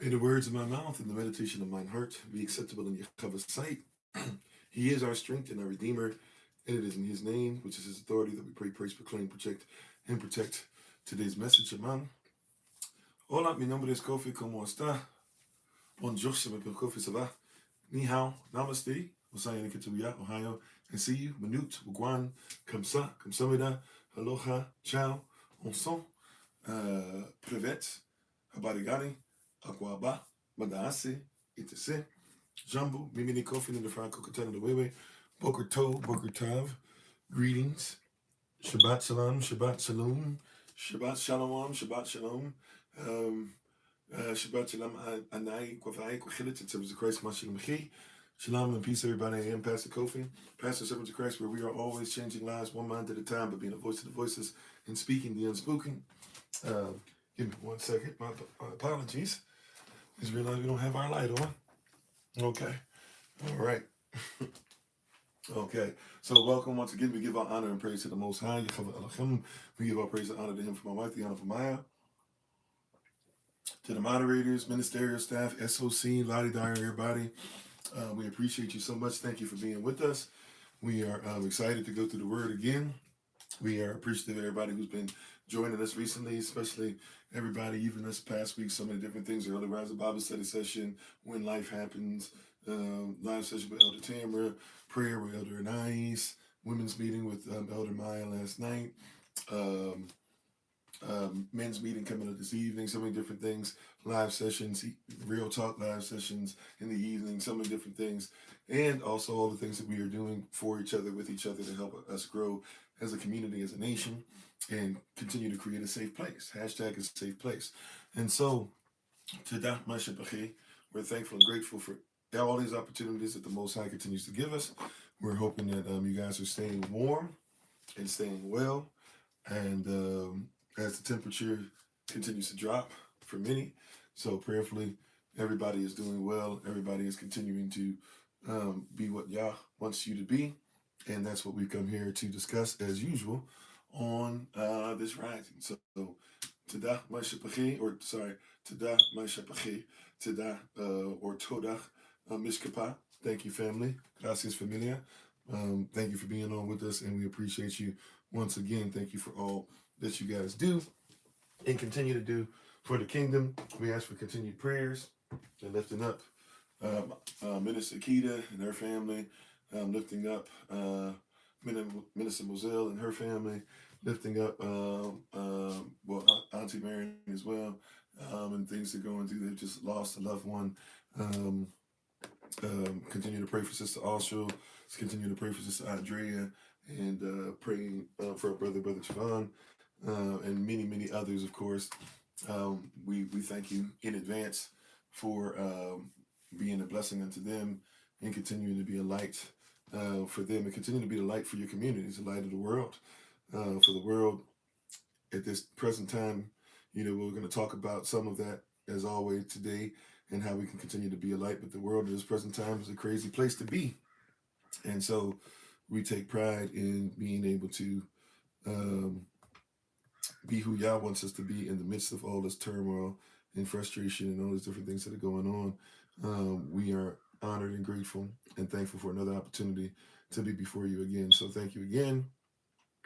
May the words of my mouth and the meditation of mine heart be acceptable in Yahweh's sight. He is our strength and our Redeemer, and it is in His name, which is His authority, that we pray, praise, proclaim, project, and protect today's message. Aman. Hola, mi nombre es Kofi, ¿cómo está? Bonjour, je m'appelle Kofi, ça va? Ni hao, namaste, Osayana Kituya, Ohio, and see you, Manut, Wagwan, Kamsa, Kamsamida, Aloha, Ciao, Onson, Privet, Habarigani, Akwaba, Madaase, Itase, Jambu, Mimini Kofi, and the Franco Katana the Wewe, Boker To, Boker Tav, greetings, Shabbat Shalom, Shabbat Shalom, Shabbat Shalom, Shabbat Shalom, Shabbat Shalom, Anai, Kwafai, Kwachilit, it's of Christ, Mashalom Mechi. Shalom and peace, everybody. I am Pastor Kofi, Pastor Servant of Christ, where we are always changing lives one mind at a time, but being a voice to the voiceless and speaking the unspoken. Give me 1 second. My apologies. Just realized we don't have our light on. Okay. All right. Okay. So welcome once again. We give our honor and praise to the Most High. We give our praise and honor to Him for my wife, the honor for Maya. To the moderators, ministerial staff, SOC, Lottie Dyer, everybody. We appreciate you so much. Thank you for being with us. We are excited to go through the Word again. We are appreciative of everybody who's been joining us recently, especially everybody, even this past week, so many different things. Early Rise Bible Study session, When Life Happens, live session with Elder Tamara, prayer with Elder Anais, women's meeting with Elder Maya last night, men's meeting coming up this evening, so many different things, live sessions, real talk live sessions in the evening, so many different things, and also all the things that we are doing for each other, with each other, to help us grow as a community, as a nation, and continue to create a safe place. Hashtag is a safe place. And so, Todah Mashabachi, we're thankful and grateful for all these opportunities that the Most High continues to give us. We're hoping that you guys are staying warm and staying well, and as the temperature continues to drop for many, so prayerfully, everybody is doing well. Everybody is continuing to be what Yah wants you to be, and that's what we come here to discuss as usual on this rising. So, Todah Mashapachi, or sorry, Todah Mashapachi, Todah or Todach Mishkapa. Thank you, family. Gracias, familia. Thank you for being on with us, and we appreciate you once again. Thank you for all that you guys do and continue to do for the kingdom. We ask for continued prayers and lifting up Minister Keita and her family, lifting up Minister Moselle and her family, lifting up Auntie Marion as well, and things they're going through. They've just lost a loved one. Continue to pray for Sister Alshul. Continue to pray for Sister Andrea, and praying for our brother Chavon, and many, many others, of course. We thank you in advance for being a blessing unto them, and continuing to be a light for them, and continue to be the light for your communities, the light of the world, for the world at this present time. We're going to talk about some of that, as always, today, and how we can continue to be a light. But the world at this present time is a crazy place to be. And so we take pride in being able to be who Yah wants us to be in the midst of all this turmoil and frustration and all these different things that are going on. We are honored and grateful and thankful for another opportunity to be before you again. So thank you again.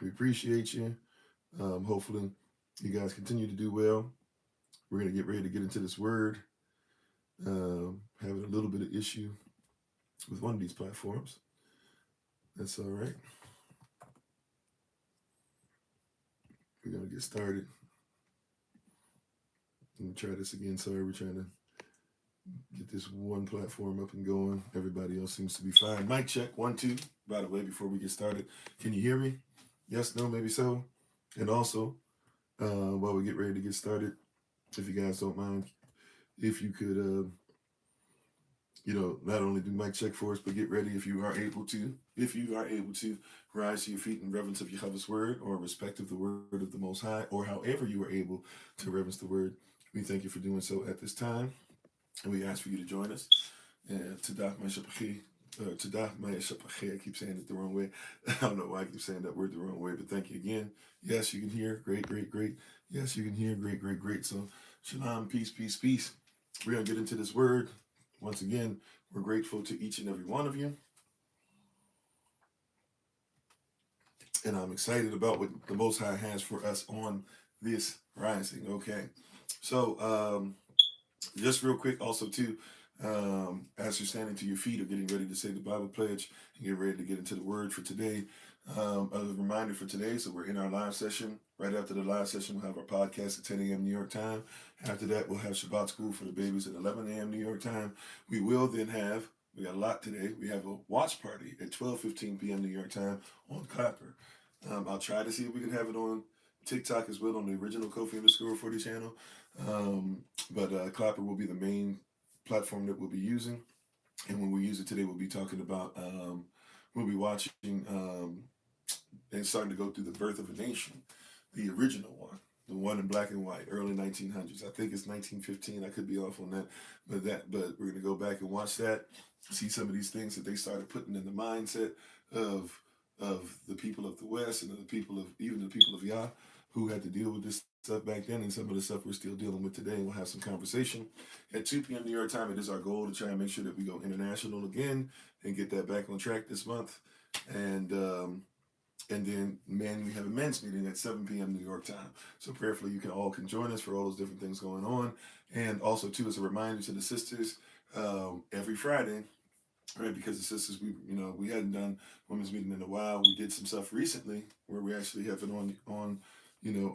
We appreciate you. Hopefully you guys continue to do well. We're going to get ready to get into this word. Having a little bit of issue with one of these platforms. That's all right. We're going to get started. Let me try this again. Sorry, we're trying to get this one platform up and going. Everybody else seems to be fine. Mic check, 1, 2. By the way, before we get started, can you hear me? Yes, no, maybe so. And also, while we get ready to get started, if you guys don't mind, if you could, not only do mic check for us, but get ready if you are able to, rise to your feet in reverence of Yahweh's word, or respect of the word of the Most High, or however you are able to reverence the word. We thank you for doing so at this time, and we ask for you to join us. Todah Mashapachi, I keep saying it the wrong way. I don't know why I keep saying that word the wrong way, but thank you again. Yes, you can hear. Great. Yes, you can hear. Great. So, shalom, peace. We're going to get into this word. Once again, we're grateful to each and every one of you. And I'm excited about what the Most High has for us on this rising. Okay. So, just real quick, also, too, as you're standing to your feet or getting ready to say the Bible pledge and get ready to get into the word for today, a reminder for today. So, we're in our live session. Right after the live session, we'll have our podcast at 10 a.m. New York time. After that, we'll have Shabbat school for the babies at 11 a.m. New York time. We will then have, we got a lot today. We have a watch party at 12:15 p.m. New York time on Clapper. I'll try to see if we can have it on TikTok as well on the original Kofi Ofori channel. But Clapper will be the main platform that we'll be using. And when we use it today, we'll be talking about, we'll be watching and starting to go through the birth of a nation, the original one, the one in black and white, early 1900s. I think it's 1915. I could be off on that, but we're going to go back and watch that, see some of these things that they started putting in the mindset of the people of the West and the people of even the people of Yah who had to deal with this stuff back then, and some of the stuff we're still dealing with today. And we'll have some conversation at 2 p.m. New York time. It is our goal to try and make sure that we go international again and get that back on track this month. And then, we have a men's meeting at 7 p.m. New York time. So prayerfully, you can join us for all those different things going on. And also, too, as a reminder to the sisters, every Friday, right? Because the sisters, we hadn't done women's meeting in a while. We did some stuff recently where we actually have it on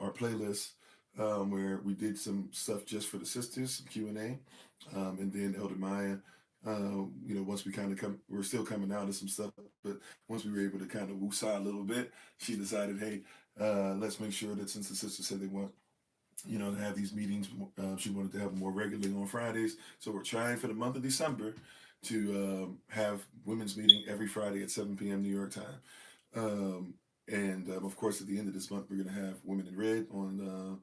our playlist, where we did some stuff just for the sisters, some Q&A, and then Elder Maya. Once we're still coming out of some stuff, but once we were able to kind of woosah a little bit, she decided, hey, let's make sure that since the sisters said they want, to have these meetings, she wanted to have them more regularly on Fridays. So we're trying for the month of December to have women's meeting every Friday at 7 p.m. New York time. And of course, at the end of this month, we're going to have Women in Red on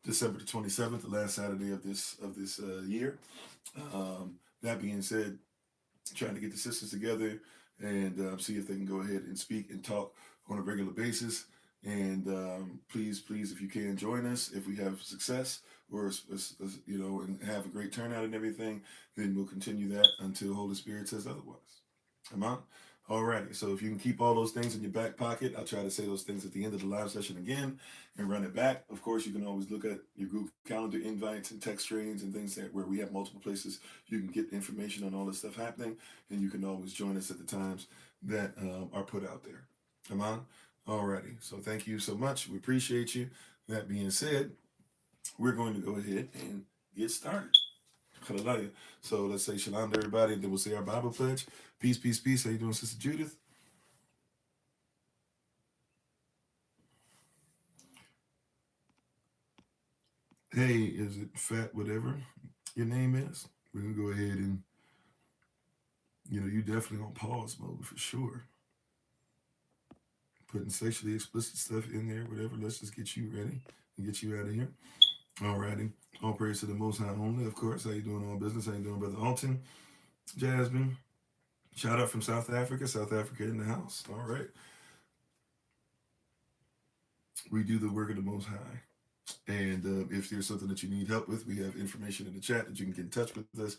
December the 27th, the last Saturday of this year. That being said, trying to get the sisters together and see if they can go ahead and speak and talk on a regular basis. And please, if you can, join us. If we have success or and have a great turnout and everything, then we'll continue that until Holy Spirit says otherwise. Am I? Alrighty, so if you can keep all those things in your back pocket, I'll try to say those things at the end of the live session again and run it back. Of course, you can always look at your Google Calendar invites and text trains and things where we have multiple places you can get information on all this stuff happening, and you can always join us at the times that are put out there. Am I? Alrighty, so thank you so much. We appreciate you. That being said, we're going to go ahead and get started. Hallelujah. So let's say shalom to everybody, and then we'll say our Bible pledge. Peace, peace, peace. How you doing, Sister Judith? Hey, is it Fat whatever your name is? We're going to go ahead and, you definitely on pause mode for sure. Putting sexually explicit stuff in there, whatever. Let's just get you ready and get you out of here. Alrighty. All praise to the Most High only, of course. How you doing on business? How you doing, Brother Alton? Jasmine. Shout out from South Africa. South Africa in the house. All right. We do the work of the Most High. And if there's something that you need help with, we have information in the chat that you can get in touch with us.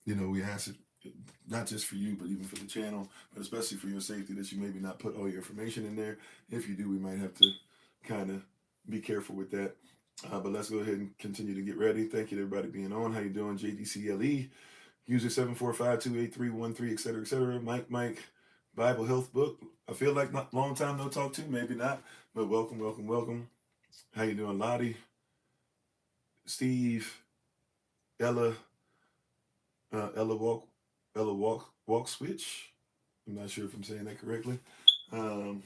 We ask it not just for you, but even for the channel, but especially for your safety, that you maybe not put all your information in there. If you do, we might have to kind of be careful with that. But let's go ahead and continue to get ready. Thank you to everybody being on. How you doing? JDCLE, user 7452813, etc., etc. Mike, Bible Health Book. I feel like not long time no talk to, maybe not, but welcome. How you doing, Lottie? Steve, Ella Walk Switch. I'm not sure if I'm saying that correctly. How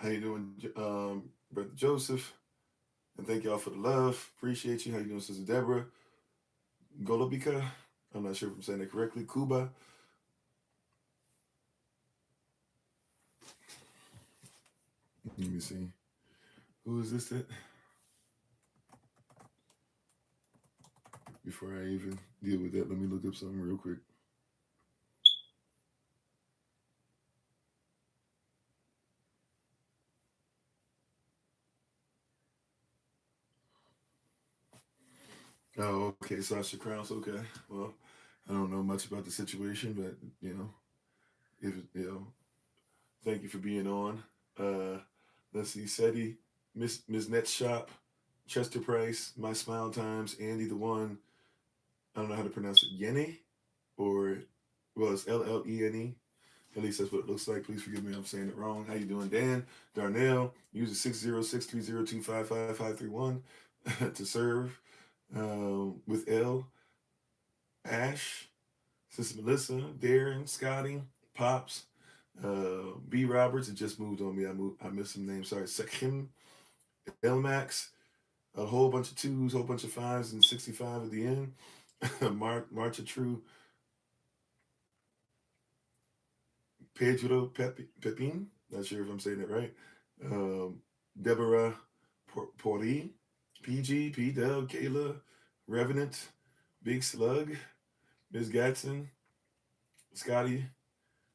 you doing, Brother Joseph? And thank y'all for the love. Appreciate you. How you doing, Sister Deborah? Golobika. I'm not sure if I'm saying that correctly. Kuba. Let me see. Who is this that? Before I even deal with that, let me look up something real quick. Okay, Sasha Krause. Okay, well, I don't know much about the situation, but if thank you for being on. Uh, let's see, SETI, Miss Net Shop, Chester Price, My Smile Times, Andy the One. I don't know how to pronounce it. Yene, or well, it's Llene. At least that's what it looks like. Please forgive me if I'm saying it wrong. How you doing, Dan? Darnell, user 60630255531 to serve with L. Ash, Sister Melissa, Darren, Scotty, Pops, B. Roberts. It just moved on me. I missed some names. Sorry. Sekim, Elmax, a whole bunch of twos, whole bunch of fives, and 65 at the end. Marcha True, Pedro Pepin. Not sure if I'm saying it right. Um, Deborah Pori, PG, P Dub, Kayla, Revenant, Big Slug, Ms. Gatson, Scotty,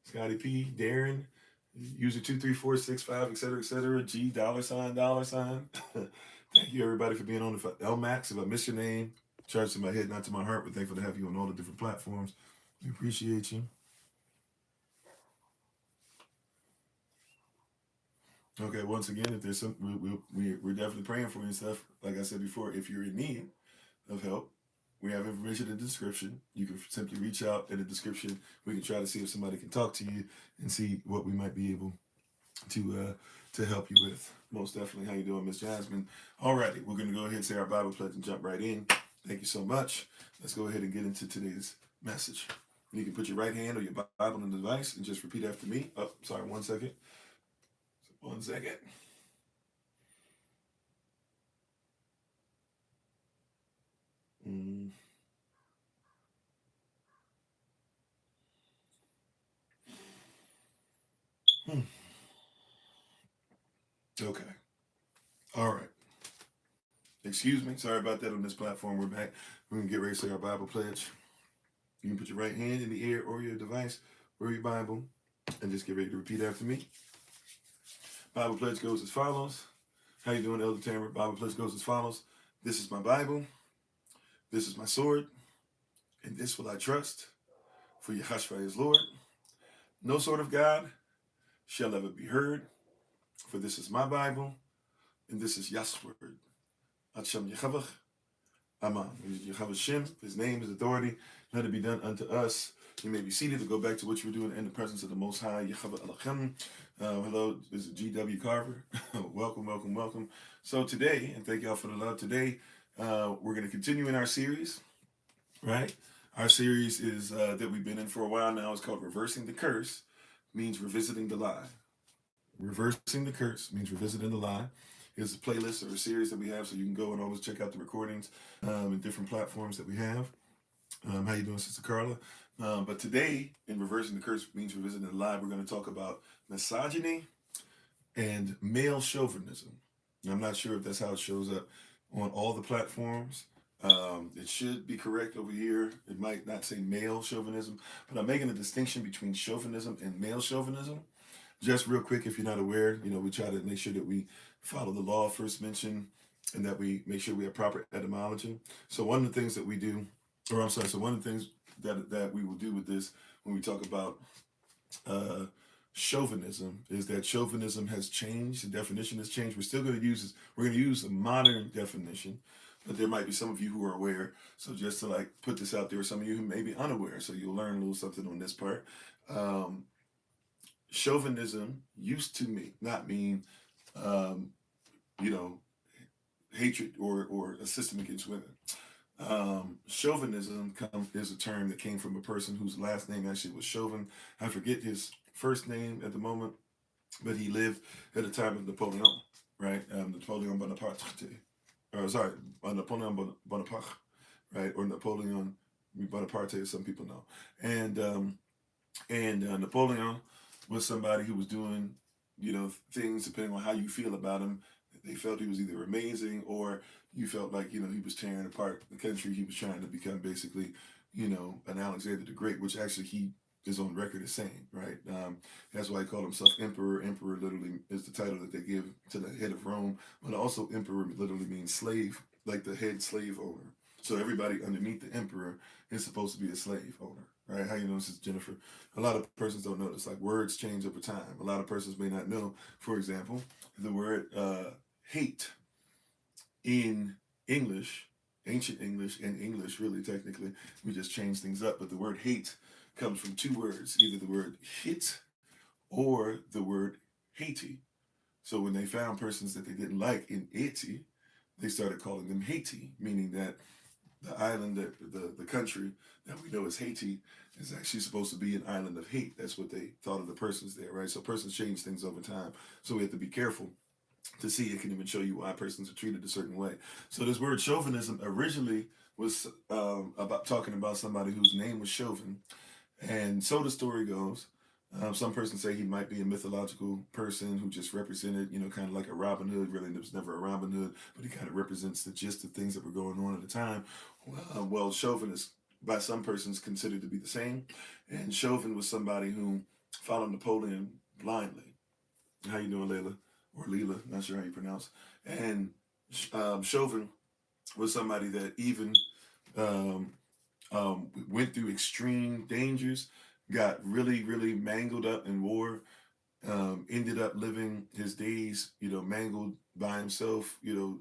Scotty P, Darren, user 23465, etc., G dollar sign. Thank you everybody for being on the LMAX. If I miss your name, charge to my head, not to my heart. We're thankful to have you on all the different platforms. We appreciate you. Okay, once again, if there's some, we're definitely praying for you and stuff. Like I said before, if you're in need of help, we have information in the description. You can simply reach out in the description. We can try to see if somebody can talk to you and see what we might be able to help you with. Most definitely. How you doing, Miss Jasmine? Alrighty, we're gonna go ahead and say our Bible pledge and jump right in. Thank you so much. Let's go ahead and get into today's message. You can put your right hand or your Bible on the device and just repeat after me. Oh, sorry, 1 second. 1 second. Mm. Hmm. Okay. All right. Excuse me. Sorry about that on this platform. We're back. We're gonna get ready to say our Bible pledge. You can put your right hand in the air or your device or your Bible and just get ready to repeat after me. Bible pledge goes as follows. How you doing, Elder Tamer? Bible pledge goes as follows. This is my Bible. This is my sword. And this will I trust. For Yahshua is Lord. No sword of God shall ever be heard. For this is my Bible. And this is Yah's word. Hashem Yechavach. Aman. Yahweh Shem. His name is authority. Let it be done unto us. You may be seated to go back to what you were doing in the presence of the Most High. Yahweh Elohim. Hello, this is G.W. Carver. Welcome, welcome, welcome. So today, and thank y'all for the love, today we're going to continue in our series, right? Our series is that we've been in for a while now. It's called Reversing the Curse, means revisiting the lie. Reversing the Curse means revisiting the lie. It's a playlist or a series that we have, so you can go and always check out the recordings and different platforms that we have. How you doing, Sister Carla? But today, in Reversing the Curse means revisiting the lie, we're going to talk about misogyny and male chauvinism. I'm not sure if that's how it shows up on all the platforms. It should be correct over here. It might not say male chauvinism, but I'm making a distinction between chauvinism and male chauvinism. Just real quick, if you're not aware, we try to make sure that we follow the law first mentioned and that we make sure we have proper etymology. So one of the things that we do, so one of the things that we will do with this when we talk about chauvinism is that chauvinism has changed. The definition has changed. We're going to use a modern definition, but there might be some of you who are aware. So just to put this out there, some of you who may be unaware, so you'll learn a little something on this part. Chauvinism used to not mean, you know, hatred or a system against women. Chauvinism is a term that came from a person whose last name actually was Chauvin. I forget his first name at the moment, but he lived at the time of Napoleon, right? Napoleon Bonaparte. Napoleon Bonaparte, right? Or Napoleon Bonaparte, as some people know. And Napoleon was somebody who was doing, things depending on how you feel about him. They felt he was either amazing or you felt like, he was tearing apart the country. He was trying to become basically, an Alexander the Great, which actually he is on record as saying, right? That's why he called himself emperor. Emperor literally is the title that they give to the head of Rome, but also emperor literally means slave, like the head slave owner. So everybody underneath the emperor is supposed to be a slave owner, right? How you know this is Jennifer? A lot of persons don't notice. Like words change over time. A lot of persons may not know. For example, the word hate in English, ancient English, and English really technically, we just change things up. But the word hate comes from two words, either the word hit or the word Haiti. So when they found persons that they didn't like in Haiti, they started calling them Haiti, meaning that the island, that the country that we know as Haiti, is actually supposed to be an island of hate. That's what they thought of the persons there, right? So persons change things over time. So we have to be careful to see. It can even show you why persons are treated a certain way. So this word chauvinism originally was about talking about somebody whose name was Chauvin, and so the story goes. Some persons say he might be a mythological person who just represented, kind of like a Robin Hood. Really, there was never a Robin Hood, but he kind of represents the gist of things that were going on at the time. Well, Chauvin is by some persons considered to be the same, and Chauvin was somebody who followed Napoleon blindly. How you doing, Layla? Or Leela? Not sure how you pronounce. And Chauvin was somebody that even um, went through extreme dangers, got really, really mangled up in war, ended up living his days, mangled by himself, going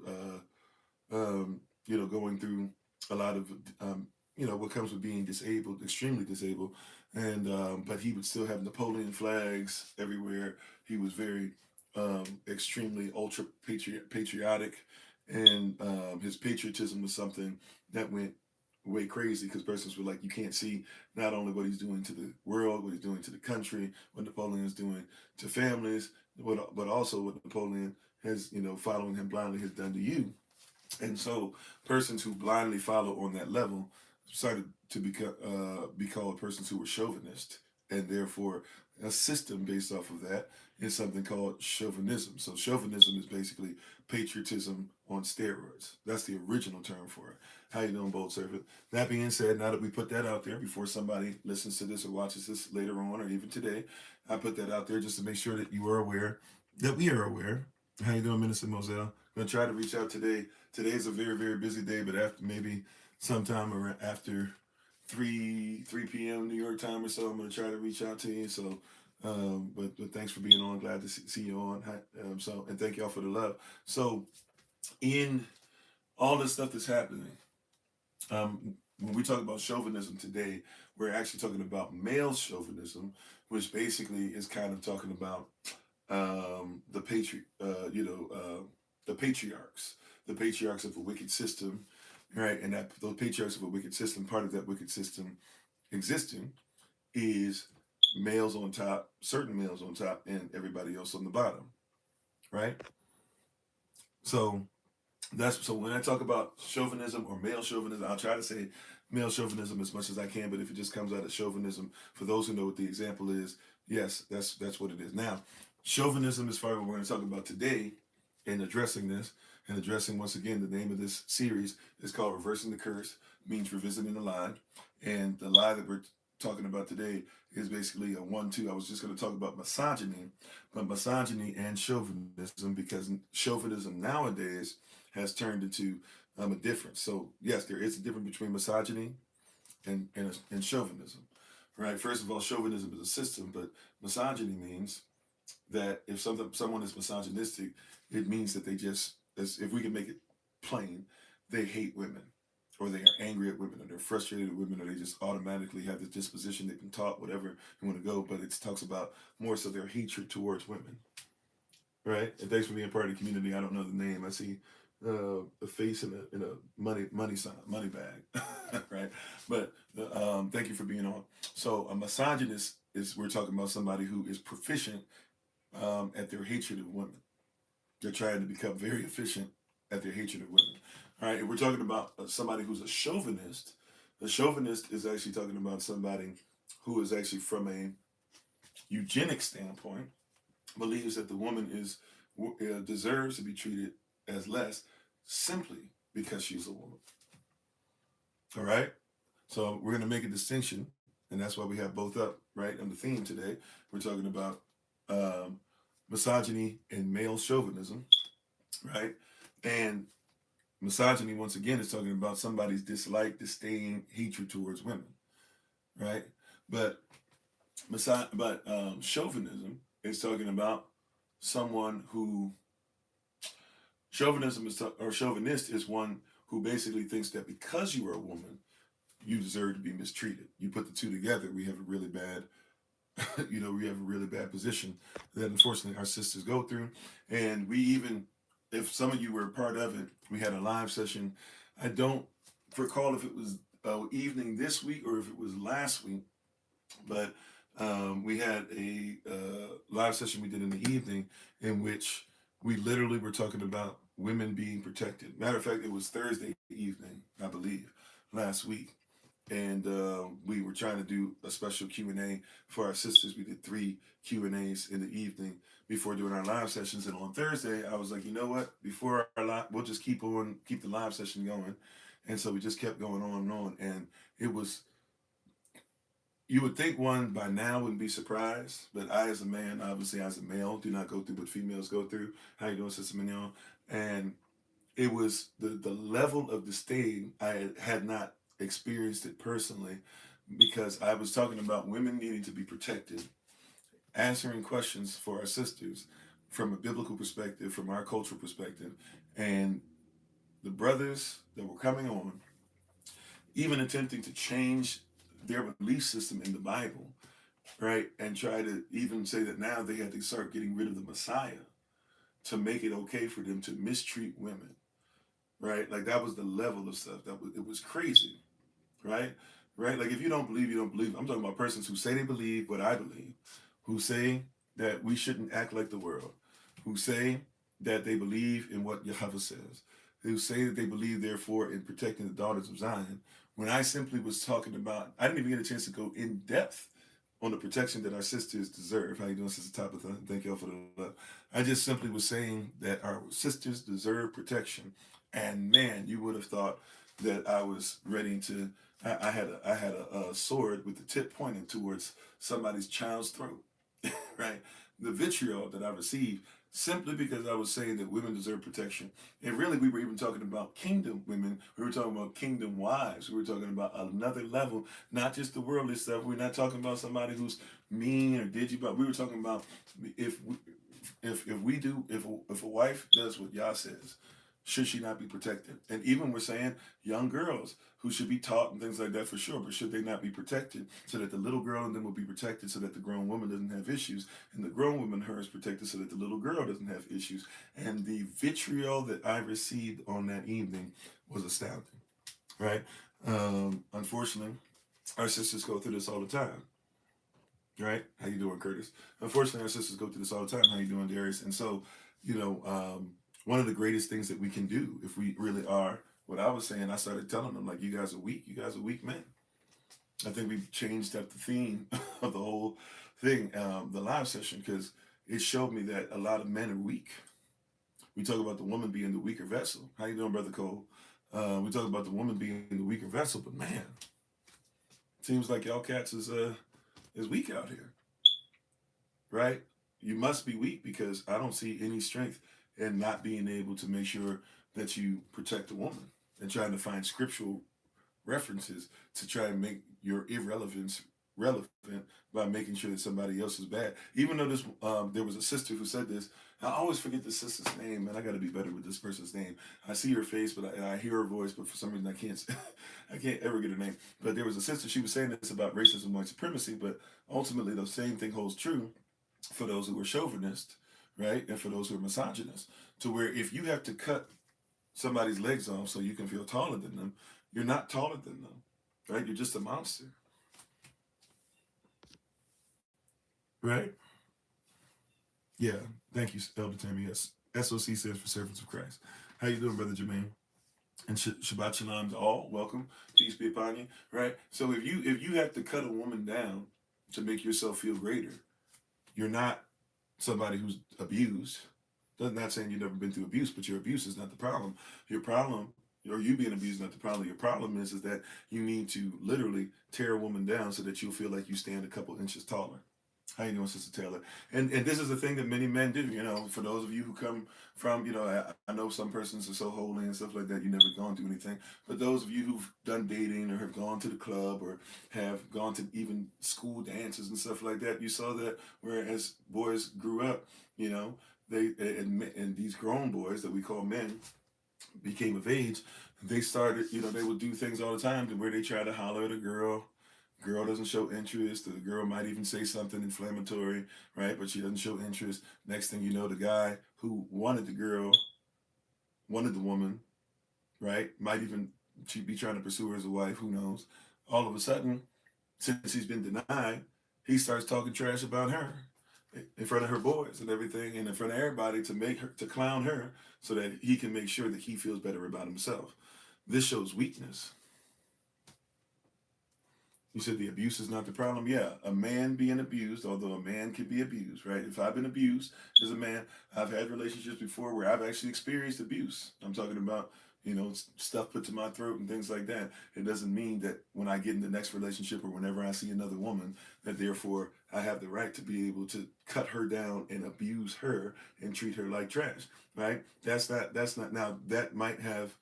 through a lot of, what comes with being disabled, extremely disabled. And, but he would still have Napoleon flags everywhere. He was very, extremely ultra patriotic. And his patriotism was something that went way crazy because persons were like, you can't see not only what he's doing to the world, what he's doing to the country, what Napoleon is doing to families, but also what Napoleon has, following him blindly has done to you. And so persons who blindly follow on that level started to be called persons who were chauvinist. And therefore, a system based off of that is something called chauvinism. So chauvinism is basically patriotism on steroids. That's the original term for it. How you doing, Bold Servant? That being said, now that we put that out there, before somebody listens to this or watches this later on or even today, I put that out there just to make sure that you are aware, that we are aware. How you doing, Minister Moselle? I'm going to try to reach out today. Today is a very, very busy day, but after maybe sometime around after 3 p.m. New York time or so, I'm going to try to reach out to you. So, but thanks for being on. Glad to see you on. And thank y'all for the love. So, in all this stuff that's happening, when we talk about chauvinism today, we're actually talking about male chauvinism, which basically is kind of talking about the the patriarchs of a wicked system, right? And that those patriarchs of a wicked system, part of that wicked system existing is males on top, certain males on top, and everybody else on the bottom, right? So so when I talk about chauvinism or male chauvinism, I'll try to say male chauvinism as much as I can, but if it just comes out of chauvinism, for those who know what the example is, yes, that's what it is. Now, chauvinism, as far as what we're going to talk about today, in addressing this, and addressing once again, the name of this series is called Reversing the Curse, means revisiting the lie. And the lie that we're talking about today is basically a 1-2. I was just going to talk about misogyny, but misogyny and chauvinism, because chauvinism nowadays has turned into a difference. So yes, there is a difference between misogyny and chauvinism, right? First of all, chauvinism is a system, but misogyny means that if someone is misogynistic, it means that they just, if we can make it plain, they hate women, or they are angry at women, or they're frustrated at women, or they just automatically have this disposition. They've been taught whatever you want to go, but it talks about more so their hatred towards women, right? And thanks for being part of the community. I don't know the name. I see a face in a money sign, money bag, right? But thank you for being on. So a misogynist is, we're talking about somebody who is proficient at their hatred of women. They're trying to become very efficient at their hatred of women. All right, and we're talking about somebody who's a chauvinist. A chauvinist is actually talking about somebody who is actually, from a eugenic standpoint, believes that the woman deserves to be treated as less simply because she's a woman. All right, so we're going to make a distinction, and that's why we have both up right on the theme today. We're talking about misogyny and male chauvinism, right? And Misogyny, once again, is talking about somebody's dislike, disdain, hatred towards women, right? But chauvinism is talking about someone who or chauvinist is one who basically thinks that because you are a woman, you deserve to be mistreated. You put the two together, we have a really bad, we have a really bad position that unfortunately our sisters go through. And we even, if some of you were a part of it, we had a live session. I don't recall if it was evening this week or if it was last week, but we had a live session we did in the evening in which we literally were talking about women being protected. Matter of fact, it was Thursday evening, I believe, last week. And we were trying to do a special Q&A for our sisters. We did 3 Q&As in the evening before doing our live sessions. And on Thursday, I was like, you know what? Before our live, we'll just keep the live session going. And so we just kept going on and on. And it was, you would think one by now wouldn't be surprised, but I, as a man, obviously as a male, do not go through what females go through. How you doing, Sister Mignon? And it was the level of disdain. I had not experienced it personally because I was talking about women needing to be protected, answering questions for our sisters from a biblical perspective, from our cultural perspective, and the brothers that were coming on, even attempting to change their belief system in the Bible, right? And try to even say that now they had to start getting rid of the Messiah to make it okay for them to mistreat women, right? Like that was the level of stuff. It was crazy, right? Right? Like if you don't believe, you don't believe. I'm talking about persons who say they believe what I believe, who say that we shouldn't act like the world, who say that they believe in what Yahweh says, who say that they believe, therefore, in protecting the daughters of Zion. When I simply was talking about, I didn't even get a chance to go in depth on the protection that our sisters deserve. How you doing, Sister Tabitha? Thank y'all for the love. I just simply was saying that our sisters deserve protection. And man, you would have thought that I was ready to, I had a sword with the tip pointing towards somebody's child's throat, right? The vitriol that I received simply because I was saying that women deserve protection. And really, we were even talking about kingdom women. We were talking about kingdom wives. We were talking about another level, not just the worldly stuff. We're not talking about somebody who's mean or did you, but we were talking about if a wife does what Yah says, should she not be protected? And even we're saying young girls who should be taught and things like that for sure, but should they not be protected so that the little girl in them will be protected so that the grown woman doesn't have issues and the grown woman her is protected so that the little girl doesn't have issues. And the vitriol that I received on that evening was astounding, right? Unfortunately, our sisters go through this all the time, right? How you doing, Curtis? Unfortunately, our sisters go through this all the time. How you doing, Darius? And so, one of the greatest things that we can do if we really are what I was saying, I started telling them, like, you guys are weak. You guys are weak men. I think we've changed up the theme of the whole thing, the live session, because it showed me that a lot of men are weak. We talk about the woman being the weaker vessel. How you doing, Brother Cole? We talk about the woman being the weaker vessel, but man, it seems like y'all cats is weak out here, right? You must be weak because I don't see any strength in not being able to make sure that you protect a woman and trying to find scriptural references to try and make your irrelevance relevant by making sure that somebody else is bad. Even though this, there was a sister who said this. I always forget the sister's name, and I got to be better with this person's name. I see her face, but I hear her voice, but for some reason I can't, I can't ever get her name. But there was a sister. She was saying this about racism and white supremacy, but ultimately the same thing holds true for those who are chauvinists, right, and for those who are misogynists. To where if you have to cut somebody's legs off so you can feel taller than them, you're not taller than them, right? You're just a monster, right? Yeah. Thank you, Elder Tammy. Yes. SOC stands for Servants of Christ. How you doing, Brother Jermaine? And Shabbat Shalom to all. Welcome. Peace be upon you. Right. So if you have to cut a woman down to make yourself feel greater, you're not somebody who's abused. That's not saying you've never been through abuse, but your abuse is not the problem. Your problem, or you being abused, is not the problem. Your problem is that you need to literally tear a woman down so that you'll feel like you stand a couple inches taller. How you doing, Sister Taylor? And this is a thing that many men do. You know, for those of you who come from, you know, I know some persons are so holy and stuff like that. You never gone through anything. But those of you who've done dating or have gone to the club or have gone to even school dances and stuff like that, you saw that whereas boys grew up, you know, and these grown boys that we call men became of age, they started, you know, they would do things all the time to where they try to holler at a girl doesn't show interest, or the girl might even say something inflammatory, right? But she doesn't show interest. Next thing you know, the guy who wanted the girl, wanted the woman, right? Might even she be trying to pursue her as a wife, who knows? All of a sudden, since he's been denied, he starts talking trash about her in front of her boys and everything, and in front of everybody to make her to clown her so that he can make sure that he feels better about himself. This shows weakness. You said the abuse is not the problem. Yeah, a man being abused, although a man can be abused, right? If I've been abused as a man, I've had relationships before where I've actually experienced abuse. I'm talking about, you know, stuff put to my throat and things like that. It doesn't mean that when I get in the next relationship or whenever I see another woman, that therefore I have the right to be able to cut her down and abuse her and treat her like trash, right? That's not, now that might have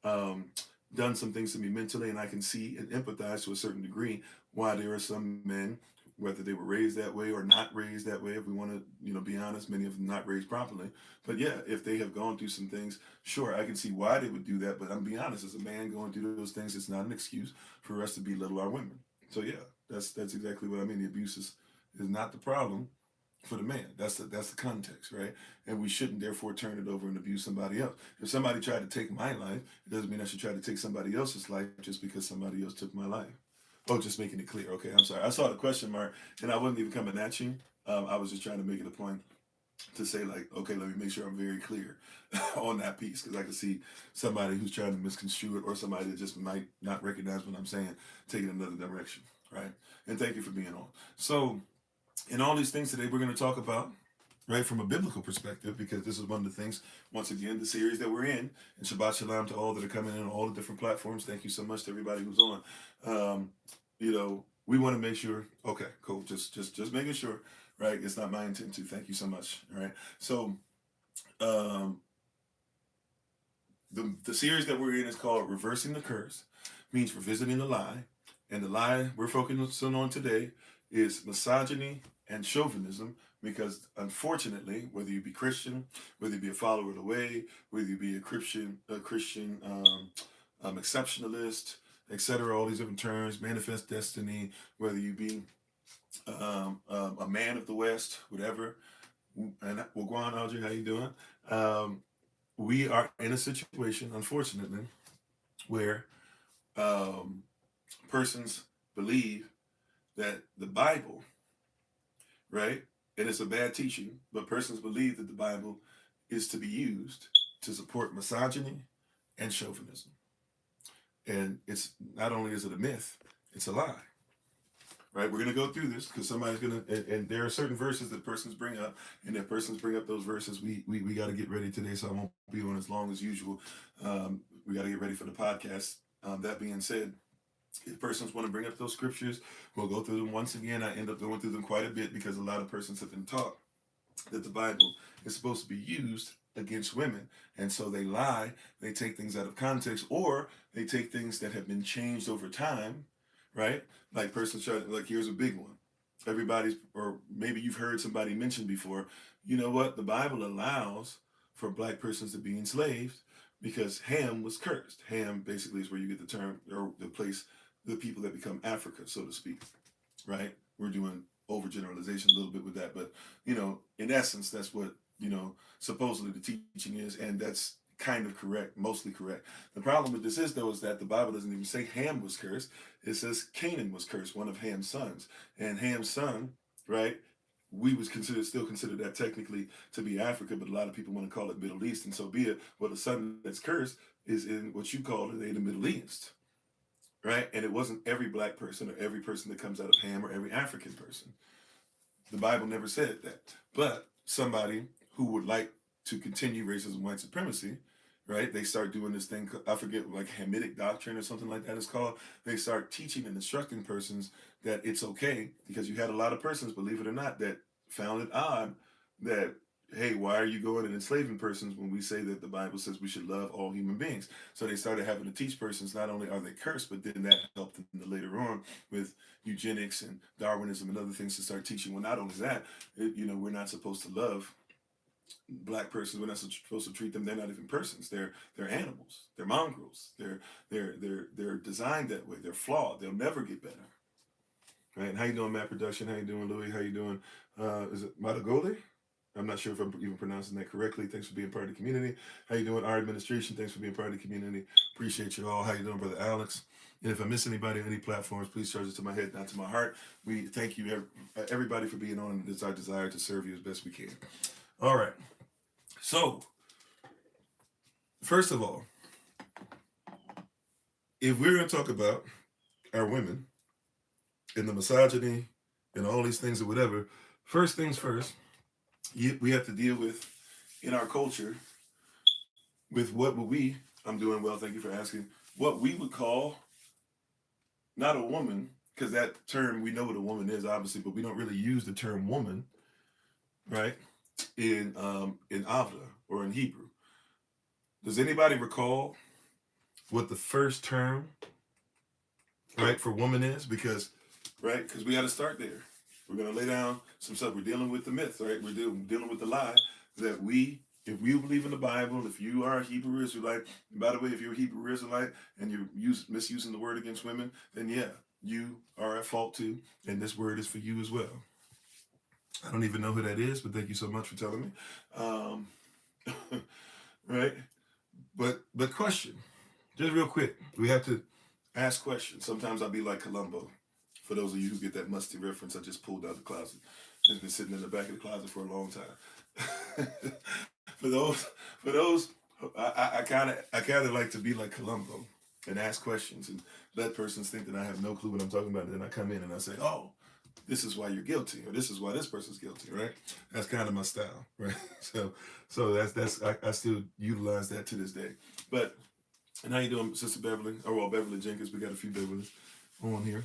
um, done some things to me mentally, and I can see and empathize to a certain degree why there are some men, whether they were raised that way or not raised that way. If we want to, you know, be honest, many of them not raised properly. But yeah, if they have gone through some things, sure, I can see why they would do that. But I'm being honest, as a man going through those things, it's not an excuse for us to belittle our women. So yeah, that's exactly what I mean. The abuse is not the problem for the man. That's the context, right? And we shouldn't therefore turn it over and abuse somebody else. If somebody tried to take my life, it doesn't mean I should try to take somebody else's life just because somebody else took my life. Oh, just making it clear. Okay, I'm sorry. I saw the question mark, and I wasn't even coming at you. I was just trying to make it a point to say like, okay, let me make sure I'm very clear on that piece, because I can see somebody who's trying to misconstrue it, or somebody that just might not recognize what I'm saying, taking another direction, right? And thank you for being on. So in all these things today, we're going to talk about, right, from a biblical perspective, because this is one of the things, once again, the series that we're in. And Shabbat Shalom to all that are coming in on all the different platforms. Thank you so much to everybody who's on. You know, we want to make sure, okay, cool, just making sure, right? It's not my intent to. Thank you so much. All right. So, um, the series that we're in is called Reversing the Curse, means revisiting the lie. And the lie we're focusing on today is misogyny and chauvinism, because unfortunately, whether you be Christian, whether you be a follower of the way, whether you be a Christian exceptionalist, etc., all these different terms, manifest destiny, whether you be a man of the West, whatever. And well, Guan, Audrey, how you doing? Um, we are in a situation, unfortunately, where um, persons believe that the Bible, right, and it's a bad teaching, but persons believe that the Bible is to be used to support misogyny and chauvinism. And it's not only is it a myth, it's a lie. Right, we're gonna go through this because somebody's gonna, and there are certain verses that persons bring up, and if persons bring up those verses, we got to get ready today, so I won't be on as long as usual. We got to get ready for the podcast. That being said, if persons want to bring up those scriptures, we'll go through them once again. I end up going through them quite a bit because a lot of persons have been taught that the Bible is supposed to be used against women, and so they lie. They take things out of context, or they take things that have been changed over time, right? Like persons try, like, here's a big one. Everybody's, or maybe you've heard somebody mention before, you know what? The Bible allows for black persons to be enslaved because Ham was cursed. Ham basically is where you get the term, or the place, the people that become Africa, so to speak, right? We're doing overgeneralization a little bit with that, but you know, in essence, that's what, you know, supposedly the teaching is, and that's kind of correct, mostly correct. The problem with this is, though, is that the Bible doesn't even say Ham was cursed. It says Canaan was cursed, one of Ham's sons. And Ham's son, right, we was still consider that technically to be Africa, but a lot of people want to call it Middle East, and so be it. Well, the son that's cursed is in what you call today the Middle East, right? And it wasn't every black person or every person that comes out of Ham or every African person. The Bible never said that. But somebody who would like to continue racism, white supremacy, right? They start doing this thing, I forget, like Hamitic doctrine or something like that it's called. They start teaching and instructing persons that it's okay, because you had a lot of persons, believe it or not, that found it odd that, hey, why are you going and enslaving persons when we say that the Bible says we should love all human beings? So they started having to teach persons, not only are they cursed, but then that helped them later on with eugenics and Darwinism and other things to start teaching. Well, not only that, we're not supposed to love black persons. We're not supposed to treat them. They're not even persons. They're animals. They're mongrels. They're designed that way. They're flawed. They'll never get better. Right? And how you doing, Matt Production? How you doing, Louis? How you doing? Is it Matagole? I'm not sure if I'm even pronouncing that correctly. Thanks for being part of the community. How you doing, our administration? Thanks for being part of the community. Appreciate you all. How you doing, Brother Alex? And if I miss anybody on any platforms, please charge it to my head, not to my heart. We thank you, everybody, for being on. It's our desire to serve you as best we can. All right. So, first of all, if we're going to talk about our women and the misogyny and all these things or whatever, first things first, we have to deal with, in our culture, with what would we, I'm doing well, thank you for asking, what we would call not a woman, because that term, we know what a woman is, obviously, but we don't really use the term woman, right, in Avla or in Hebrew. Does anybody recall what the first term, right, for woman is? Because we got to start there. We're going to lay down some stuff. We're dealing with the myth, right? We're dealing with the lie that if we believe in the Bible, if you are a Hebrew Israelite, and by the way, if you're a Hebrew Israelite and you're misusing the word against women, then yeah, you are at fault too. And this word is for you as well. I don't even know who that is, but thank you so much for telling me. Right? But question, just real quick, we have to ask questions. Sometimes I'll be like Columbo. For those of you who get that musty reference, I just pulled out the closet. It's been sitting in the back of the closet for a long time. for those, I kind of like to be like Columbo and ask questions and let persons think that I have no clue what I'm talking about. And then I come in and I say, oh, this is why you're guilty, or this is why this person's guilty, right? That's kind of my style, right? So that's I still utilize that to this day. But, and how you doing, Sister Beverly? Oh, well, Beverly Jenkins. We got a few Beverlys on here.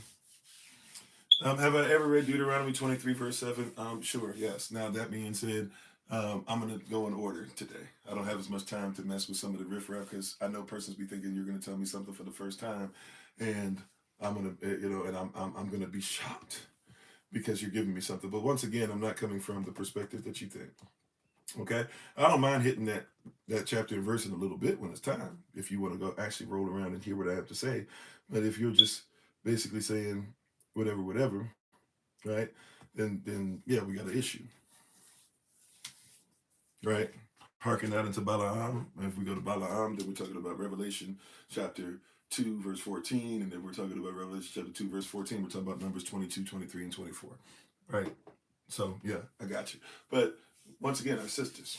Have I ever read Deuteronomy 23, verse 7? Sure, yes. Now, that being said, I'm going to go in order today. I don't have as much time to mess with some of the riffraff, because I know persons be thinking you're going to tell me something for the first time, and I'm going to, and I'm going to be shocked because you're giving me something. But once again, I'm not coming from the perspective that you think. Okay? I don't mind hitting that chapter and verse in a little bit when it's time, if you want to go actually roll around and hear what I have to say. But if you're just basically saying whatever, right? Then yeah, we got an issue. Right? Harken that into Balaam. And if we go to Balaam, then we're talking about Revelation chapter 2, verse 14, and then we're talking about Revelation chapter 2, verse 14. We're talking about Numbers 22, 23, and 24. Right? So yeah, I got you. But once again, our sisters,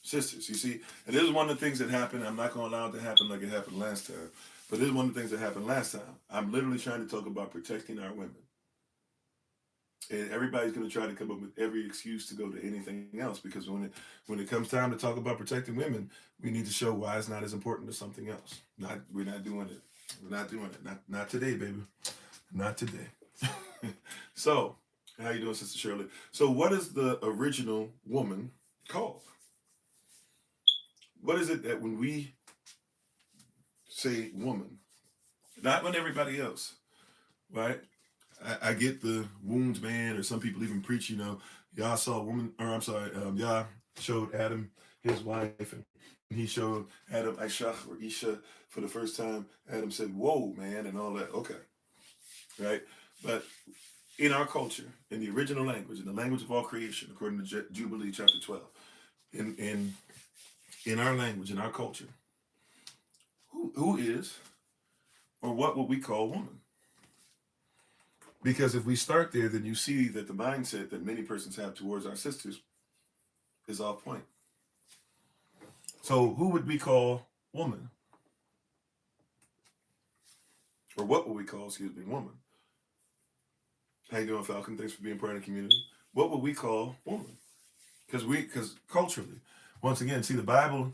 you see, and this is one of the things that happened. I'm not going to allow it to happen like it happened last time, but this is one of the things that happened last time. I'm literally trying to talk about protecting our women. And everybody's going to try to come up with every excuse to go to anything else, because when it comes time to talk about protecting women, we need to show why it's not as important as something else. We're not doing it. We're not doing it. Not today, baby. Not today. So, how you doing, Sister Shirley? So, what is the original woman called? What is it that when we say woman, not when everybody else, right? I get the wounds man, or some people even preach, Yah saw a woman, or I'm sorry, Yah showed Adam his wife, and he showed Adam Aisha or Isha for the first time. Adam said, whoa, man, and all that. Okay. Right? But in our culture, in the original language, in the language of all creation, according to Jubilee chapter 12, in our language, in our culture, who is, or what would we call woman? Because if we start there, then you see that the mindset that many persons have towards our sisters is off point. So who would we call woman? Or what would we call, woman? How you doing, Falcon? Thanks for being part of the community. What would we call woman? Because culturally, once again, see, the Bible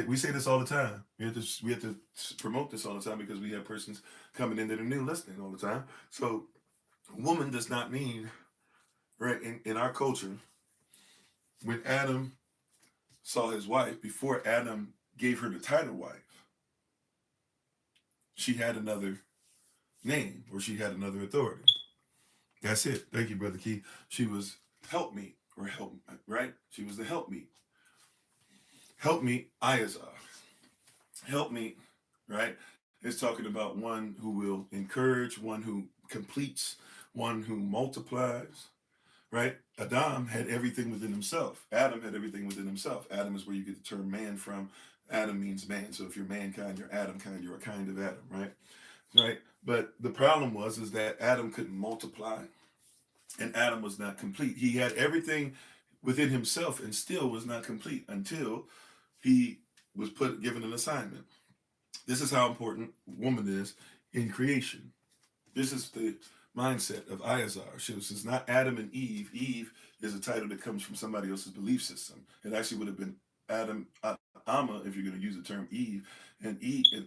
We say this all the time. We have to promote this all the time because we have persons coming in that are new listening all the time. So woman does not mean, right, in our culture, when Adam saw his wife, before Adam gave her the title wife, she had another name or she had another authority. That's it. Thank you, Brother Key. She was helpmeet or help, right? She was the helpmeet. Helpmeet, Ayazar. Helpmeet, right? Is talking about one who will encourage, one who completes, one who multiplies, right? Adam had everything within himself. Adam had everything within himself. Adam is where you get the term man from. Adam means man. So if you're mankind, you're Adam kind, you're a kind of Adam, right? Right? But the problem was is that Adam couldn't multiply and Adam was not complete. He had everything within himself and still was not complete until he was given an assignment. This is how important woman is in creation. This is the mindset of Ayazar. So it's not Adam and Eve. Eve is a title that comes from somebody else's belief system. It actually would have been Adam, Amma, if you're going to use the term Eve. And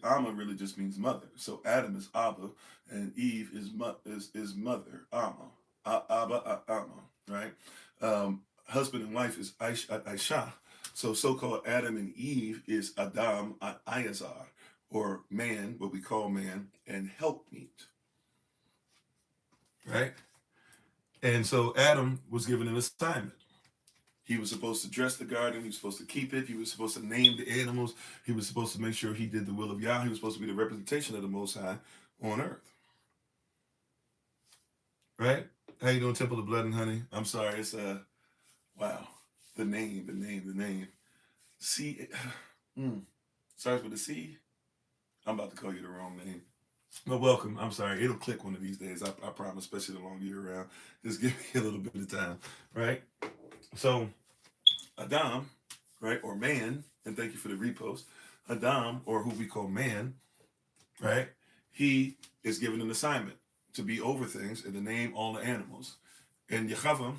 Amma really just means mother. So Adam is Abba, and Eve is mother, Amma. Abba, Amma, right? Husband and wife is Aisha. So-called Adam and Eve is Adam, Ayazar, or man, what we call man, and helpmeet. Right? And so Adam was given an assignment. He was supposed to dress the garden. He was supposed to keep it. He was supposed to name the animals. He was supposed to make sure he did the will of Yah. He was supposed to be the representation of the Most High on earth. Right? How you doing, Temple of Blood and Honey? I'm sorry. It's wow. The name. C. Starts with a C. I'm about to call you the wrong name. But welcome. I'm sorry. It'll click one of these days. I promise, especially the longer you're around. Just give me a little bit of time. Right? So, Adam, right, or man, and thank you for the repost. Adam, or who we call man, right, he is given an assignment to be over things and to name all the animals. And Yahweh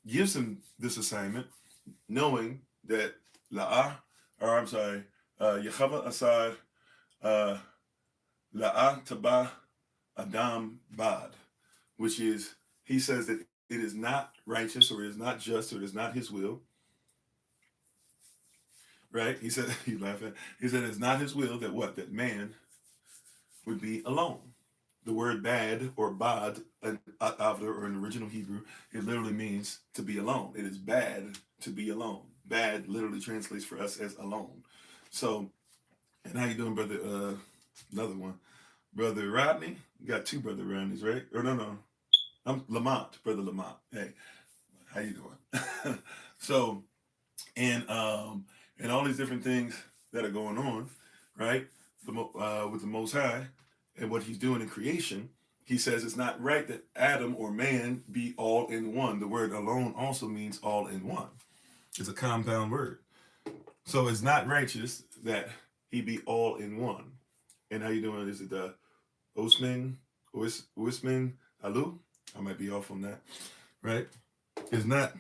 gives him this assignment knowing that Yahweh asar La'ah Taba Adam Bad, which is, he says that it is not righteous or it is not just or it is not his will. Right? He said, he laughed at, he said it's not his will that what? That man would be alone. The word bad or bad, or in original Hebrew, it literally means to be alone. It is bad to be alone. Bad literally translates for us as alone. So, and how you doing, brother? Another one. Brother Rodney. You got two brother Rodneys, right? Or no. I'm Lamont, brother Lamont. Hey, how you doing? So, and all these different things that are going on, right? With the Most High and what He's doing in creation, He says it's not right that Adam or man be all in one. The word alone also means all in one. It's a compound word. So it's not righteous that he be all in one. And how you doing? Is it Osman Alu? I might be off on that, right? It's not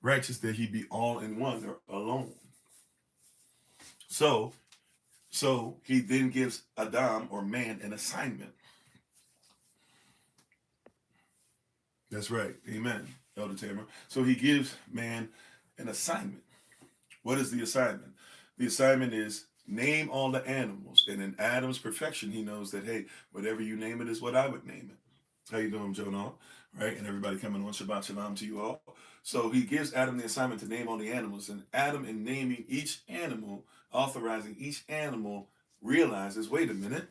righteous that he be all in one or alone. So he then gives Adam or man an assignment. That's right. Amen, Elder Tamer. So he gives man an assignment. What is the assignment? The assignment is name all the animals. And in Adam's perfection, he knows that, hey, whatever you name it is what I would name it. How you doing, Jonah? Right? And everybody coming on, Shabbat Shalom to you all. So he gives Adam the assignment to name all the animals. And Adam, in naming each animal, authorizing each animal, realizes, wait a minute,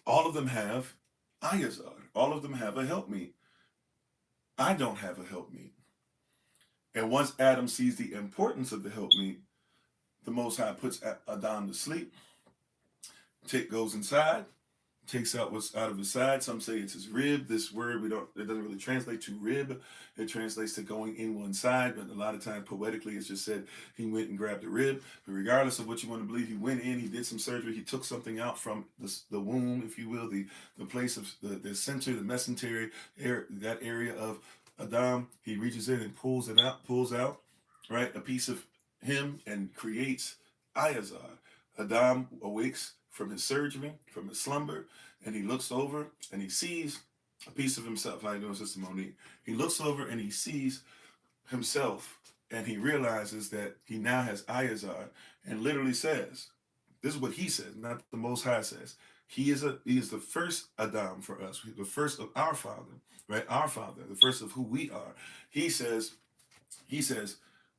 all of them have Ayazar. All of them have a helpmeet. I don't have a helpmeet. And once Adam sees the importance of the helpmeet, the Most High puts Adam to sleep, goes inside, takes out what's out of his side. Some say it's his rib. This word, it doesn't really translate to rib. It translates to going in one side, but a lot of times poetically it's just said he went and grabbed the rib. But regardless of what you want to believe, he went in, he did some surgery, he took something out from the womb, if you will, the place of the center, the mesentery, that area of Adam. He reaches in and pulls out, right, a piece of him and creates Ayazar. Adam awakes from his surgery, from his slumber, and he looks over and he sees a piece of himself. How you doing, Sister Monique? He looks over and he sees himself, and he realizes that he now has Ayazar, and literally says, this is what he says, not the Most High says. He is the first Adam for us, the first of our Father, right? Our Father, the first of who we are. He says,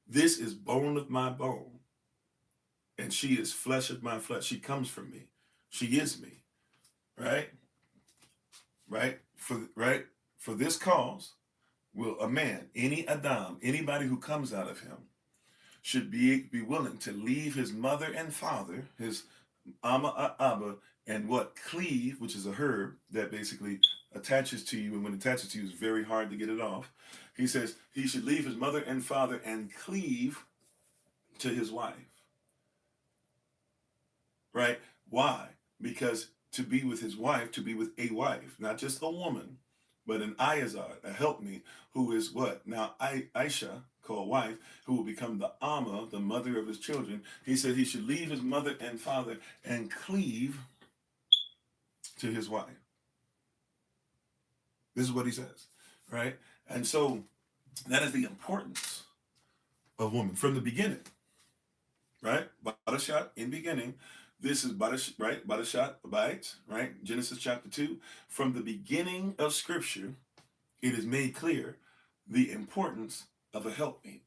this is bone of my bone, and she is flesh of my flesh. She comes from me. She is me, right? For this cause will a man, any Adam, anybody who comes out of him, should be willing to leave his mother and father, his Abba, and what? Cleave, which is a herb that basically attaches to you, and when it attaches to you, it's very hard to get it off. He says he should leave his mother and father and cleave to his wife. Right? Why? Because to be with his wife, to be with a wife, not just a woman, but an Ayazar, a helpmeet, who is what? Now Aisha, called wife, who will become the Amma, the mother of his children. He said he should leave his mother and father and cleave to his wife. This is what he says, right? And so that is the importance of woman from the beginning, right? Badashat, in beginning. This is Badashat, right? Badashat, Bait, right? Genesis chapter 2. From the beginning of Scripture, it is made clear the importance of a helpmeet.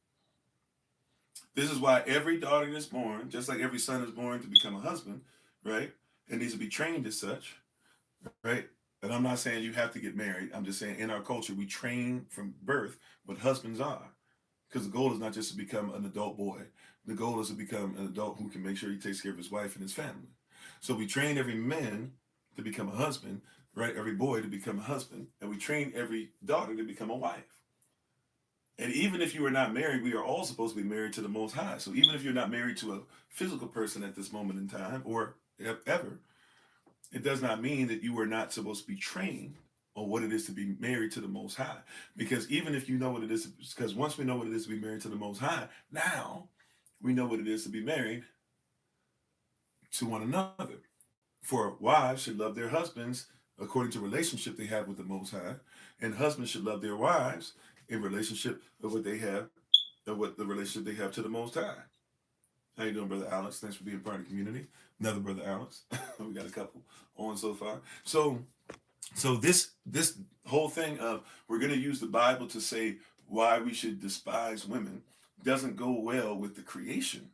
This is why every daughter is born, just like every son is born to become a husband, right? And needs to be trained as such, right? And I'm not saying you have to get married. I'm just saying in our culture, we train from birth what husbands are. Because the goal is not just to become an adult boy. The goal is to become an adult who can make sure he takes care of his wife and his family. So we train every man to become a husband, right? Every boy to become a husband. And we train every daughter to become a wife. And even if you are not married, we are all supposed to be married to the Most High. So even if you're not married to a physical person at this moment in time, or ever, it does not mean that you are not supposed to be trained on what it is to be married to the Most High. Because even if you know what it is, because once we know what it is to be married to the Most High, now we know what it is to be married to one another. For wives should love their husbands according to relationship they have with the Most High, and husbands should love their wives in relationship of what they have, of what the relationship they have to the Most High. How you doing, Brother Alex? Thanks for being part of the community. Another Brother Alex. We got a couple on so far. So this whole thing of we're going to use the Bible to say why we should despise women doesn't go well with the creation.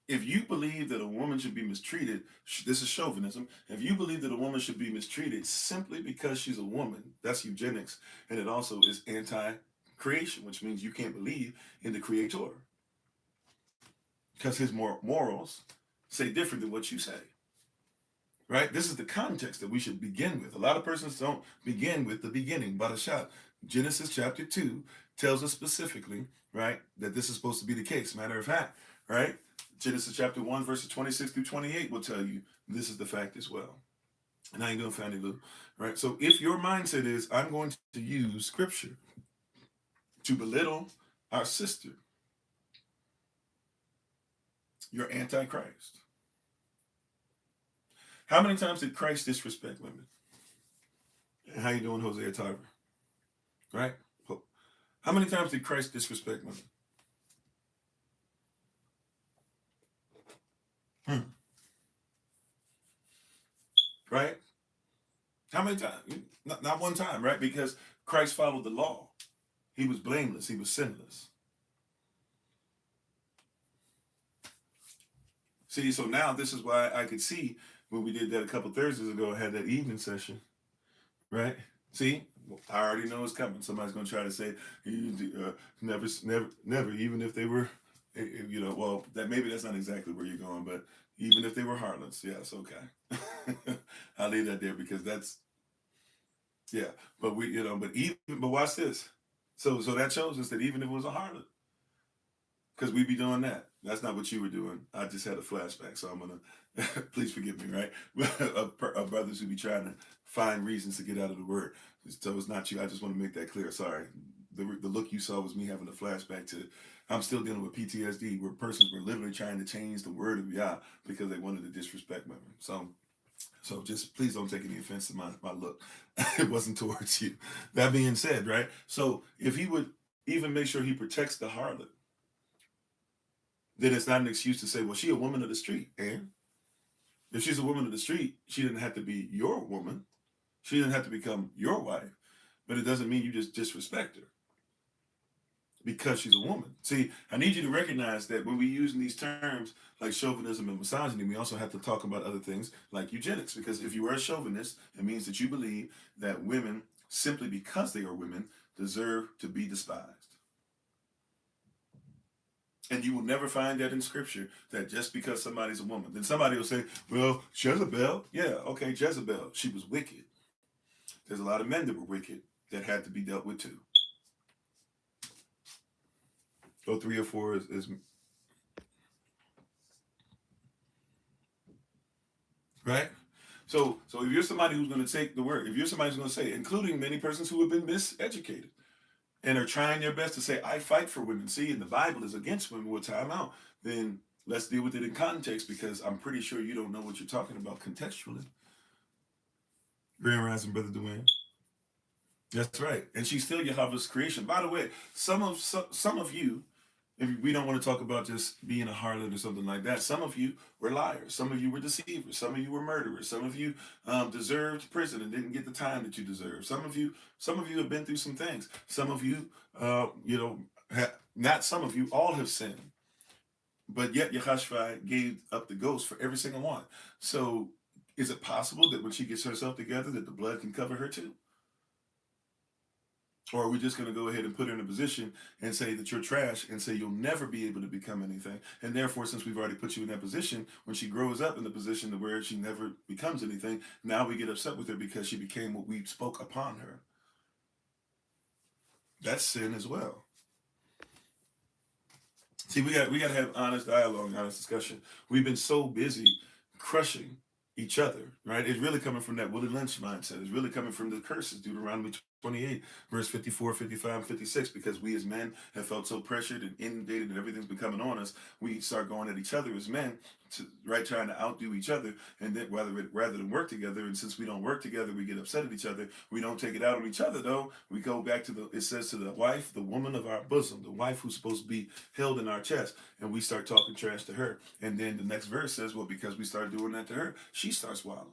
If you believe that a woman should be mistreated, this is chauvinism. If you believe that a woman should be mistreated simply because she's a woman, that's eugenics, and it also is anti-creation, which means you can't believe in the Creator because his morals say different than what you say. Right? This is the context that we should begin with. A lot of persons don't begin with the beginning. Badashat, Genesis chapter 2 tells us specifically, right, that this is supposed to be the case. Matter of fact, right, Genesis chapter 1, verses 26 through 28 will tell you this is the fact as well. And how you doing, Fanny Lou? Right? So if your mindset is, I'm going to use scripture to belittle our sister, you're antichrist. How many times did Christ disrespect women? And how you doing, Hosea Tarver? Right? How many times did Christ disrespect women? Right? How many times? Not one time, right? Because Christ followed the law. He was blameless. He was sinless. See, so now this is why I could see when we did that a couple Thursdays ago, I had that evening session, right? See, I already know it's coming. Somebody's going to try to say, never, even if they were, well, that maybe that's not exactly where you're going, but even if they were harlots, yes, okay. I'll leave that there because that's, yeah. But but watch this. So that shows us that even if it was a harlot, because we be doing that. That's not what you were doing. I just had a flashback, so I'm gonna please forgive me, right? of brothers who be trying to find reasons to get out of the word. So it's not you. I just want to make that clear. Sorry. The look you saw was me having a flashback to I'm still dealing with PTSD where persons were literally trying to change the word of Yah because they wanted to disrespect women. So just please don't take any offense to my look. It wasn't towards you. That being said, right? So if he would even make sure he protects the harlot, then it's not an excuse to say, well, she a woman of the street. And if she's a woman of the street, she didn't have to be your woman. She didn't have to become your wife. But it doesn't mean you just disrespect her because she's a woman. See, I need you to recognize that when we use these terms like chauvinism and misogyny, we also have to talk about other things like eugenics. Because if you are a chauvinist, it means that you believe that women, simply because they are women, deserve to be despised. And you will never find that in scripture, that just because somebody's a woman. Then somebody will say, well, Jezebel, yeah, okay, Jezebel, she was wicked. There's a lot of men that were wicked that had to be dealt with too. So 3 or 4 is right. So if you're somebody who's going to take the word, if you're somebody who's going to say, including many persons who have been miseducated and are trying their best to say, I fight for women, see, and the Bible is against women, we'll time out, then let's deal with it in context, because I'm pretty sure you don't know what you're talking about contextually. Grand Rising, Brother Dwayne. That's right. And she's still Yahweh's creation. By the way, some of you, if we don't want to talk about just being a harlot or something like that, some of you were liars. Some of you were deceivers. Some of you were murderers. Some of you deserved prison and didn't get the time that you deserve. Some of you have been through some things. Some of you, not some of you, all have sinned. But yet Yahashua gave up the ghost for every single one. So is it possible that when she gets herself together that the blood can cover her too? Or are we just going to go ahead and put her in a position and say that you're trash and say you'll never be able to become anything? And therefore, since we've already put you in that position, when she grows up in the position to where she never becomes anything, now we get upset with her because she became what we spoke upon her. That's sin as well. See, we got to have honest dialogue, honest discussion. We've been so busy crushing each other, right? It's really coming from that Willie Lynch mindset. It's really coming from the curses, Deuteronomy 28, verse 54, 55, and 56, because we as men have felt so pressured and inundated and everything's been coming on us, we start going at each other as men, trying to outdo each other, and then rather than work together. And since we don't work together, we get upset at each other. We don't take it out on each other, though. We go back to it says to the wife, the woman of our bosom, the wife who's supposed to be held in our chest, and we start talking trash to her. And then the next verse says, well, because we start doing that to her, she starts wilding.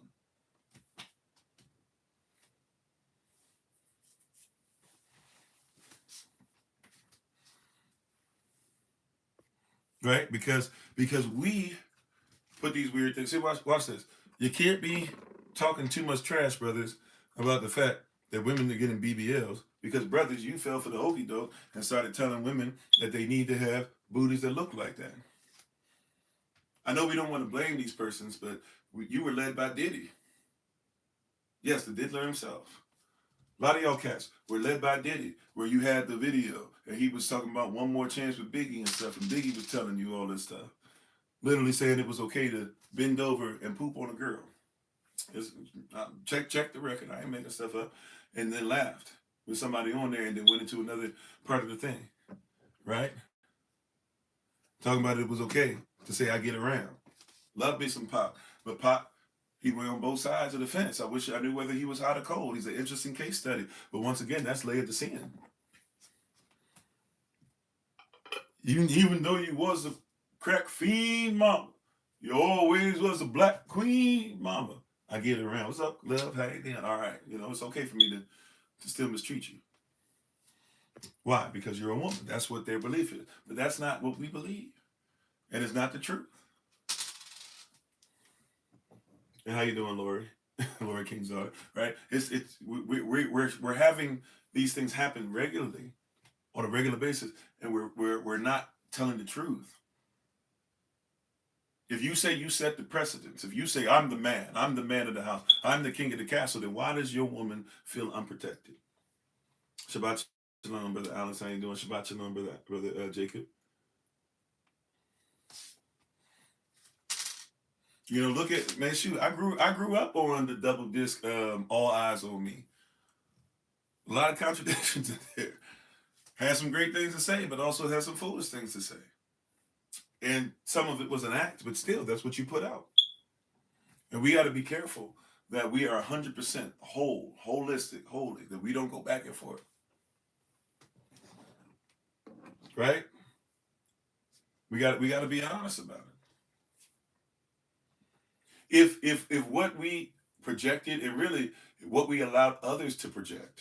Right? Because we put these weird things. See, watch this. You can't be talking too much trash, brothers, about the fact that women are getting BBLs, because, brothers, you fell for the okie doke and started telling women that they need to have booties that look like that. I know we don't want to blame these persons, but you were led by Diddy. Yes, the diddler himself. A lot of y'all cats were led by Diddy, where you had the video and he was talking about one more chance with Biggie and stuff, and Biggie was telling you all this stuff, literally saying it was okay to bend over and poop on a girl. Check the record. I ain't making stuff up. And then laughed with somebody on there, and then went into another part of the thing, right? Talking about it was okay to say I get around. Love me some Pop, but Pop, he went on both sides of the fence. I wish I knew whether he was hot or cold. He's an interesting case study. But once again, that's laid to sin. Even though you was a crack fiend mama, you always was a black queen mama. I get it around. What's up, love? How you doing? All right. It's okay for me to still mistreat you. Why? Because you're a woman. That's what their belief is. But that's not what we believe. And it's not the truth. And how you doing, Lori? Lori King's daughter, right? We're having these things happen regularly, on a regular basis, and we're not telling the truth. If you say you set the precedence, if you say I'm the man of the house, I'm the king of the castle, then why does your woman feel unprotected? Shabbat shalom, Brother Alex. How you doing? Shabbat shalom, brother Jacob. Look at, man, shoot, I grew up on the double disc, All Eyes on Me. A lot of contradictions in there. Has some great things to say, but also has some foolish things to say. And some of it was an act, but still, that's what you put out. And we got to be careful that we are 100% whole, holistic, holy, that we don't go back and forth. Right? We got to be honest about it. If what we projected and really what we allowed others to project.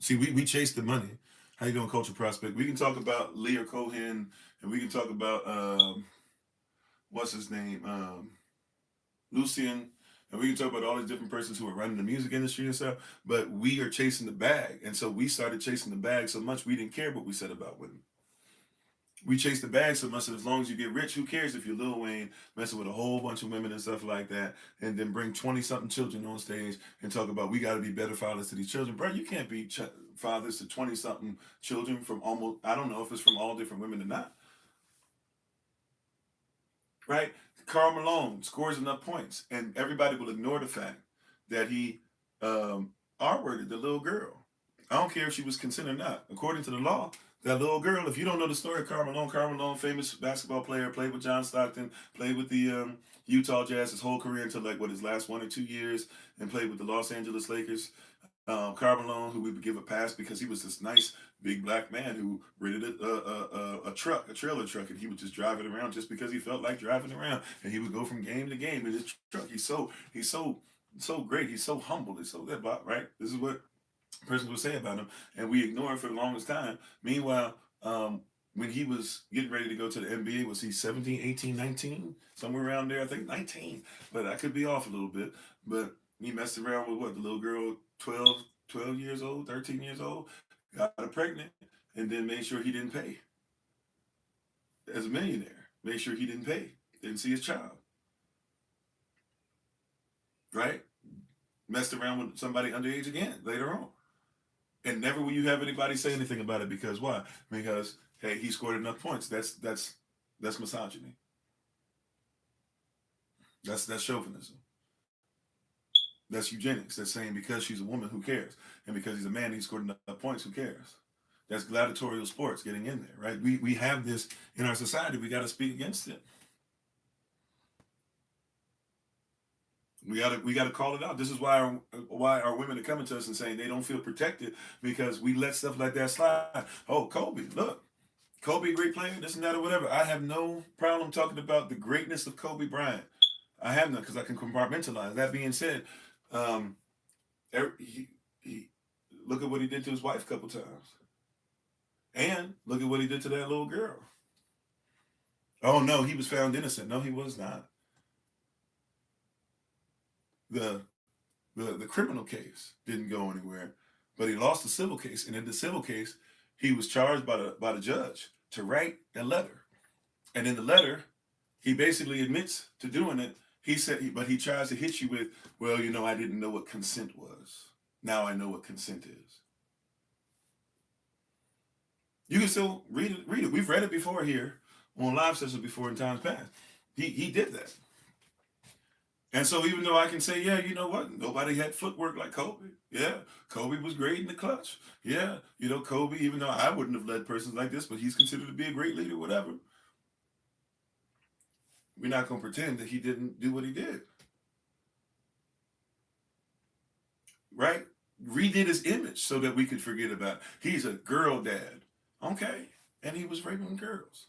See, we chase the money. How you doing, Culture Prospect? We can talk about Leah Cohen, and we can talk about what's his name, Lucian, and we can talk about all these different persons who are running the music industry and stuff. But we are chasing the bag, and so we started chasing the bag so much we didn't care what we said about women. We chase the bag so much that as long as you get rich, who cares if you're Lil Wayne messing with a whole bunch of women and stuff like that, and then bring 20-something children on stage and talk about we got to be better fathers to these children. Bro, you can't be fathers to 20-something children from almost, I don't know if it's from all different women or not. Right? Karl Malone scores enough points, and everybody will ignore the fact that he R-worded the little girl. I don't care if she was consented or not. According to the law, that little girl, if you don't know the story of Karl Malone, famous basketball player, played with John Stockton, played with the Utah Jazz his whole career until like what his last 1 or 2 years, and played with the Los Angeles Lakers. Karl Malone, who we would give a pass because he was this nice big black man who rented a truck, a trailer truck, and he would just drive it around just because he felt like driving around, and he would go from game to game in his truck. He's so great. He's so humble. He's so good, right? This is what person would say about him, and we ignore it for the longest time. Meanwhile, when he was getting ready to go to the NBA, was he 17, 18, 19? Somewhere around there, I think 19, but I could be off a little bit. But he messed around with what, the little girl, 12 years old, 13 years old, got her pregnant, and then made sure he didn't pay. As a millionaire, made sure he didn't pay, didn't see his child, right? Messed around with somebody underage again later on. And never will you have anybody say anything about it because why? Because hey, he scored enough points. That's misogyny. That's chauvinism. That's eugenics. That's saying because she's a woman, who cares? And because he's a man, he scored enough points, who cares? That's gladiatorial sports getting in there, right? We have this in our society. We got to speak against it. We gotta call it out. This is why our women are coming to us and saying they don't feel protected because we let stuff like that slide. Oh, Kobe, look, Kobe, great player, this and that or whatever. I have no problem talking about the greatness of Kobe Bryant. I have none because I can compartmentalize. That being said, um, he look at what he did to his wife a couple times, and look at what he did to that little girl. Oh no, he was found innocent. No, he was not. The the criminal case didn't go anywhere, but he lost the civil case, and in the civil case, he was charged by the judge to write a letter, and in the letter, he basically admits to doing it. He said, but he tries to hit you with, well, I didn't know what consent was. Now I know what consent is. You can still read it. Read it. We've read it before here on live sessions before in times past. He did that. And so even though I can say, yeah, you know what? Nobody had footwork like Kobe. Yeah, Kobe was great in the clutch. Yeah, Kobe, even though I wouldn't have led persons like this, but he's considered to be a great leader, whatever. We're not going to pretend that he didn't do what he did. Right? Redid his image so that we could forget about it. He's a girl dad. Okay. And he was raping girls.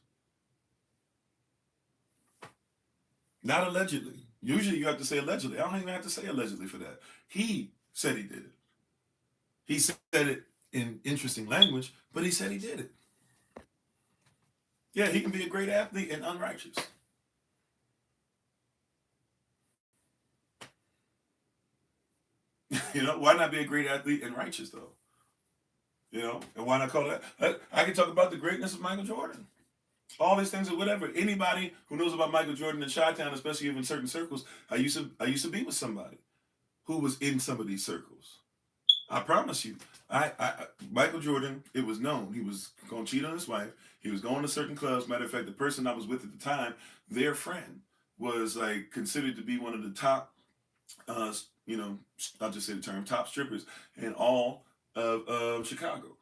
Not allegedly. Usually you have to say allegedly. I don't even have to say allegedly for that. He said he did it. He said it in interesting language, but he said he did it. Yeah, he can be a great athlete and unrighteous. Why not be a great athlete and righteous though? And why not call that? I can talk about the greatness of Michael Jordan. All these things or whatever. Anybody who knows about Michael Jordan in Chi-Town, especially in certain circles, I used to be with somebody who was in some of these circles. I promise you, Michael Jordan, it was known he was going to cheat on his wife. He was going to certain clubs. Matter of fact, the person I was with at the time, their friend, was like considered to be one of the top, uh, I'll just say the term, top strippers in all of Chicago.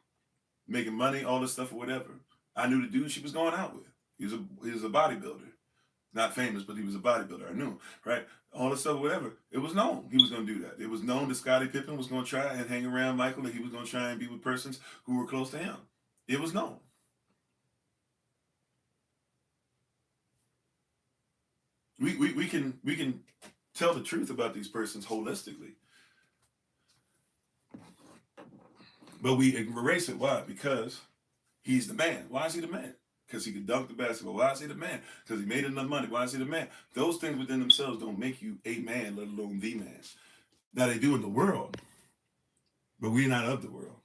making money, all this stuff or whatever. I knew the dude she was going out with. He was a bodybuilder. Not famous, but he was a bodybuilder. I knew him, right? All this stuff, whatever. It was known he was going to do that. It was known that Scottie Pippen was going to try and hang around Michael, and he was going to try and be with persons who were close to him. It was known. We can tell the truth about these persons holistically, but we erase it. Why? Because he's the man. Why is he the man? Because he could dunk the basketball. Why is he the man? Because he made enough money. Why is he the man? Those things within themselves don't make you a man, let alone the man. Now they do in the world, but we're not of the world.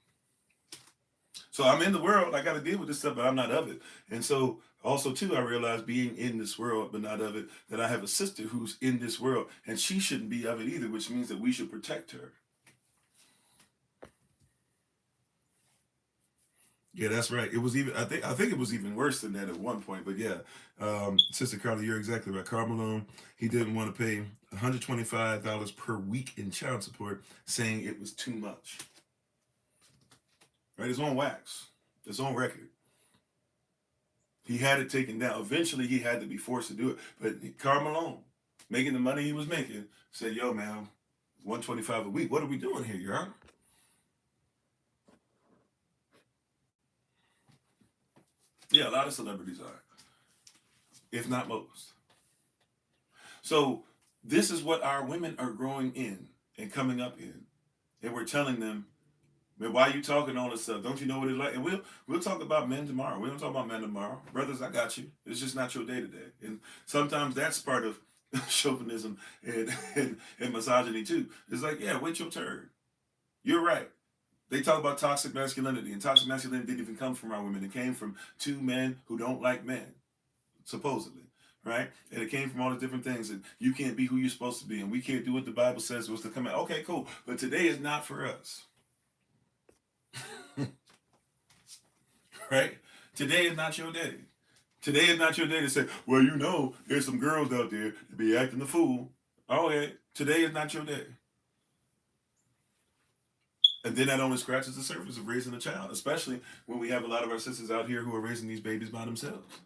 So I'm in the world. I got to deal with this stuff, but I'm not of it. And so also too, I realized being in this world, but not of it, that I have a sister who's in this world, and she shouldn't be of it either, which means that we should protect her. Yeah, that's right. It was even. I think it was even worse than that at one point. But yeah, Sister Carla, you're exactly right. Carmelo, he didn't want to pay $125 per week in child support, saying it was too much. Right, it's on wax. It's on record. He had it taken down. Eventually, he had to be forced to do it. But Carmelo, making the money he was making, said, "Yo, man, 125 a week. What are we doing here, Your Honor?" Yeah, a lot of celebrities are, if not most. So this is what our women are growing in and coming up in, and we're telling them, "Man, why are you talking all this stuff? Don't you know what it's like?" And we'll talk about men tomorrow. We don't talk about men tomorrow, brothers. I got you. It's just not your day to day, and sometimes that's part of chauvinism and misogyny too. It's like, yeah, wait your turn. You're right. They talk about toxic masculinity, and toxic masculinity didn't even come from our women. It came from two men who don't like men, supposedly, right? And it came from all the different things that you can't be who you're supposed to be, and we can't do what the Bible says was to come out. Okay, cool. But today is not for us, right? Today is not your day. Today is not your day to say, well, there's some girls out there that be acting the fool. Okay, today is not your day. And then that only scratches the surface of raising a child, especially when we have a lot of our sisters out here who are raising these babies by themselves.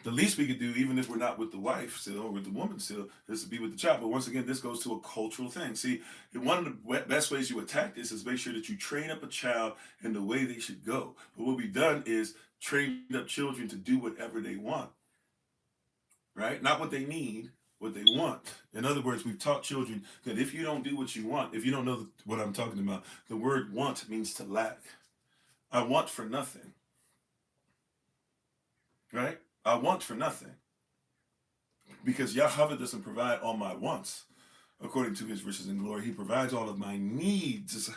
The least we could do, even if we're not with the wife still or with the woman still, is to be with the child. But once again, this goes to a cultural thing. See, one of the best ways you attack this is make sure that you train up a child in the way they should go. But what we've done is trained up children to do whatever they want, right? Not what they need, what they want. In other words, we've taught children that if you don't do what you want, if you don't know what I'm talking about, the word want means to lack. I want for nothing, right? I want for nothing. Because Yahweh doesn't provide all my wants according to his riches and glory. He provides all of my needs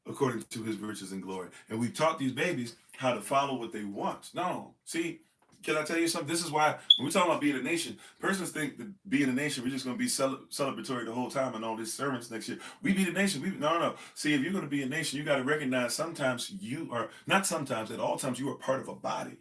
according to his riches and glory. And we taught these babies how to follow what they want. No. See, can I tell you something? This is why when we talk about being a nation, persons think that being a nation, we're just going to be celebratory the whole time and all these sermons next year. We be the nation. No. See, if you're going to be a nation, you got to recognize sometimes you are, not sometimes, at all times, you are part of a body.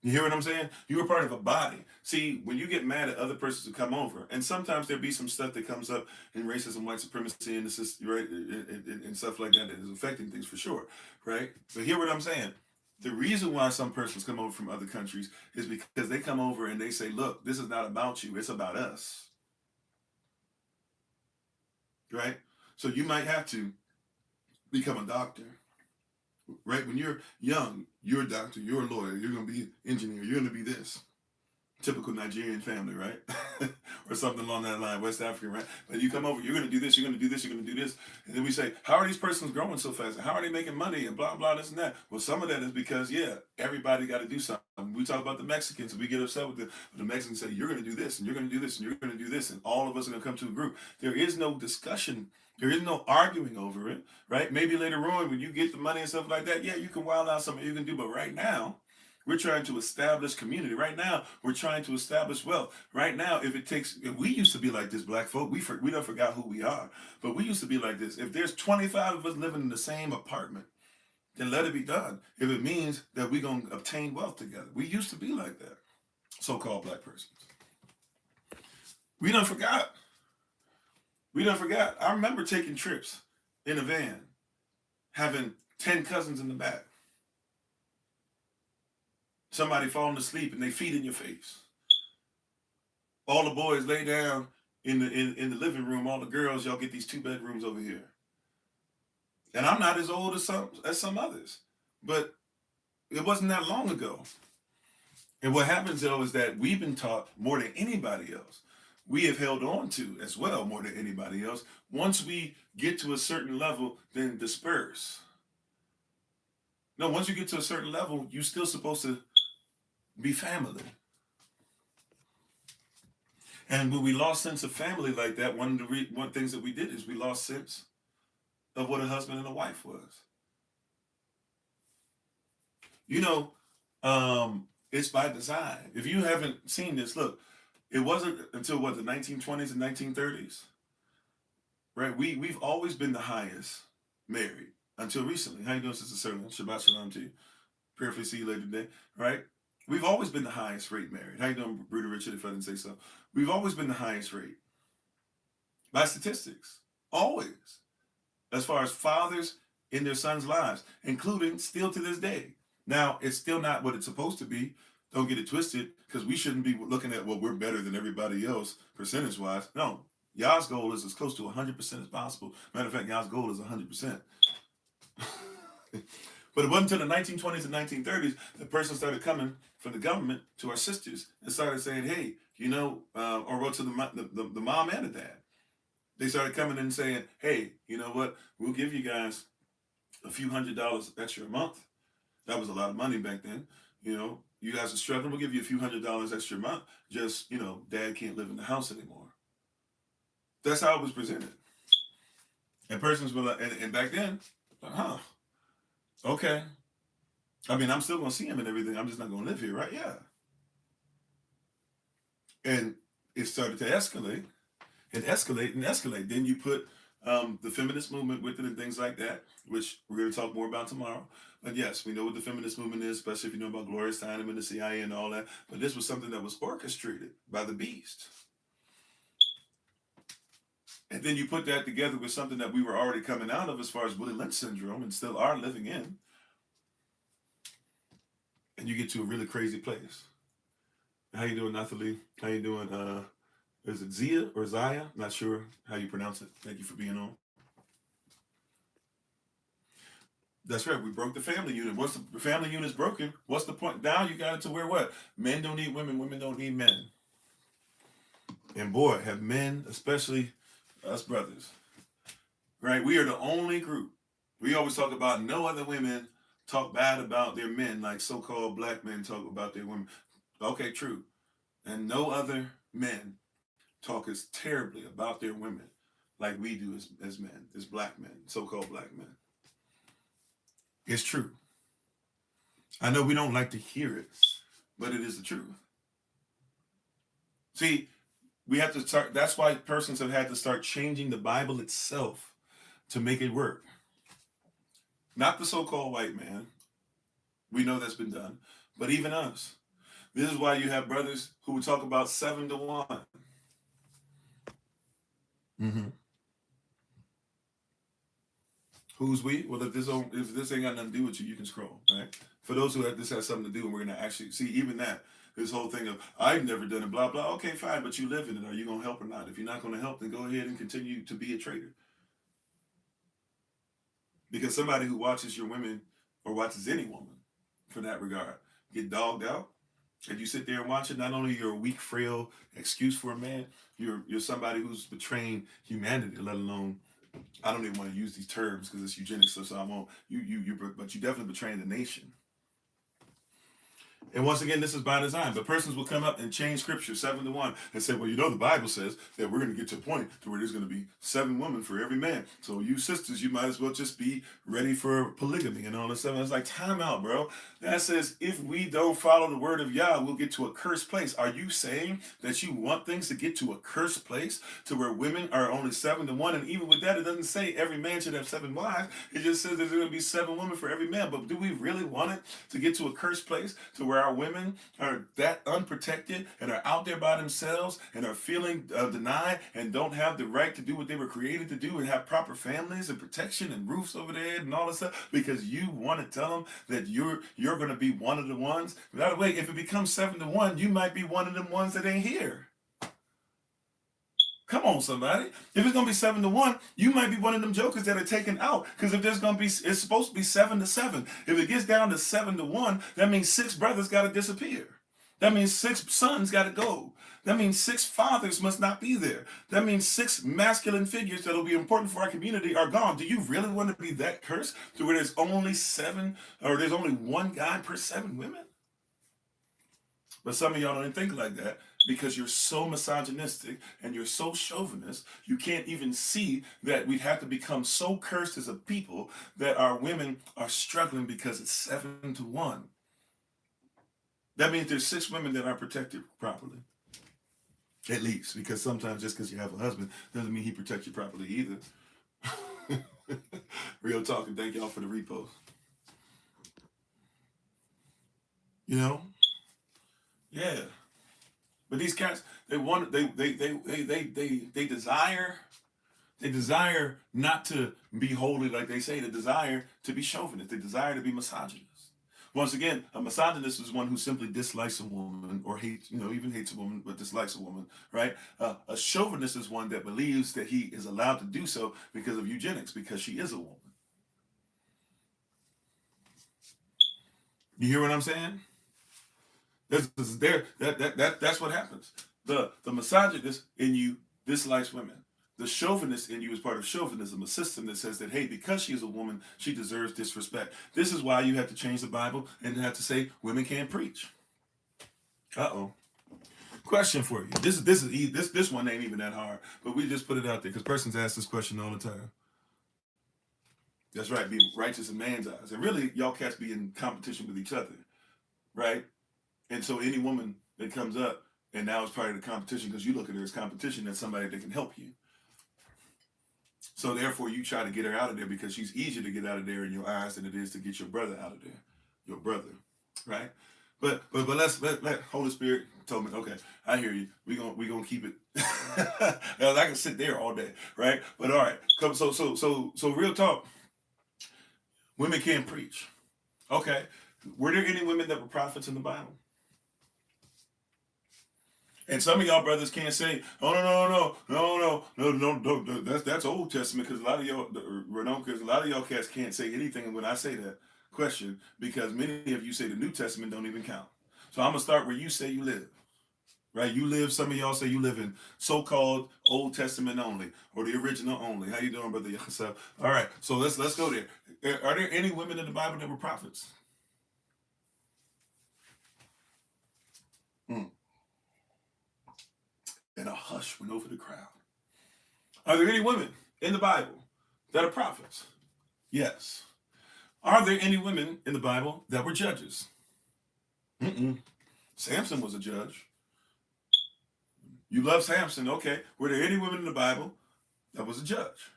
You hear what I'm saying? You are part of a body. See, when you get mad at other persons who come over, and sometimes there be some stuff that comes up in racism, white supremacy, and right, and stuff like that is affecting things for sure, right? But hear what I'm saying? The reason why some persons come over from other countries is because they come over and they say, "Look, this is not about you; it's about us." Right? So you might have to become a doctor. Right? When you're young, you're a doctor, you're a lawyer, you're going to be an engineer, you're going to be this. Typical Nigerian family, right? Or something along that line, West African, right? But you come over, you're going to do this, you're going to do this, you're going to do this. And then we say, how are these persons growing so fast? How are they making money? And blah, blah, this and that. Well, some of that is because, yeah, everybody got to do something. We talk about the Mexicans, and we get upset with the Mexicans say, you're going to do this, and you're going to do this, and you're going to do this. And all of us are going to come to a group. There is no discussion. There is no arguing over it, right? Maybe later on when you get the money and stuff like that, yeah, you can wild out something you can do. But right now, we're trying to establish community. Right now, we're trying to establish wealth. Right now, if we used to be like this, black folk, we don't forgot who we are. But we used to be like this. If there's 25 of us living in the same apartment, then let it be done. If it means that we're going to obtain wealth together. We used to be like that, so-called black persons. We done forgot. We done forgot. I remember taking trips in a van, having 10 cousins in the back. Somebody falling asleep and they feet in your face. All the boys lay down in the living room. All the girls, y'all get these 2 bedrooms over here. And I'm not as old as some others, but it wasn't that long ago. And what happens though is that we've been taught more than anybody else. We have held on to as well more than anybody else. Once we get to a certain level, then disperse. No, once you get to a certain level, you're still supposed to be family. And when we lost sense of family like that, one of the things that we did is we lost sense of what a husband and a wife was. You know, it's by design. If you haven't seen this, look, it wasn't until what, the 1920s and 1930s, right? We've always been the highest married until recently. How you doing, Sister Serlin? Shabbat shalom to you. Prayerfully see you later today, right? We've always been the highest rate married. How you doing, Bruder Richard, if I didn't say so? We've always been the highest rate by statistics, always, as far as fathers in their sons' lives, including still to this day. Now, it's still not what it's supposed to be. Don't get it twisted, because we shouldn't be looking at, well, we're better than everybody else percentage-wise. No, y'all's goal is as close to 100% as possible. Matter of fact, y'all's goal is 100%. But it wasn't until the 1920s and 1930s that person started coming from the government to our sisters and started saying, hey, you know, or wrote to the mom and the dad. They started coming in and saying, hey, you know what? We'll give you guys a few $100s extra a month. That was a lot of money back then. You know, you guys are struggling. We'll give you a few $100s extra a month. Just, you know, dad can't live in the house anymore. That's how it was presented. And persons were like, and back then, huh, okay. I mean, I'm still going to see him and everything. I'm just not going to live here, right? Yeah. And it started to escalate and escalate and escalate. Then you put the feminist movement with it and things like that, which we're going to talk more about tomorrow. But yes, we know what the feminist movement is, especially if you know about Gloria Steinem and the CIA and all that. But this was something that was orchestrated by the beast. And then you put that together with something that we were already coming out of as far as Willie Lynch syndrome and still are living in. And you get to a really crazy place. How you doing, Nathalie? How you doing? Is it Zia or Zaya? Not sure how you pronounce it. Thank you for being on. That's right. We broke the family unit. Once the family unit's broken, what's the point? Now you got it to where what? Men don't need women. Women don't need men. And boy, have men, especially us brothers, right? We are the only group. We always talk about no other women talk bad about their men like so-called black men talk about their women. Okay, true. And no other men talk as terribly about their women like we do as men, as black men, so-called black men. It's true. I know we don't like to hear it, but it is the truth. See, we have to start, that's why persons have had to start changing the Bible itself to make it work. Not the so-called white man. We know that's been done. But even us. This is why you have brothers who would talk about 7-1. Mm-hmm. Who's we? Well, if this ain't got nothing to do with you, you can scroll, right? For those who this has something to do, and we're going to actually see even that, this whole thing of, I've never done it, blah, blah. Okay, fine, but you live in it. Are you going to help or not? If you're not going to help, then go ahead and continue to be a traitor. Because somebody who watches your women, or watches any woman, for that regard, get dogged out, and you sit there and watch it, not only you're a weak, frail excuse for a man, you're somebody who's betraying humanity, let alone, I don't even want to use these terms because it's eugenics, so I won't. But you definitely betraying the nation. And once again, this is by design. But persons will come up and change scripture 7-1 and say, well, you know, the Bible says that we're going to get to a point to where there's going to be 7 women for every man. So you sisters, you might as well just be ready for polygamy and all this stuff. And it's like, time out, bro. That says if we don't follow the word of Yah, we'll get to a cursed place. Are you saying that you want things to get to a cursed place to where women are only 7-1? And even with that, it doesn't say every man should have 7 wives. It just says there's going to be 7 women for every man. But do we really want it to get to a cursed place to where where our women are that unprotected and are out there by themselves and are feeling denied and don't have the right to do what they were created to do and have proper families and protection and roofs over their head and all this stuff because you want to tell them that you're going to be one of the ones. By the way, if it becomes 7-1, you might be one of them ones that ain't here. Come on, somebody. If it's going to be 7-1, you might be one of them jokers that are taken out. Because if there's going to be, it's supposed to be 7-7. If it gets down to 7-1, that means 6 brothers got to disappear. That means 6 sons got to go. That means 6 fathers must not be there. That means 6 masculine figures that will be important for our community are gone. Do you really want to be that cursed to where there's only 7, or there's only 1 guy per 7 women? But some of y'all don't think like that because you're so misogynistic and you're so chauvinist, you can't even see that we'd have to become so cursed as a people that our women are struggling because it's 7-1. That means there's 6 women that aren't protected properly. At least, because sometimes just because you have a husband doesn't mean he protects you properly either. Real talk, and thank y'all for the repost. You know? Yeah. But these cats, they desire not to be holy like they say. They desire to be chauvinist. They desire to be misogynist. Once again, a misogynist is one who simply dislikes a woman or hates, even hates a woman, but dislikes a woman, right? A chauvinist is one that believes that he is allowed to do so because of eugenics, because she is a woman. You hear what I'm saying? That's what happens. The misogynist in you dislikes women. The chauvinist in you is part of chauvinism, a system that says that, hey, because she is a woman, she deserves disrespect. This is why you have to change the Bible and have to say women can't preach. Uh-oh. Question for you. This one ain't even that hard, but we just put it out there because persons ask this question all the time. That's right, be righteous in man's eyes. And really, y'all cats be in competition with each other, right? And so any woman that comes up and now it's part of the competition because you look at her as competition, that's somebody that can help you. So therefore you try to get her out of there because she's easier to get out of there in your eyes than it is to get your brother out of there. Your brother, right? But let Holy Spirit told me, okay, I hear you. We gonna keep it. I can sit there all day, right? But all right, so real talk. Women can't preach. Okay. Were there any women that were prophets in the Bible? And some of y'all brothers can't say, oh no, that's Old Testament because a lot of y'all cats can't say anything when I say that question because many of you say the New Testament don't even count. So I'm gonna start where you say you live, right? Some of y'all say you live in so-called Old Testament only or the original only. How you doing, brother Yasser? All right, so let's go there. Are there any women in the Bible that were prophets? And a hush went over the crowd. Are there any women in the Bible that are prophets? Yes. Are there any women in the Bible that were judges? Samson was a judge. You love Samson, okay. Were there any women in the Bible that was a judge?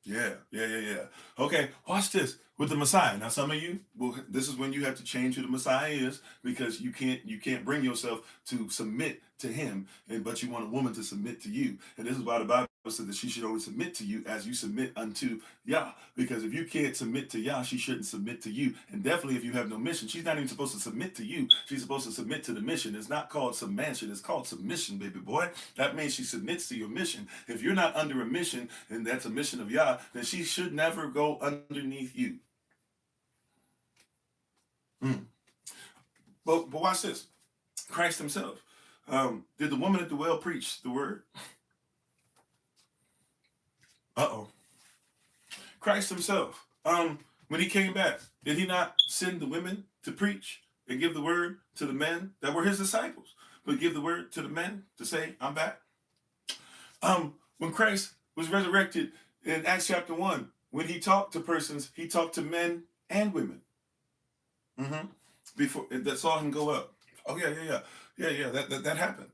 Yeah. Okay, watch this with the Messiah. Now, some of you, well, this is when you have to change who the Messiah is because you can't bring yourself to submit to him, but you want a woman to submit to you. And this is why the Bible said that she should only submit to you as you submit unto Yah. Because if you can't submit to Yah, she shouldn't submit to you. And definitely if you have no mission, she's not even supposed to submit to you. She's supposed to submit to the mission. It's not called submission, it's called submission, baby boy. That means she submits to your mission. If you're not under a mission, and that's a mission of Yah, then she should never go underneath you. But watch this. Christ himself. Did the woman at the well preach the word? Christ himself. When he came back, did he not send the women to preach and give the word to the men that were his disciples, but give the word to the men to say, I'm back? When Christ was resurrected in Acts chapter 1, when he talked to persons, he talked to men and women. Before that saw him go up. Oh yeah. That happened.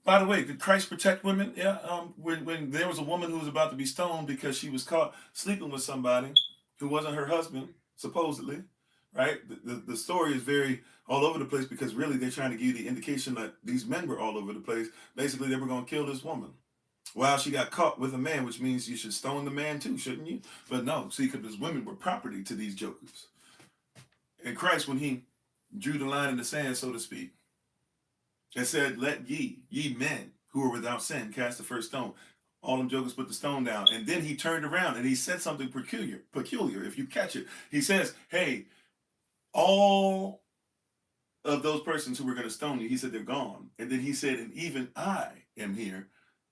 By the way, did Christ protect women? Yeah. When there was a woman who was about to be stoned because she was caught sleeping with somebody who wasn't her husband, supposedly, right? The story is very all over the place because really they're trying to give you the indication that these men were all over the place. Basically, they were going to kill this woman. Well, she got caught with a man, which means you should stone the man too, shouldn't you? But no, see, because these women were property to these jokers. And Christ, when he drew the line in the sand, so to speak, and said, "Let ye men who are without sin cast the first stone." All them jokers put the stone down. And then he turned around and he said something peculiar, if you catch it. He says, hey, all of those persons who were going to stone you, he said, they're gone. And then he said, and even I am here,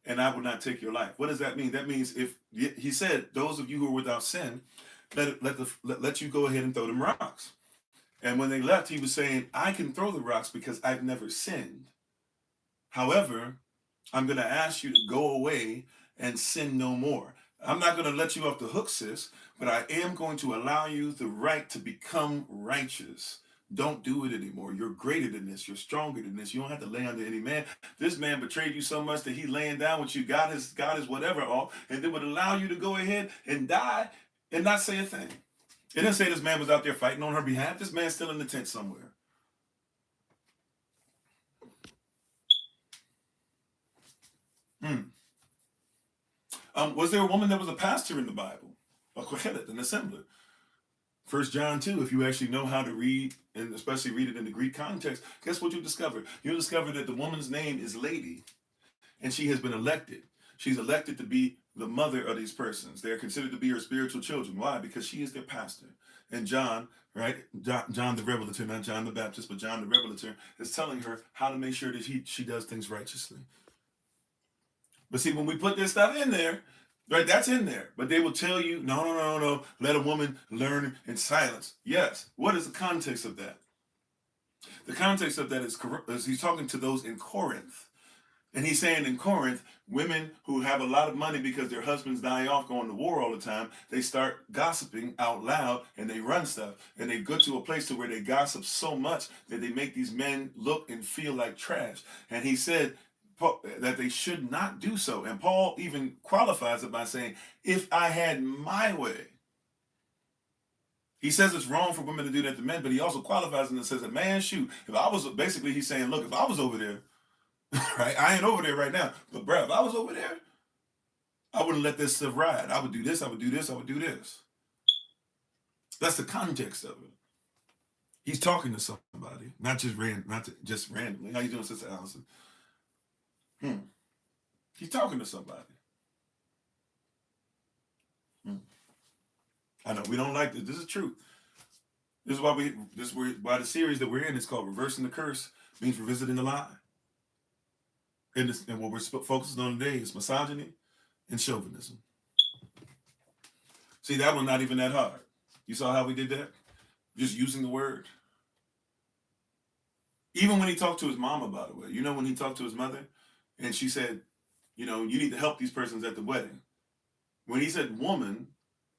and I will not take your life. What does that mean? That means if he said, those of you who are without sin, let you go ahead and throw them rocks. And when they left, he was saying, I can throw the rocks because I've never sinned. However, I'm going to ask you to go away and sin no more. I'm not going to let you off the hook, sis, but I am going to allow you the right to become righteous. Don't do it anymore. You're greater than this. You're stronger than this. You don't have to lay under any man. This man betrayed you so much that he laying down with you, got his whatever all, and then would allow you to go ahead and die and not say a thing. It didn't say this man was out there fighting on her behalf. This man's still in the tent somewhere. Was there a woman that was a pastor in the Bible? A kohelet, an assembler. 1 John 2, if you actually know how to read, and especially read it in the Greek context, guess what you discover? You'll discover that the woman's name is Lady, and she has been elected. She's elected to be the mother of these persons. They're considered to be her spiritual children. Why? Because she is their pastor. And John, right? John the Revelator, not John the Baptist, but John the Revelator, is telling her how to make sure that she does things righteously. But see, when we put this stuff in there, right, that's in there. But they will tell you, no, let a woman learn in silence. Yes. What is the context of that? The context of that is he's talking to those in Corinth. And he's saying in Corinth, women who have a lot of money because their husbands die off going to war all the time, they start gossiping out loud and they run stuff. And they go to a place to where they gossip so much that they make these men look and feel like trash. And he said that they should not do so. And Paul even qualifies it by saying, if I had my way. He says it's wrong for women to do that to men, but he also qualifies it and says that, man, shoot, if I was, basically he's saying, look, if I was over there, right, I ain't over there right now, but bruh, if I was over there, I wouldn't let this stuff ride. I would do this, I would do this, I would do this. That's the context of it. He's talking to somebody, not just randomly. How you doing, Sister Allison? He's talking to somebody. I know we don't like this. This is truth. This is why the series that we're in is called "Reversing the Curse," means revisiting the lie. And what we're focusing on today is misogyny and chauvinism. See, that one not even that hard. You saw how we did that? Just using the word. Even when he talked to his mama, by the way, when he talked to his mother, and she said, you need to help these persons at the wedding. When he said woman,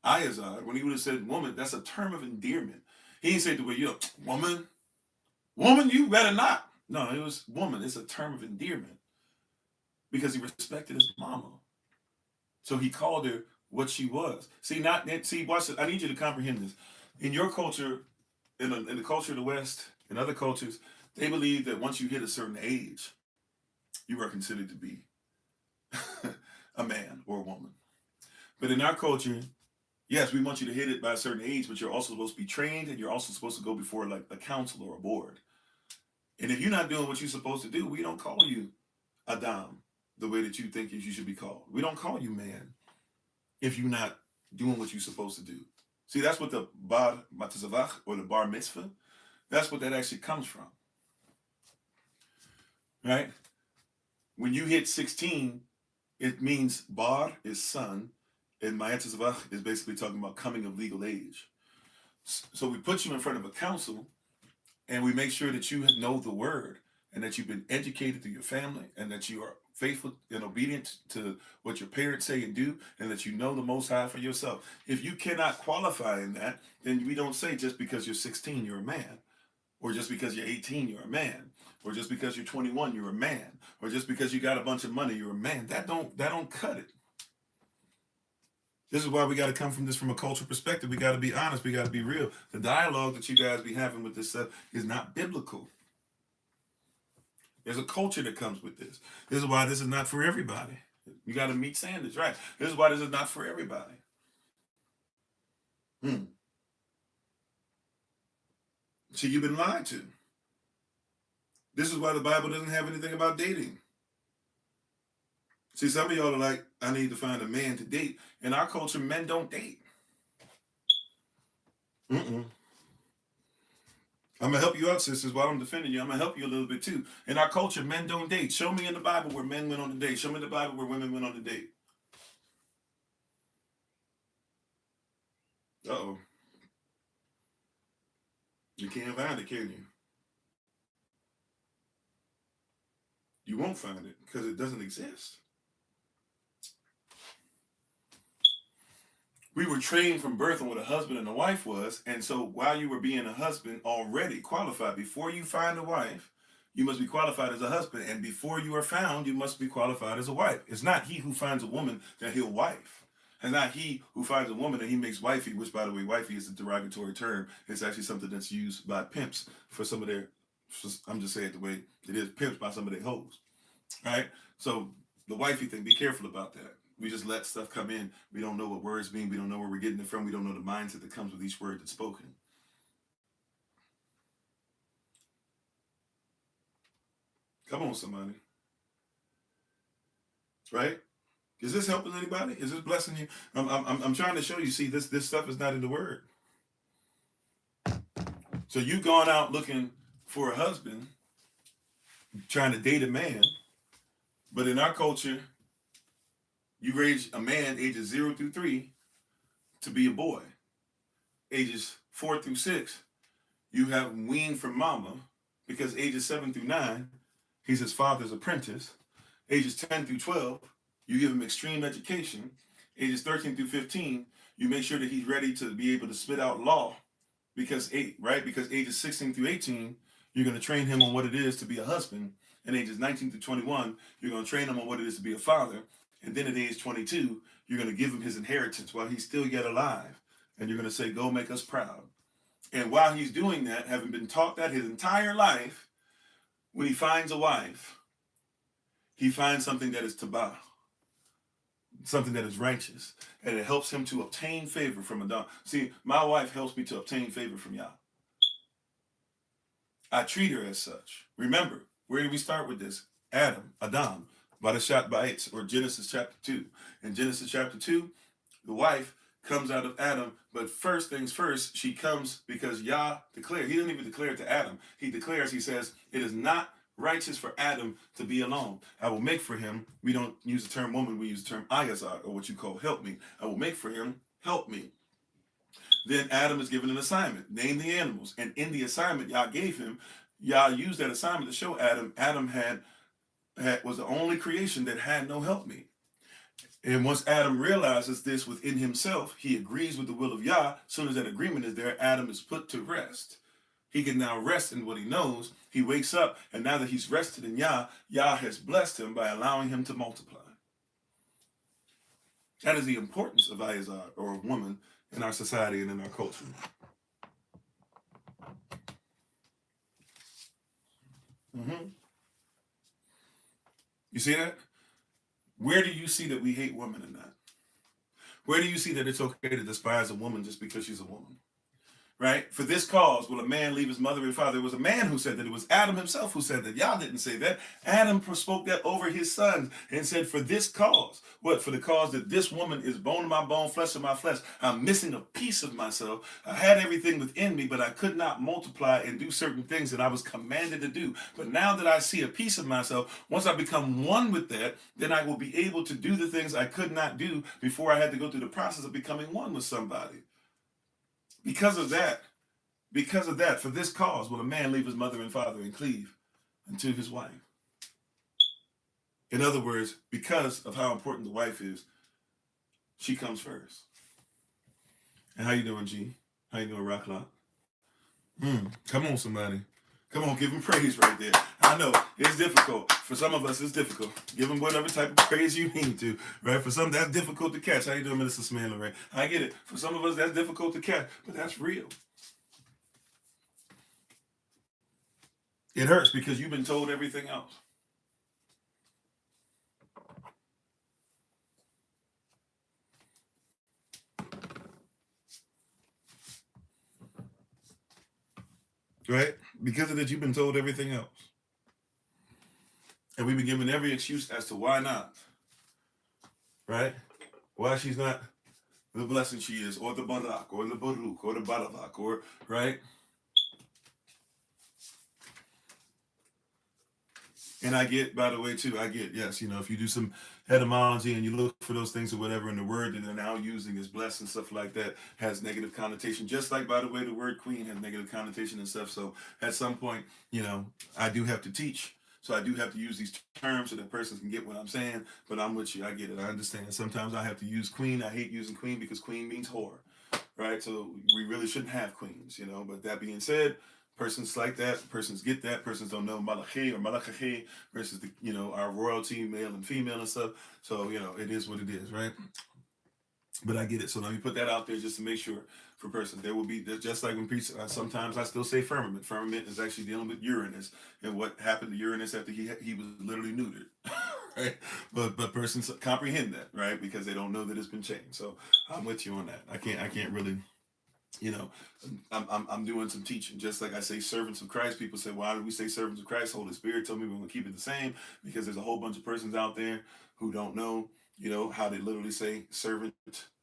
Ayazar, when he would have said woman, that's a term of endearment. He didn't say the way, woman, you better not. No, it was woman. It's a term of endearment because he respected his mama. So he called her what she was. Watch it. I need you to comprehend this. In your culture, in the culture of the West, in other cultures, they believe that once you hit a certain age, you are considered to be a man or a woman. But in our culture, yes, we want you to hit it by a certain age, but you're also supposed to be trained and you're also supposed to go before like a council or a board. And if you're not doing what you're supposed to do, we don't call you Adam the way that you think you should be called. We don't call you man if you're not doing what you're supposed to do. See, that's what the bar mitzvah or the bar mitzvah, that's what that actually comes from. Right? When you hit 16, it means bar is son, and mitzvah is basically talking about coming of legal age. So we put you in front of a council, and we make sure that you know the word, and that you've been educated through your family, and that you are faithful and obedient to what your parents say and do, and that you know the Most High for yourself. If you cannot qualify in that, then we don't say just because you're 16, you're a man. Or just because you're 18, you're a man. Or just because you're 21, you're a man. Or just because you got a bunch of money, you're a man. That don't cut it. This is why we got to come from this from a cultural perspective. We got to be honest. We got to be real. The dialogue that you guys be having with this stuff is not biblical. There's a culture that comes with this. This is why this is not for everybody. You got to meet standards, right? This is why this is not for everybody. See, you've been lied to. This is why the Bible doesn't have anything about dating. See, some of y'all are like, I need to find a man to date. In our culture, men don't date. I'm going to help you out, sisters, while I'm defending you. I'm going to help you a little bit, too. In our culture, men don't date. Show me in the Bible where men went on a date. Show me in the Bible where women went on a date. Uh-oh. You can't find it, can you? You won't find it because it doesn't exist. We were trained from birth on what a husband and a wife was. And so while you were being a husband already qualified, before you find a wife, you must be qualified as a husband. And before you are found, you must be qualified as a wife. It's not he who finds a woman that he'll wife. And not he who finds a woman that he makes wifey, which, by the way, wifey is a derogatory term. It's actually something that's used by pimps for some of their, I'm just saying it the way it is, pimps by some of their hoes. Right? So the wifey thing, be careful about that. We just let stuff come in. We don't know what words mean. We don't know where we're getting it from. We don't know the mindset that comes with each word that's spoken. Come on, somebody. Right? Is this helping anybody? Is this blessing you? I'm trying to show you, see, this stuff is not in the word. So you've gone out looking for a husband, trying to date a man, but in our culture, you raise a man ages 0 through 3 to be a boy. Ages 4 through 6, you have him weaned from mama, because ages 7 through 9, he's his father's apprentice. Ages 10 through 12, you give him extreme education. Ages 13 through 15, you make sure that he's ready to be able to spit out law, because ages 16 through 18, you're going to train him on what it is to be a husband. And ages 19 through 21, you're going to train him on what it is to be a father. And then at age 22, you're going to give him his inheritance while he's still yet alive. And you're going to say, go make us proud. And while he's doing that, having been taught that his entire life, when he finds a wife, he finds something that is tabah, something that is righteous. And it helps him to obtain favor from Adam. See, my wife helps me to obtain favor from Yah. I treat her as such. Remember, where did we start with this? Adam, by the Shat Ba'etz, or Genesis chapter 2. In Genesis chapter 2, the wife comes out of Adam, but first things first, she comes because Yah declared. He didn't even declare it to Adam. He declares, he says, it is not righteous for Adam to be alone. I will make for him, we don't use the term woman, we use the term ayazar, or what you call help me. I will make for him, help me. Then Adam is given an assignment, name the animals. And in the assignment Yah gave him, Yah used that assignment to show Adam was the only creation that had no helpmeet. And once Adam realizes this within himself, he agrees with the will of Yah. As soon as that agreement is there, Adam is put to rest. He can now rest in what he knows. He wakes up, and now that he's rested in Yah, Yah has blessed him by allowing him to multiply. That is the importance of Ayazar, or a woman, in our society and in our culture. You see that? Where do you see that we hate women in that? Where do you see that it's okay to despise a woman just because she's a woman? Right? For this cause will a man leave his mother and father. It was a man who said that. It was Adam himself who said that. Y'all didn't say that. Adam spoke that over his sons and said, for this cause. What? For the cause that this woman is bone of my bone, flesh of my flesh. I'm missing a piece of myself. I had everything within me, but I could not multiply and do certain things that I was commanded to do. But now that I see a piece of myself, once I become one with that, then I will be able to do the things I could not do before I had to go through the process of becoming one with somebody. Because of that, for this cause will a man leave his mother and father and cleave unto his wife. In other words, because of how important the wife is, she comes first. And how you doing, G? How you doing, Rock Lock? Come on, somebody. Come on, give him praise right there. I know it's difficult. For some of us, it's difficult. Give him whatever type of praise you need to, right? For some, that's difficult to catch. How you doing, Minister Smith? Right? I get it. For some of us, that's difficult to catch, but that's real. It hurts because you've been told everything else. Right? Because of that, you've been told everything else. And we've been given every excuse as to why not. Right? Why she's not the blessing she is, or the barak, or the baruch, or the balavak, or, right? And I get, by the way, too, I get, yes, if you do some etymology and you look for those things or whatever, and the word that they're now using is blessed and stuff like that has negative connotation. Just like, by the way, the word queen has negative connotation and stuff. So at some point, I do have to teach. So I do have to use these terms so that persons can get what I'm saying. But I'm with you. I get it. I understand. Sometimes I have to use queen. I hate using queen because queen means whore, right? So we really shouldn't have queens, But that being said, persons like that, persons get that, persons don't know malachi or malachachi versus our royalty, male and female and stuff. So it is what it is, right? But I get it. So let me put that out there just to make sure for persons. There will be, just like when sometimes I still say firmament. Firmament is actually dealing with Uranus and what happened to Uranus after he was literally neutered. Right? But persons comprehend that, right? Because they don't know that it's been changed. So I'm with you on that. I can't really. I'm doing some teaching. Just like I say servants of Christ, people say, why do we say servants of Christ? Holy Spirit told me we're going to keep it the same because there's a whole bunch of persons out there who don't know, how they literally say servant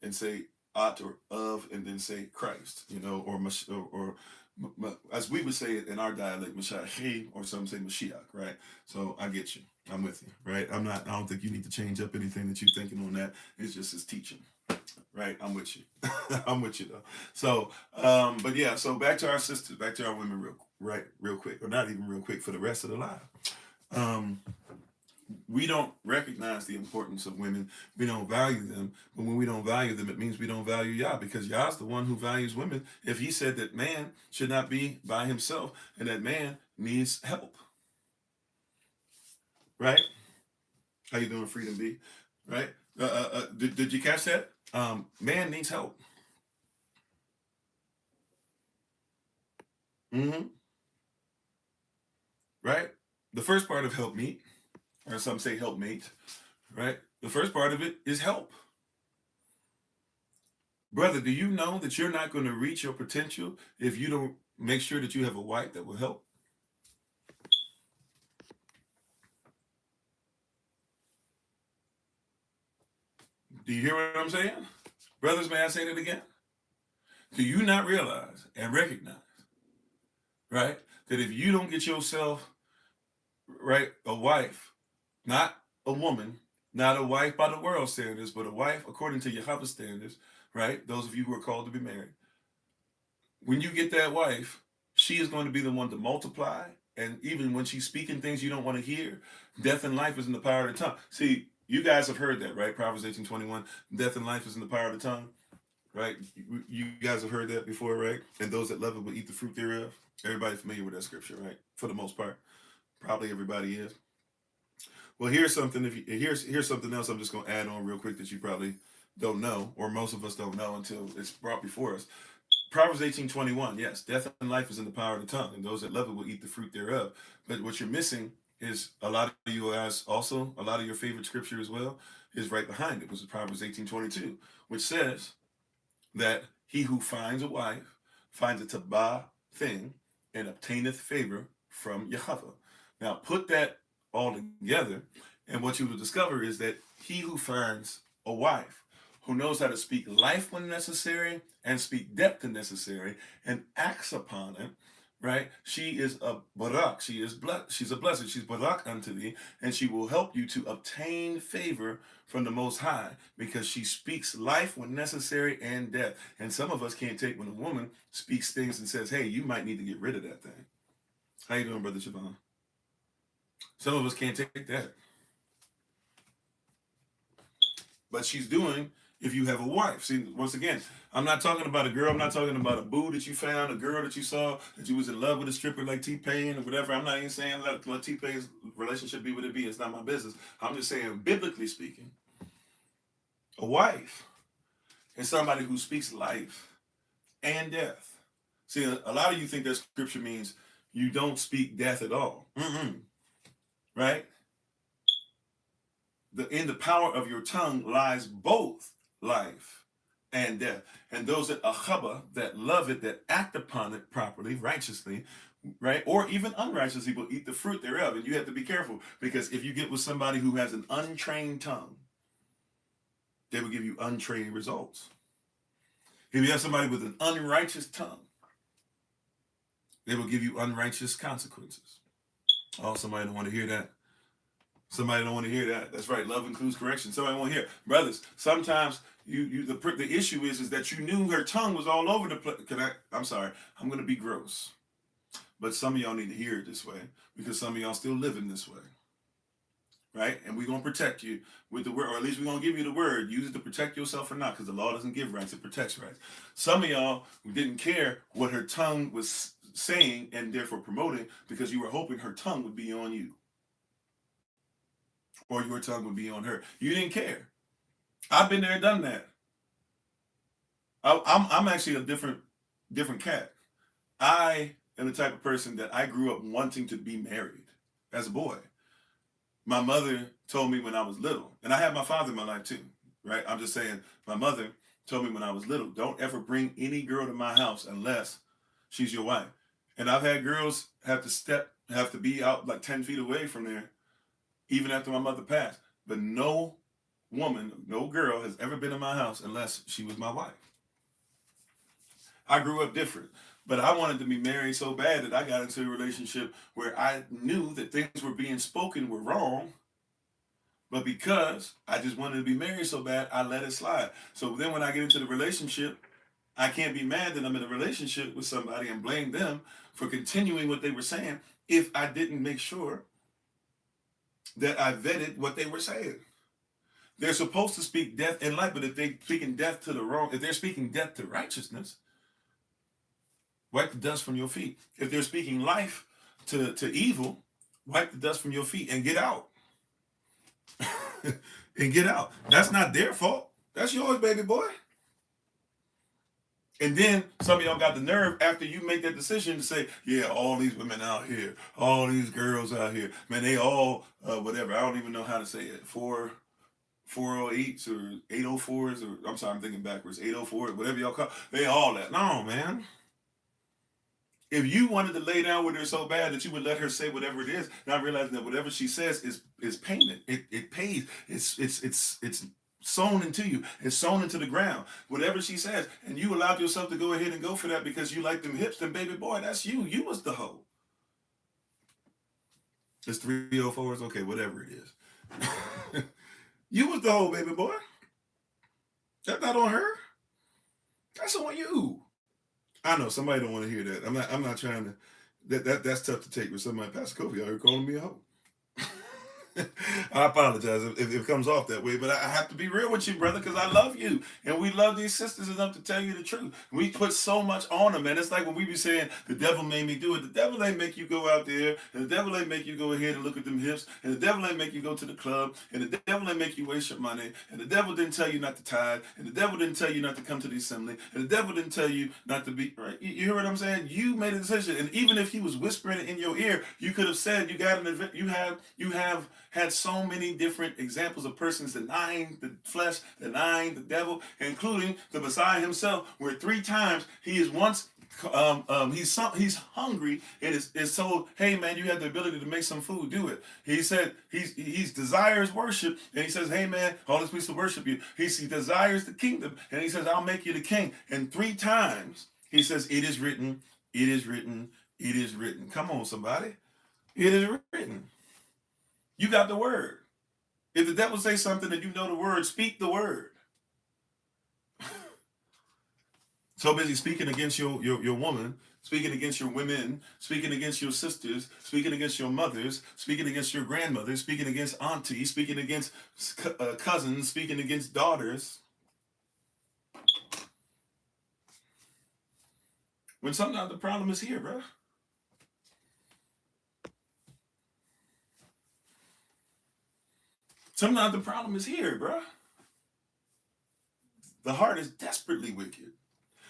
and say at or of and then say Christ, or as we would say it in our dialect, Mashiach, or some say Mashiach, right? So I get you. I'm with you, right? I don't think you need to change up anything that you're thinking on that. It's just his teaching. Right, I'm with you. I'm with you though. So, but yeah. So back to our sisters, back to our women, real quick, or not even real quick for the rest of the live. We don't recognize the importance of women. We don't value them. But when we don't value them, it means we don't value Yah, because Yah's the one who values women. If he said that man should not be by himself and that man needs help, right? How you doing, Freedom B? Right? Did you catch that? Man needs help. Mm-hmm. Right? The first part of help meet, or some say helpmate, right? The first part of it is help. Brother, do you know that you're not going to reach your potential if you don't make sure that you have a wife that will help? Do you hear what I'm saying? Brothers, may I say that again? Do you not realize and recognize, right, that if you don't get yourself, right, a wife, not a woman, not a wife by the world standards, but a wife according to Yahweh standards, right? Those of you who are called to be married. When you get that wife, she is going to be the one to multiply. And even when she's speaking things you don't want to hear, death and life is in the power of the tongue. See, you guys have heard that, right? Proverbs 18:21, death and life is in the power of the tongue, right? You guys have heard that before, right? And those that love it will eat the fruit thereof. Everybody familiar with that scripture, right? For the most part. Probably everybody is. Well, here's something. Here's something else I'm just going to add on real quick that you probably don't know, or most of us don't know until it's brought before us. Proverbs 18:21, yes, death and life is in the power of the tongue, and those that love it will eat the fruit thereof. But what you're missing is a lot of you guys also, a lot of your favorite scripture as well, is right behind it, which is Proverbs 18:22, which says that he who finds a wife finds a tabah thing and obtaineth favor from Yahweh. Now put that all together, and what you will discover is that he who finds a wife who knows how to speak life when necessary and speak depth when necessary and acts upon it, right? She is a barak. She's a blessed. She's barak unto thee, and she will help you to obtain favor from the Most High because she speaks life when necessary and death. And some of us can't take when a woman speaks things and says, hey, you might need to get rid of that thing. How you doing, Brother Siobhan? Some of us can't take that. But she's doing if you have a wife. See, once again, I'm not talking about a girl. I'm not talking about a boo that you found, a girl that you saw, that you was in love with a stripper like T-Pain or whatever. I'm not even saying let T-Pain's relationship be what it be. It's not my business. I'm just saying, biblically speaking, a wife is somebody who speaks life and death. See, a lot of you think that scripture means you don't speak death at all. Right? In the power of your tongue lies both life and death. And those that achaba, that love it, that act upon it properly, righteously, right, or even unrighteously, will eat the fruit thereof. And you have to be careful, because if you get with somebody who has an untrained tongue, they will give you untrained results. If you have somebody with an unrighteous tongue, they will give you unrighteous consequences. Oh, somebody don't want to hear that. Somebody don't want to hear that. That's right. Love includes correction. Somebody won't hear. Brothers, sometimes the issue is that you knew her tongue was all over the place. I'm sorry. I'm going to be gross. But some of y'all need to hear it this way, because some of y'all still living this way. Right? And we're going to protect you with the word, or at least we're going to give you the word. Use it to protect yourself or not, because the law doesn't give rights. It protects rights. Some of y'all didn't care what her tongue was saying and therefore promoting, because you were hoping her tongue would be on you, or your tongue would be on her. You didn't care. I've been there and done that. I'm actually a different cat. I am the type of person that I grew up wanting to be married as a boy. My mother told me when I was little, and I had my father in my life too, right? I'm just saying, my mother told me when I was little, don't ever bring any girl to my house unless she's your wife. And I've had girls have to be out like 10 feet away from there, even after my mother passed. But no woman, no girl has ever been in my house unless she was my wife. I grew up different, but I wanted to be married so bad that I got into a relationship where I knew that things were being spoken were wrong, but because I just wanted to be married so bad, I let it slide. So then when I get into the relationship, I can't be mad that I'm in a relationship with somebody and blame them for continuing what they were saying if I didn't make sure that I vetted what they were saying. They're supposed to speak death and life, but if they're speaking death to the wrong, if they're speaking death to righteousness, wipe the dust from your feet. If they're speaking life to evil, wipe the dust from your feet and get out. And get out. That's not their fault. That's yours, baby boy. And then some of y'all got the nerve after you make that decision to say, yeah, all these women out here, all these girls out here, man, they all, whatever. I don't even know how to say it. 408s or 804s, or I'm sorry, I'm thinking backwards. 804, whatever y'all call, they all that. No, man. If you wanted to lay down with her so bad that you would let her say whatever it is, not realizing that whatever she says is payment. It pays. It's sown into you. It's sown into the ground. Whatever she says, and you allowed yourself to go ahead and go for that because you like them hips, then baby boy, that's you. You was the hoe. It's 304s, okay, whatever it is. You was the hoe, baby boy. That's not on her. That's on you. I know somebody don't want to hear that. I'm not trying to. That's tough to take with somebody. Pastor Kofi out here calling me a hoe. I apologize if it comes off that way, but I have to be real with you, brother, because I love you. And we love these sisters enough to tell you the truth. We put so much on them, man. It's like when we be saying, the devil made me do it. The devil ain't make you go out there, and the devil ain't make you go ahead and look at them hips, and the devil ain't make you go to the club, and the devil ain't make you waste your money, and the devil didn't tell you not to tithe, and the devil didn't tell you not to come to the assembly, and the devil didn't tell you not to be, right? You hear what I'm saying? You made a decision. And even if he was whispering it in your ear, you could have said, you have had so many different examples of persons denying the flesh, denying the devil, including the Messiah himself, where 3 times he is once he's hungry and is told, hey man, you have the ability to make some food, do it. He said he's desires worship, and he says, hey man, all this needs to worship you. He desires the kingdom, and he says, I'll make you the king. And 3 times he says, it is written, it is written, it is written. Come on, somebody. It is written. You got the word. If the devil says something and you know the word, speak the word. So busy speaking against your woman, speaking against your women, speaking against your sisters, speaking against your mothers, speaking against your grandmothers, speaking against aunties, speaking against cousins, speaking against daughters. When sometimes the problem is here, bro. Sometimes the problem is here, bro. The heart is desperately wicked.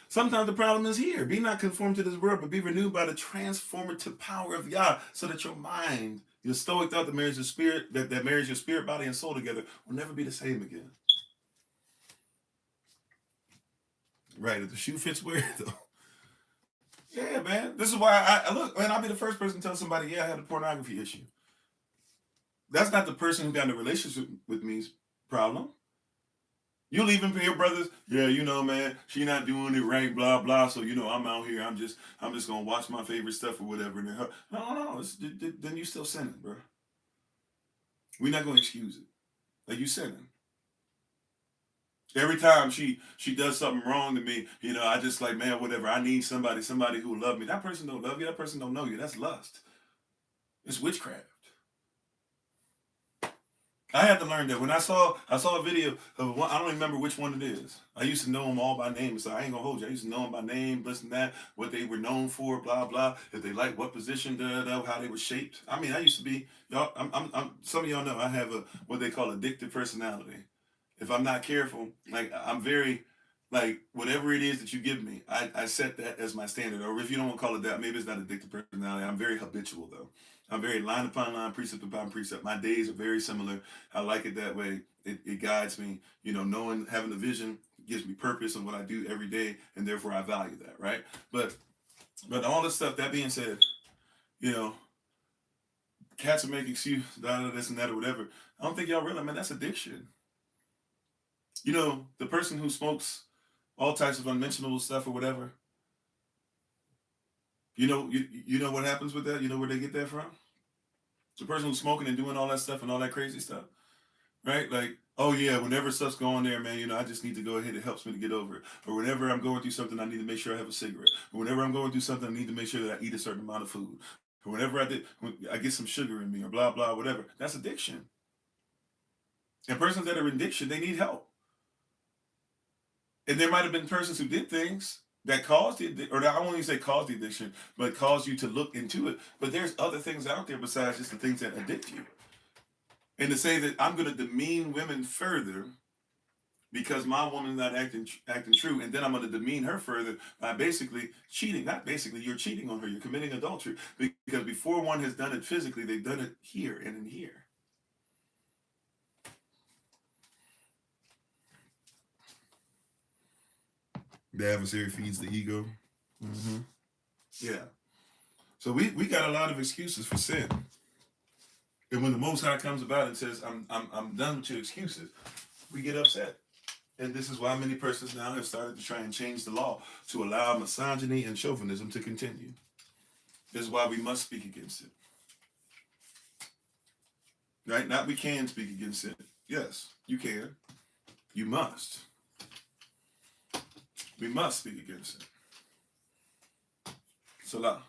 Sometimes the problem is here. Be not conformed to this world, but be renewed by the transformative power of God, so that your mind, your stoic thought that marries your spirit, that marries your spirit, body, and soul together, will never be the same again. Right? If the shoe fits, wear it though. Yeah, man. This is why I look, man. I'll be the first person to tell somebody, yeah, I had a pornography issue. That's not the person who got in a relationship with me's problem. You'll even hear brothers, yeah, man, she not doing it right, blah blah. So I'm out here, I'm just gonna watch my favorite stuff or whatever. And no, then you still sinning, bro. We're not gonna excuse it. Like you sinning. Every time she does something wrong to me, I just like, man, whatever. I need somebody who will love me. That person don't love you. That person don't know you. That's lust. It's witchcraft. I had to learn that when I saw a video of one. I don't remember which one it is. I used to know them all by name, so I ain't gonna hold you. I used to know them by name, this and that, what they were known for, blah blah. If they like what position, how they were shaped. I mean, I used to be y'all. Some of y'all know I have a what they call addictive personality. If I'm not careful, like I'm very, like whatever it is that you give me, I set that as my standard. Or if you don't want to call it that, maybe it's not addictive personality. I'm very habitual though. I'm very line upon line, precept upon precept. My days are very similar. I like it that way. It guides me. Knowing, having a vision gives me purpose in what I do every day, and therefore I value that, right? But all this stuff, that being said, you know, cats will make excuse, this and that or whatever. I don't think y'all realize, man, that's addiction. The person who smokes all types of unmentionable stuff or whatever, you know what happens with that? You know where they get that from? The person who's smoking and doing all that stuff and all that crazy stuff, right? Like, oh yeah, whenever stuff's going there, man, I just need to go ahead. It helps me to get over it. Or whenever I'm going through something, I need to make sure I have a cigarette. Or whenever I'm going through something, I need to make sure that I eat a certain amount of food. Or whenever I get some sugar in me, or blah blah, whatever. That's addiction. And persons that are in addiction, they need help. And there might have been persons who did things that caused the, or I won't even say caused the addiction, but caused you to look into it. But there's other things out there besides just the things that addict you. And to say that I'm going to demean women further because my woman's not acting true, and then I'm going to demean her further by basically cheating. Not basically, you're cheating on her. You're committing adultery because before one has done it physically, they've done it here and in here. The adversary feeds the ego. Mm-hmm. Yeah. So we got a lot of excuses for sin. And when the Most High comes about and says, I'm done with your excuses, we get upset. And this is why many persons now have started to try and change the law to allow misogyny and chauvinism to continue. This is why we must speak against it. Right? Not we can speak against it. Yes, you can. You must. We must speak against it. Salah.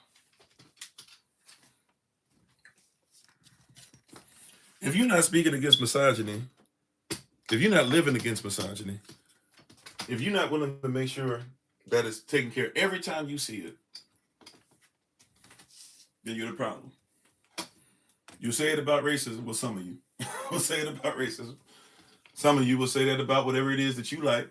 If you're not speaking against misogyny, if you're not living against misogyny, if you're not willing to make sure that it's taken care of every time you see it, then you're the problem. You say it about racism, well, some of you will say it about racism. Some of you will say that about whatever it is that you like.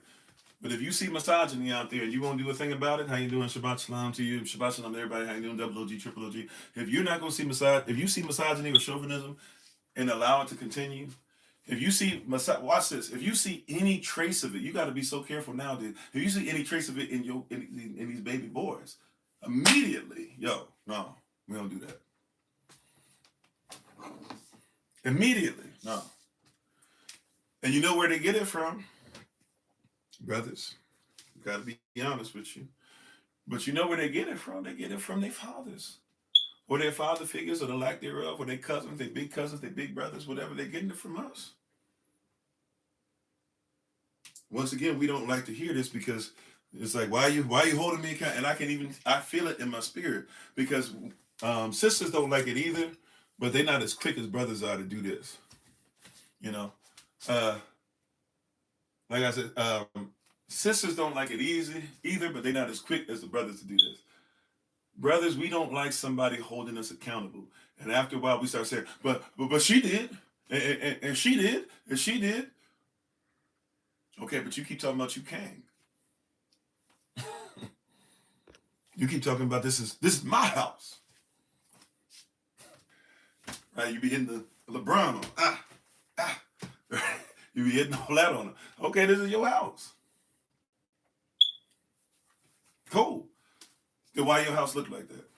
But if you see misogyny out there and you won't do a thing about it, how you doing? Shabbat shalom to you. Shabbat shalom to everybody. How you doing? Double OG, triple OG. If you're not going to see if you see misogyny or chauvinism and allow it to continue, if you see, watch this. If you see any trace of it, you got to be so careful nowadays. If you see any trace of it in these baby boys, immediately, no, we don't do that. Immediately, no. And you know where they get it from? Brothers, got to be honest with you. But you know where they get it from? They get it from their fathers. Or their father figures, or the lack thereof, or their cousins, their big brothers, whatever. They're getting it from us. Once again, we don't like to hear this because it's like, why are you holding me account? And I feel it in my spirit because sisters don't like it either, but they're not as quick as brothers are to do this. Like I said, sisters don't like it easy either, but they're not as quick as the brothers to do this. Brothers, we don't like somebody holding us accountable. And after a while, we start saying, but she did, and she did, and she did. Okay, but you keep talking about you can. You keep talking about this is my house, right? You be hitting the LeBron on, ah, you be hitting all that on her. Okay, this is your house. Cool. Then why your house look like that?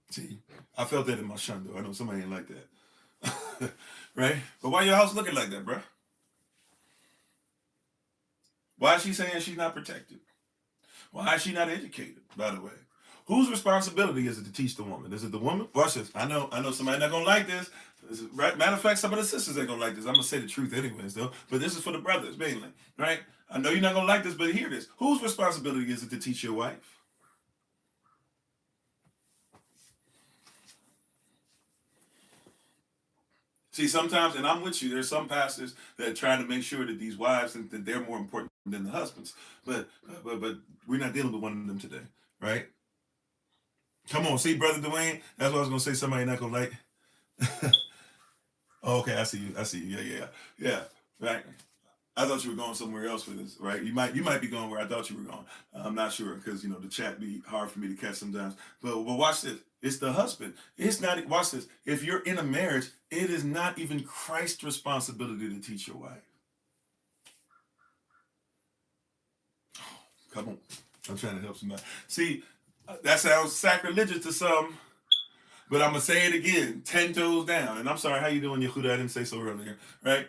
See, I felt that in my shundo. I know somebody ain't like that. Right? But why your house looking like that, bruh? Why is she saying she's not protected? Why is she not educated, by the way? Whose responsibility is it to teach the woman? Is it the woman? Watch this. I know somebody not gonna like this. Right? Matter of fact, some of the sisters ain't gonna like this. I'm gonna say the truth anyways, though. But this is for the brothers, mainly. Right? I know you're not gonna like this, but hear this. Whose responsibility is it to teach your wife? See, sometimes, and I'm with you, there's some pastors that are trying to make sure that these wives think that they're more important than the husbands. But we're not dealing with one of them today, right? Come on, see, brother Dwayne. That's what I was gonna say. Somebody not gonna like. Oh, okay, I see you. I see you. Yeah. Right. I thought you were going somewhere else for this, right? You might be going where I thought you were going. I'm not sure because the chat be hard for me to catch sometimes. But watch this. It's the husband. It's not. Watch this. If you're in a marriage, it is not even Christ's responsibility to teach your wife. Come on, I'm trying to help somebody. See, that sounds sacrilegious to some, but I'm gonna say it again, 10 toes down. And I'm sorry, how you doing, Yehuda? I didn't say so earlier, right?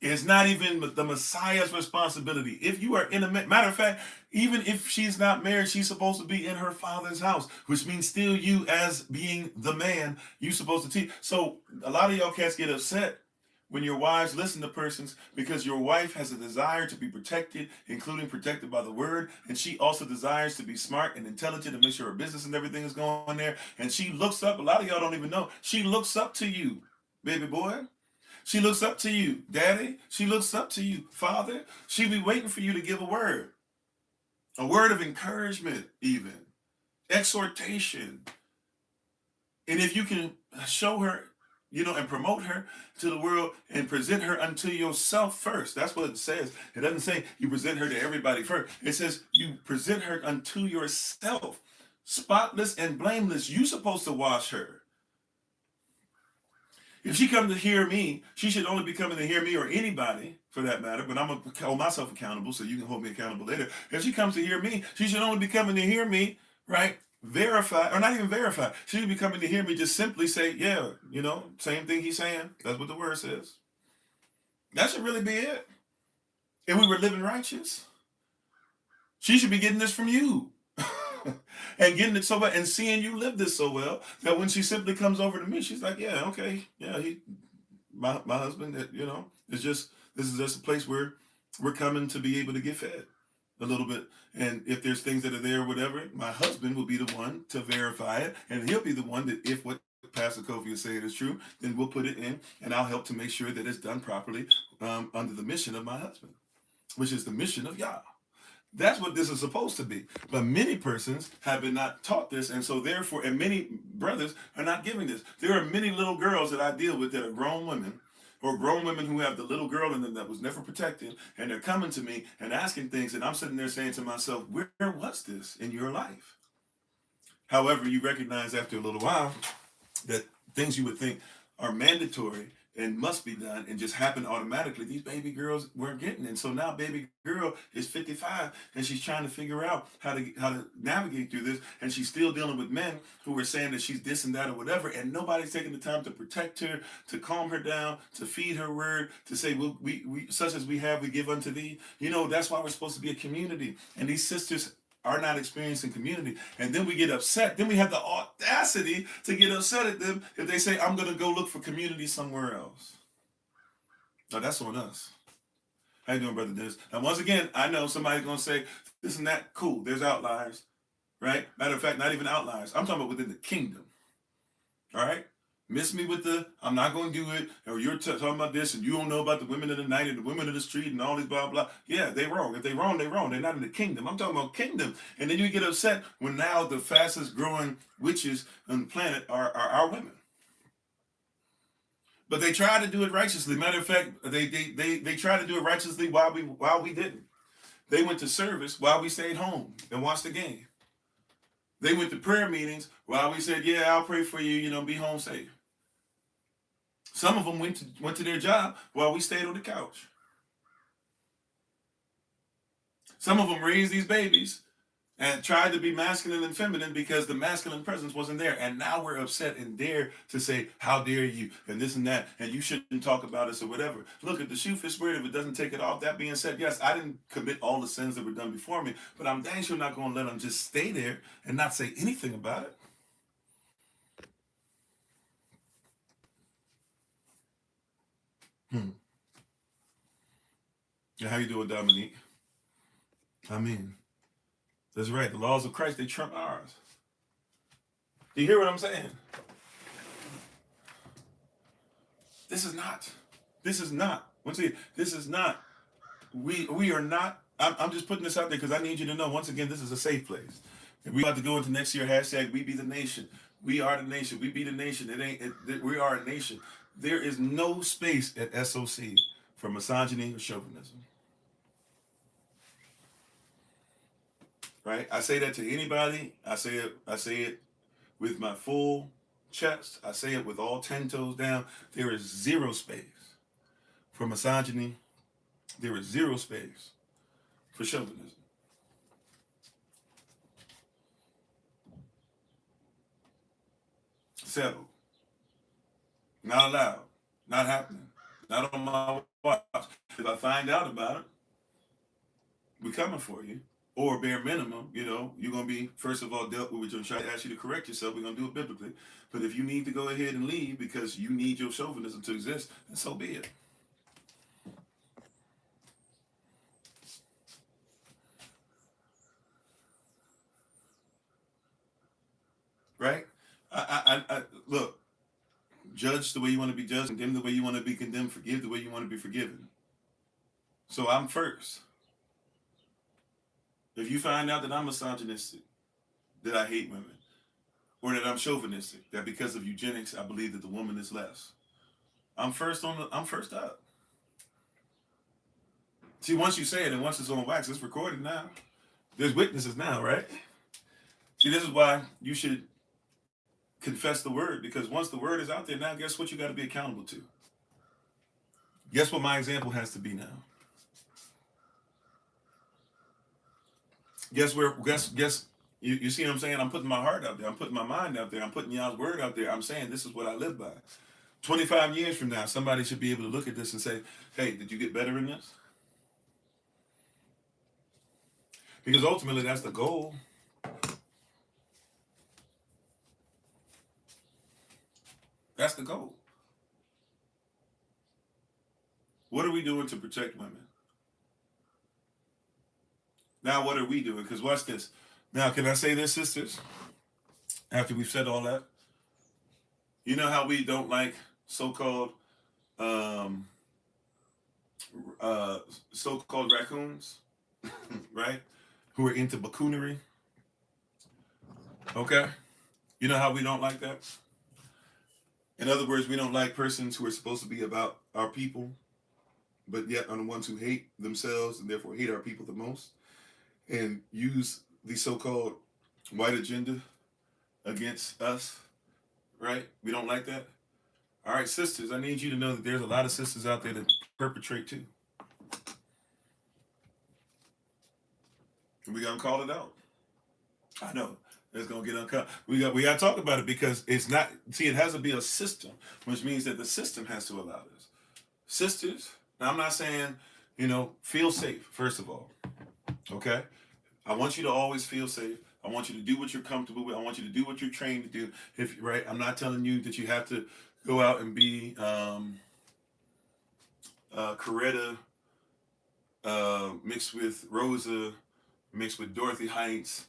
It's not even the Messiah's responsibility. If you are in a matter of fact, even if she's not married, she's supposed to be in her father's house, which means still you as being the man, you supposed to teach. So a lot of y'all cats get upset when your wives listen to persons because your wife has a desire to be protected, including protected by the word, and she also desires to be smart and intelligent and make sure her business and everything is going there. And she looks up, a lot of y'all don't even know, she looks up to you, baby boy. She looks up to you, daddy. She looks up to you, father. She be waiting for you to give a word of encouragement, even exhortation. And if you can show her, and promote her to the world and present her unto yourself first. That's what it says. It doesn't say you present her to everybody first. It says you present her unto yourself, spotless and blameless. You supposed to wash her. If she comes to hear me, she should only be coming to hear me or anybody for that matter, but I'm going to hold myself accountable so you can hold me accountable later. If she comes to hear me, she should only be coming to hear me, right? Verify, or not even verify. She should be coming to hear me just simply say, yeah, same thing he's saying. That's what the word says. That should really be it. If we were living righteous, she should be getting this from you. And getting it so well and seeing you live this so well that when she simply comes over to me, she's like, yeah, okay, yeah, my husband, it's just, this is just a place where we're coming to be able to get fed a little bit. And if there's things that are there or whatever, my husband will be the one to verify it, and he'll be the one that, if what Pastor Kofi is saying is true, then we'll put it in, and I'll help to make sure that it's done properly under the mission of my husband, which is the mission of Yah. That's what this is supposed to be. But many persons have been not taught this, and so therefore, and many brothers are not giving this. There are many little girls that I deal with that are grown women, or grown women who have the little girl in them that was never protected, and they're coming to me and asking things, and I'm sitting there saying to myself, where was this in your life? However, you recognize after a little while that things you would think are mandatory and must be done and just happen automatically, these baby girls weren't getting. And so now baby girl is 55 and she's trying to figure out how to navigate through this, and she's still dealing with men who are saying that she's this and that or whatever, and nobody's taking the time to protect her, to calm her down, to feed her word, to say, well, we such as we have we give unto thee. That's why we're supposed to be a community, and these sisters are not experiencing community. And then we get upset. Then we have the audacity to get upset at them if they say, I'm going to go look for community somewhere else. Now, that's on us. How you doing, Brother Dennis? Now, once again, I know somebody's going to say, this and that, cool. There's outliers, right? Matter of fact, not even outliers. I'm talking about within the kingdom, all right? Miss me with the, I'm not going to do it, or you're talking about this, and you don't know about the women of the night and the women of the street and all these blah, blah. Yeah, they wrong. If they wrong, they wrong. They're not in the kingdom. I'm talking about kingdom. And then you get upset when now the fastest growing witches on the planet are our women. But they try to do it righteously. Matter of fact, they try to do it righteously while we didn't. They went to service while we stayed home and watched the game. They went to prayer meetings while we said, yeah, I'll pray for you, be home safe. Some of them went to their job while we stayed on the couch. Some of them raised these babies and tried to be masculine and feminine because the masculine presence wasn't there. And now we're upset and dare to say, how dare you, and this and that, and you shouldn't talk about us or whatever. Look, if the shoe fits weird, if it doesn't take it off. That being said, yes, I didn't commit all the sins that were done before me, but I'm dang sure not going to let them just stay there and not say anything about it. How you doing, Dominique? I mean, that's right. The laws of Christ, they trump ours. Do you hear what I'm saying? This is not, once again, this is not, we are not, I'm just putting this out there because I need you to know, once again, this is a safe place. And we're about to go into next year, hashtag we be the nation. We are the nation. We be the nation. We are a nation. There is no space at SOC for misogyny or chauvinism. Right? I say that to anybody. I say it with my full chest. I say it with all 10 toes down. There is zero space for misogyny. There is zero space for chauvinism. Settled. Not allowed. Not happening. Not on my watch. If I find out about it, we're coming for you. Or bare minimum, you're going to be, first of all, dealt with. We're going to try to ask you to correct yourself. We're going to do it biblically. But if you need to go ahead and leave because you need your chauvinism to exist, then so be it. Right? I look, judge the way you want to be judged, condemn the way you want to be condemned, forgive the way you want to be forgiven. So I'm first. If you find out that I'm misogynistic, that I hate women, or that I'm chauvinistic, that because of eugenics I believe that the woman is less, I'm first up. See, once you say it and once it's on wax, it's recorded now. There's witnesses now, right? See, this is why you should confess the word, because once the word is out there, now guess what you got to be accountable to? Guess what my example has to be now? Guess you see what I'm saying? I'm putting my heart out there. I'm putting my mind out there. I'm putting y'all's word out there. I'm saying this is what I live by. 25 years from now, somebody should be able to look at this and say, hey, did you get better in this? Because ultimately, that's the goal. That's the goal. What are we doing to protect women? Now, what are we doing? Because watch this. Now, can I say this, sisters? After we've said all that, you know how we don't like so-called raccoons, right? Who are into buffoonery. Okay? You know how we don't like that? In other words, we don't like persons who are supposed to be about our people, but yet are the ones who hate themselves and therefore hate our people the most, and use the so-called white agenda against us, right? We don't like that. All right, sisters, I need you to know that there's a lot of sisters out there that perpetrate too. And we gotta call it out. I know. It's gonna get uncut. We got to talk about it because it's not. See, it has to be a system, which means that the system has to allow this. Sisters, now I'm not saying, feel safe. First of all, okay. I want you to always feel safe. I want you to do what you're comfortable with. I want you to do what you're trained to do. Right, I'm not telling you that you have to go out and be Coretta mixed with Rosa, mixed with Dorothy Heights,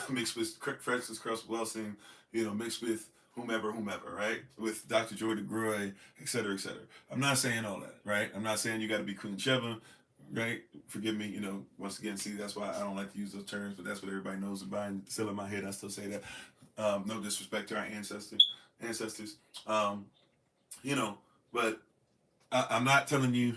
mixed with Francis Cross Welsing, mixed with whomever, right? With Dr. Joy DeGroy, et cetera, et cetera. I'm not saying all that, right? I'm not saying you got to be Queen Sheba, right? Forgive me, once again, see, that's why I don't like to use those terms, but that's what everybody knows about. And still in my head, I still say that. No disrespect to our ancestors. Um, you know, but I'm not telling you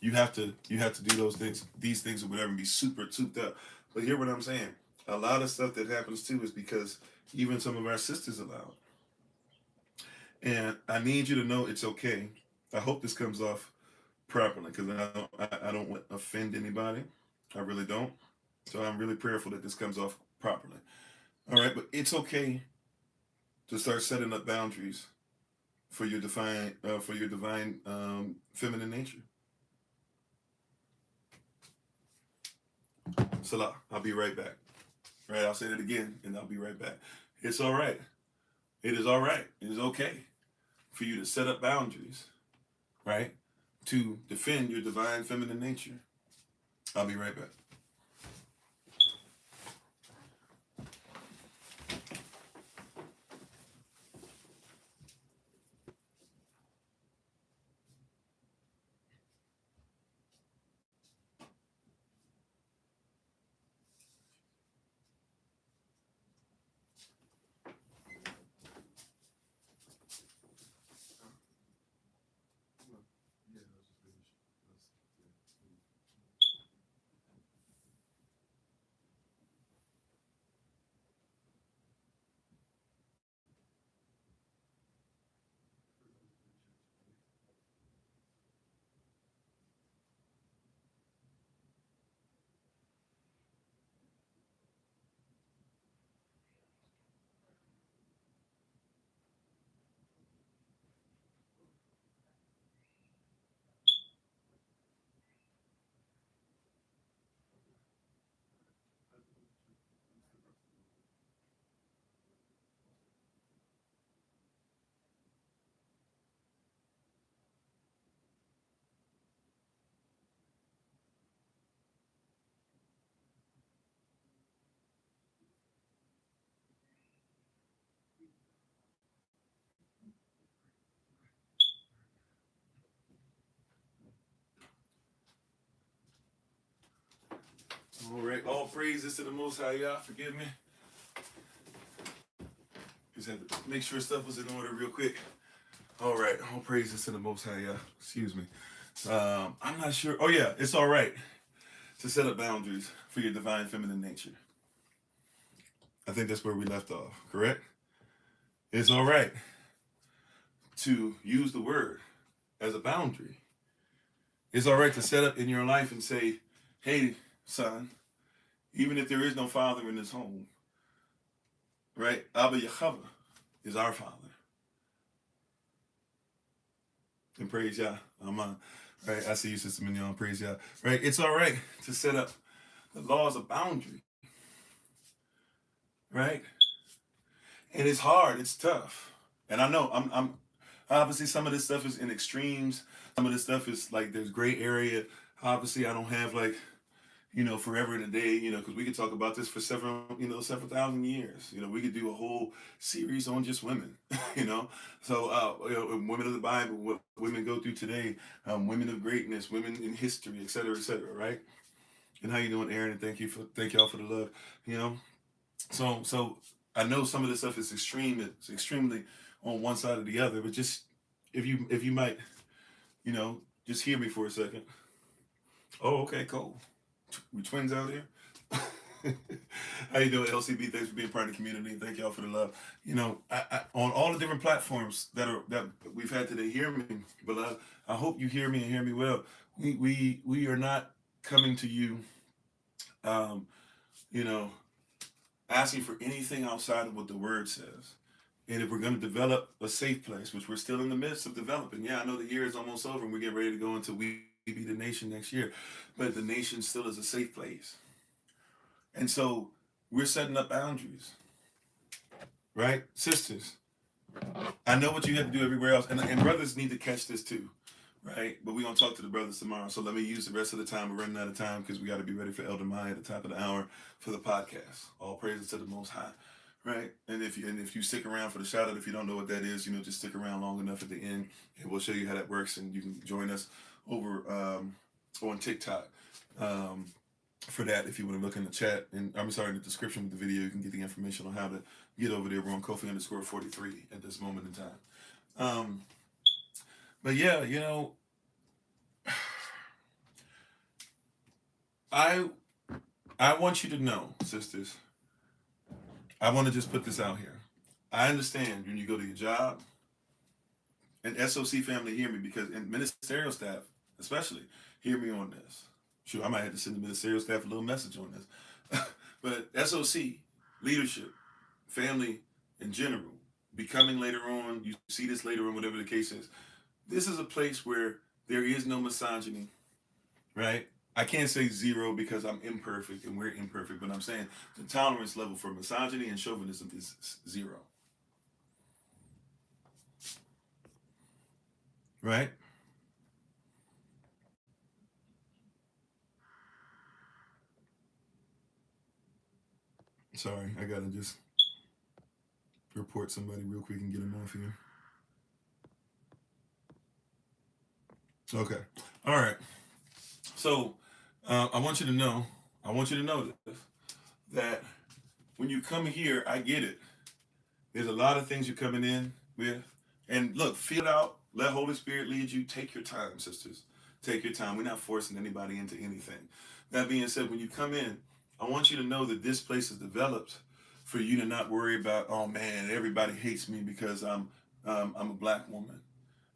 you have to do these things or whatever, and be super souped up. But hear what I'm saying. A lot of stuff that happens too is because even some of our sisters allow it. And I need you to know it's okay. I hope this comes off properly, because I don't want to offend anybody. I really don't. So I'm really prayerful that this comes off properly. All right, but it's okay to start setting up boundaries for your divine feminine nature. Salah. I'll be right back. Right, I'll say that again, and I'll be right back. It's all right. It is all right. It is okay for you to set up boundaries, right, to defend your divine feminine nature. I'll be right back. All right. All praises to the Most High. Y'all, forgive me. Just had to make sure stuff was in order real quick. All right. All praises to the Most High. Y'all. Excuse me. I'm not sure. Oh yeah, it's all right to set up boundaries for your divine feminine nature. I think that's where we left off. Correct. It's all right to use the word as a boundary. It's all right to set up in your life and say, "Hey, son, even if there is no father in this home, right? Abba Yahweh is our father." And praise Yah. Amen. Right? I see you, Sister Mignon. Praise Yah. Right? It's all right to set up the laws of boundary. Right? And it's hard. It's tough. And I know I'm obviously some of this stuff is in extremes. Some of this stuff is like there's gray area. Obviously, I don't have like forever and a day, because we could talk about this for several thousand years. We could do a whole series on just women, So, women of the Bible, what women go through today, women of greatness, women in history, et cetera, right? And how you doing, Aaron? And thank y'all for the love, So I know some of this stuff is extreme. It's extremely on one side or the other, but just if you might, just hear me for a second. Oh, okay, cool. We twins out here. How you doing, LCB? Thanks for being part of the community. Thank y'all for the love. On all the different platforms that we've had today, hear me, beloved. I hope you hear me and hear me well. We are not coming to you, um, you know, asking for anything outside of what the word says. And if we're going to develop a safe place, which we're still in the midst of developing, I know the year is almost over and we're getting ready to go into We Be the Nation next year, but the nation still is a safe place. And so we're setting up boundaries, right? Sisters, I know what you have to do everywhere else, and brothers need to catch this too, right? But we're going to talk to the brothers tomorrow. So let me use the rest of the time. We're running out of time because we got to be ready for Elder Maya at the top of the hour for the podcast. All praises to the Most High. right? And if you stick around for the shout out, if you don't know what that is, just stick around long enough at the end, and we'll show you how that works, and you can join us over on TikTok. Um, for that, if you want to look in the chat, and I'm sorry, in the description of the video, you can get the information on how to get over there. We're on Kofi_43 at this moment in time. Um, but yeah, I I want you to know, sisters. I want to just put this out here. I understand when you go to your job, and SOC family hear me, because, and ministerial staff especially, hear me on this. Sure, I might have to send the ministerial staff a little message on this. But SOC, leadership, family in general, becoming later on, you see this later on, whatever the case is. This is a place where there is no misogyny, right? I can't say zero because I'm imperfect and we're imperfect, but I'm saying the tolerance level for misogyny and chauvinism is zero, right? Sorry, I gotta just report somebody real quick and get them off here. Okay. All right. So I want you to know, this, that when you come here, I get it. There's a lot of things you're coming in with. And look, feel it out. Let Holy Spirit lead you. Take your time, sisters. Take your time. We're not forcing anybody into anything. That being said, when you come in, I want you to know that this place is developed for you to not worry about, oh man, everybody hates me because I'm a black woman.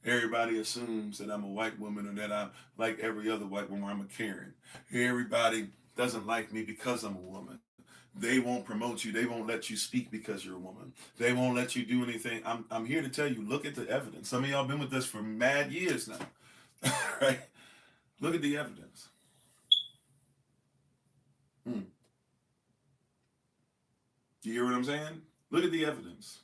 Everybody assumes that I'm a white woman, or that I'm like every other white woman, I'm a Karen. Everybody doesn't like me because I'm a woman. They won't promote you. They won't let you speak because you're a woman. They won't let you do anything. I'm here to tell you, look at the evidence. Some of y'all been with us for mad years now. Right? Look at the evidence. Hmm. You hear what I'm saying? Look at the evidence.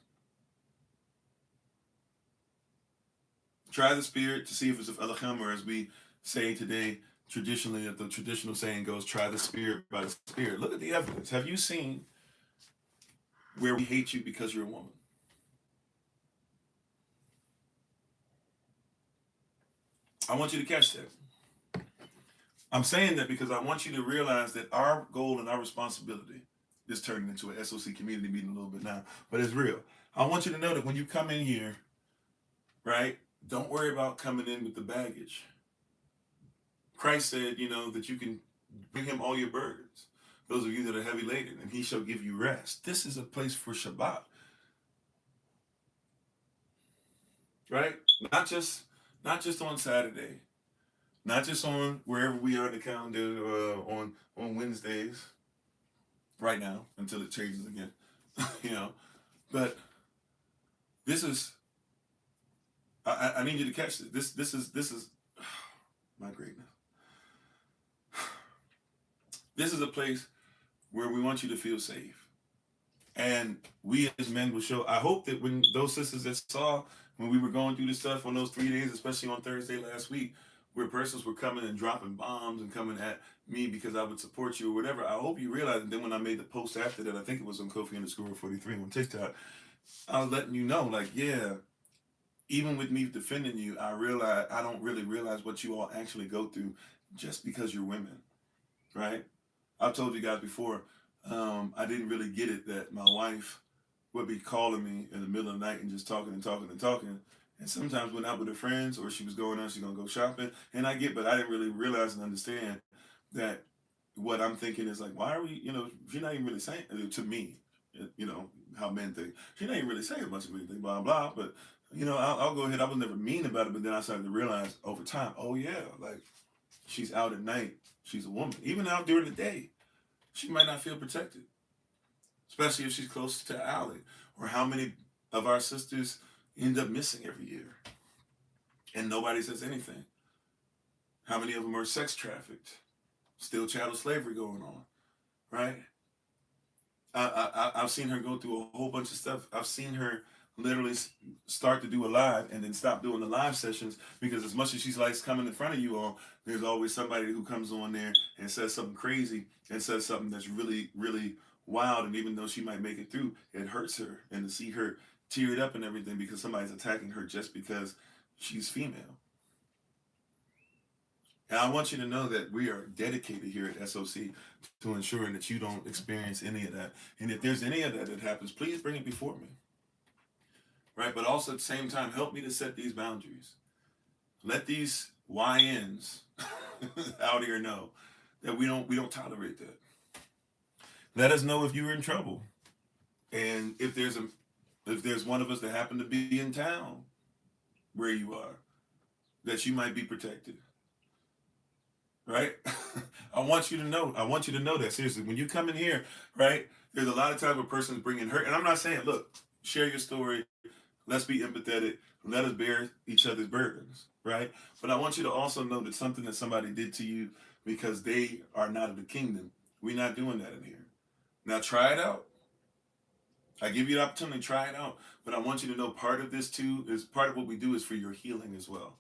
Try the spirit to see if it's of Elohim, or as we say today, traditionally, that the traditional saying goes, try the spirit by the spirit. Look at the evidence. Have you seen where we hate you because you're a woman? I want you to catch that. I'm saying that because I want you to realize that our goal and our responsibility is turning into an SOC community meeting a little bit now, but it's real. I want you to know that when you come in here, right, don't worry about coming in with the baggage. Christ said, that you can bring him all your burdens. Those of you that are heavy laden, and he shall give you rest. This is a place for Shabbat, right? Not just on Saturday, not just on wherever we are in the calendar, on Wednesdays, right now until it changes again. you know, but this is I need you to catch this. This is my greatness. This is a place where we want you to feel safe. And we as men will show. I hope that when those sisters that saw when we were going through this stuff on those 3 days, especially on Thursday last week, where persons were coming and dropping bombs and coming at me because I would support you or whatever, I hope you realize. And then when I made the post after that, I think it was on Kofi_43 on TikTok, I was letting you know, like, yeah, even with me defending you, I don't really realize what you all actually go through just because you're women, right? I've told you guys before, I didn't really get it that my wife would be calling me in the middle of the night and just talking and talking and talking. And sometimes went out with her friends, or she was going out, she's gonna go shopping. And but I didn't really realize and understand that what I'm thinking is like, why are we, she's not even really saying to me, how men think. She's not even really saying much of anything, blah, blah. But, I'll go ahead. I was never mean about it, but then I started to realize over time, oh yeah, like she's out at night. She's a woman. Even out during the day, she might not feel protected, especially if she's close to the alley. Or how many of our sisters end up missing every year and nobody says anything? How many of them are sex trafficked? Still chattel slavery going on, right? I've seen her go through a whole bunch of stuff. I've seen her literally start to do a live and then stop doing the live sessions because as much as she's likes coming in front of you all, there's always somebody who comes on there and says something crazy and says something that's really, really wild, and even though she might make it through, it hurts her, and to see her teared up and everything because somebody's attacking her just because she's female. And I want you to know that we are dedicated here at SOC to ensuring that you don't experience any of that. And if there's any of that that happens, please bring it before me. Right? But also at the same time, help me to set these boundaries. Let these YNs out here know that we don't tolerate that. Let us know if you're in trouble. And if there's one of us that happen to be in town where you are, that you might be protected. Right? I want you to know. I want you to know that seriously. When you come in here, right? There's a lot of times where a person's bringing hurt, and I'm not saying, look, share your story. Let's be empathetic. Let us bear each other's burdens, right? But I want you to also know that something that somebody did to you because they are not of the kingdom. We're not doing that in here. Now try it out. I give you the opportunity to try it out. But I want you to know part of this too is part of what we do is for your healing as well.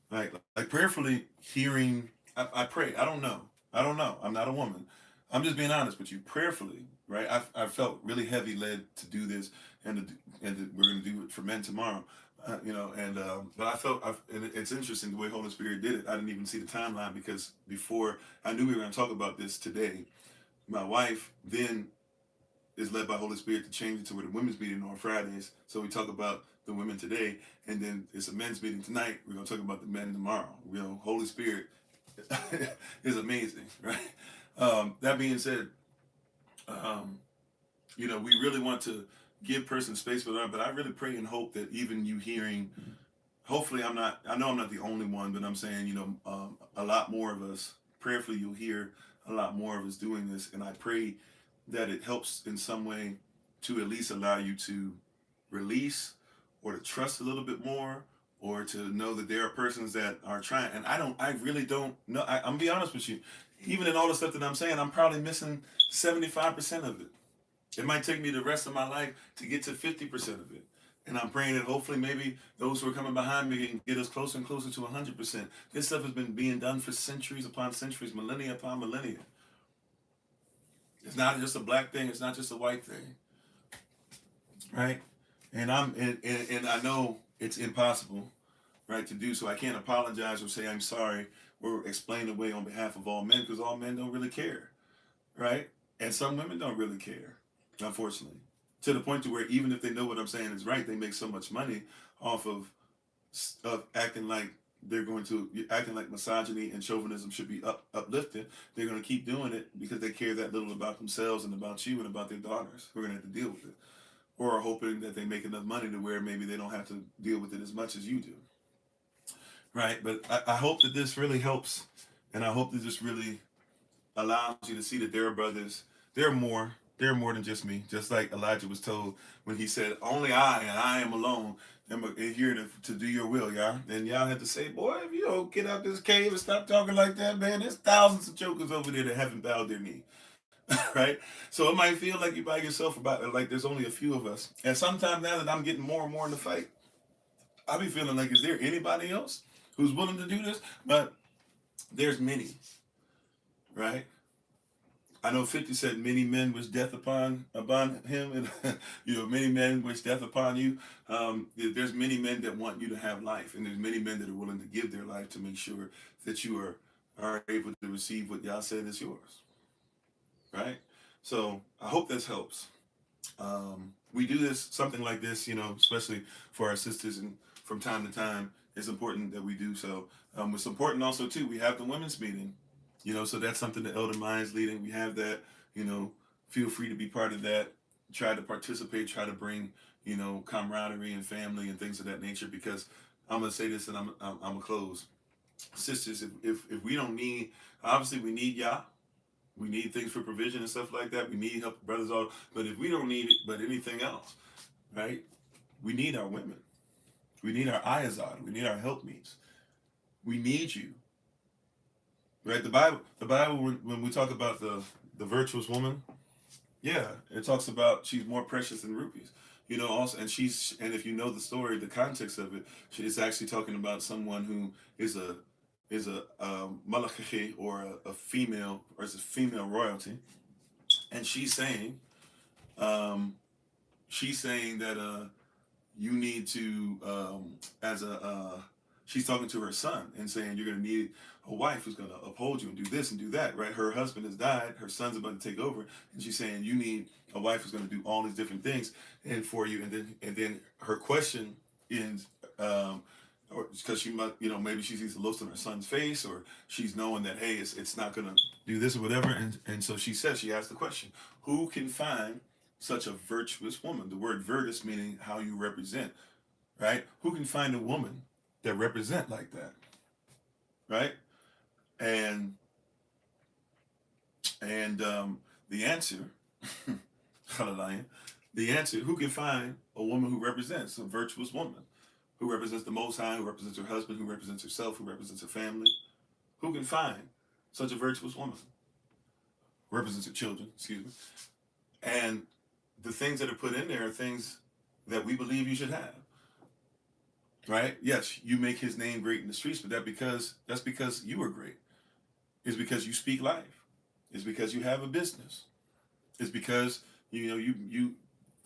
Like prayerfully hearing, I pray. I don't know. I don't know. I'm not a woman. I'm just being honest with you. Prayerfully, right? I felt really heavy led to do this, and we're going to do it for men tomorrow. But and it's interesting the way Holy Spirit did it. I didn't even see the timeline because before I knew we were going to talk about this today, my wife then is led by Holy Spirit to change it to where the women's meeting on Fridays. So we talk about the women today, and then it's a men's meeting tonight. We're gonna talk about the men tomorrow. Holy Spirit is amazing, right? That being said, we really want to give person space for that, but I really pray and hope that even you hearing, hopefully I know I'm not the only one, but I'm saying, a lot more of us, prayerfully you'll hear a lot more of us doing this, and I pray that it helps in some way to at least allow you to release or to trust a little bit more or to know that there are persons that are trying. And I really don't know. I'm gonna be honest with you. Even in all the stuff that I'm saying, I'm probably missing 75% of it. It might take me the rest of my life to get to 50% of it. And I'm praying that hopefully maybe those who are coming behind me can get us closer and closer to 100%. This stuff has been being done for centuries upon centuries, millennia upon millennia. It's not just a black thing. It's not just a white thing, right? And I know it's impossible, right, to do so. I can't apologize or say I'm sorry or explain away on behalf of all men because all men don't really care, right? And some women don't really care, unfortunately, to the point to where even if they know what I'm saying is right, they make so much money off of acting like acting like misogyny and chauvinism should be uplifted. They're going to keep doing it because they care that little about themselves and about you and about their daughters who are going to have to deal with it, or are hoping that they make enough money to where maybe they don't have to deal with it as much as you do, right? But I hope that this really helps, and I hope that this really allows you to see that there are brothers, there are more. They're more than just me. Just like Elijah was told when he said, "Only I and I am alone am here to do your will, y'all." And y'all had to say, "Boy, if you don't get out this cave and stop talking like that, man, there's thousands of jokers over there that haven't bowed their knee." Right? So it might feel like you're by yourself about like there's only a few of us. And sometimes now that I'm getting more and more in the fight, I'll be feeling like, is there anybody else who's willing to do this? But there's many, right? I know 50 said many men wish death upon him, and many men wish death upon you. There's many men that want you to have life, and there's many men that are willing to give their life to make sure that you are able to receive what Yah said is yours, right? So I hope this helps. We do this something like this, especially for our sisters, and from time to time, it's important that we do so. It's important also too. We have the women's meeting. So that's something that Elder Mind's leading. We have that, feel free to be part of that. Try to participate, try to bring, camaraderie and family and things of that nature, because I'm going to say this and I'm going to close. Sisters, if we don't need, obviously we need Yah. We need things for provision and stuff like that. We need help, brothers, all. But if we don't need it, but anything else, right? We need our women. We need our ayazad. We need our helpmeets. We need you. Right, the Bible, when we talk about the virtuous woman, yeah, it talks about she's more precious than rubies, also, and if you know the story, the context of it, it's actually talking about someone who is a malakache, or a female, or is a female royalty, and um, she's saying that you need to as a she's talking to her son and saying you're going to need a wife who's going to uphold you and do this and do that, right? Her husband has died, her son's about to take over, and she's saying you need a wife who's going to do all these different things and for you. And then her question is or because she might, maybe she sees the looks on her son's face, or she's knowing that, hey, it's not going to do this or whatever. And so she says, she asked the question, who can find such a virtuous woman? The word virtus meaning how you represent, right? Who can find a woman that represent like that, right? And the answer, hallelujah, the answer, who can find a woman who represents a virtuous woman, who represents the Most High, who represents her husband, who represents herself, who represents her family? Who can find such a virtuous woman? Represents her children, excuse me. And the things that are put in there are things that we believe you should have. Right? Yes, you make his name great in the streets, but that's because you are great. It's because you speak life. It's because you have a business. It's because you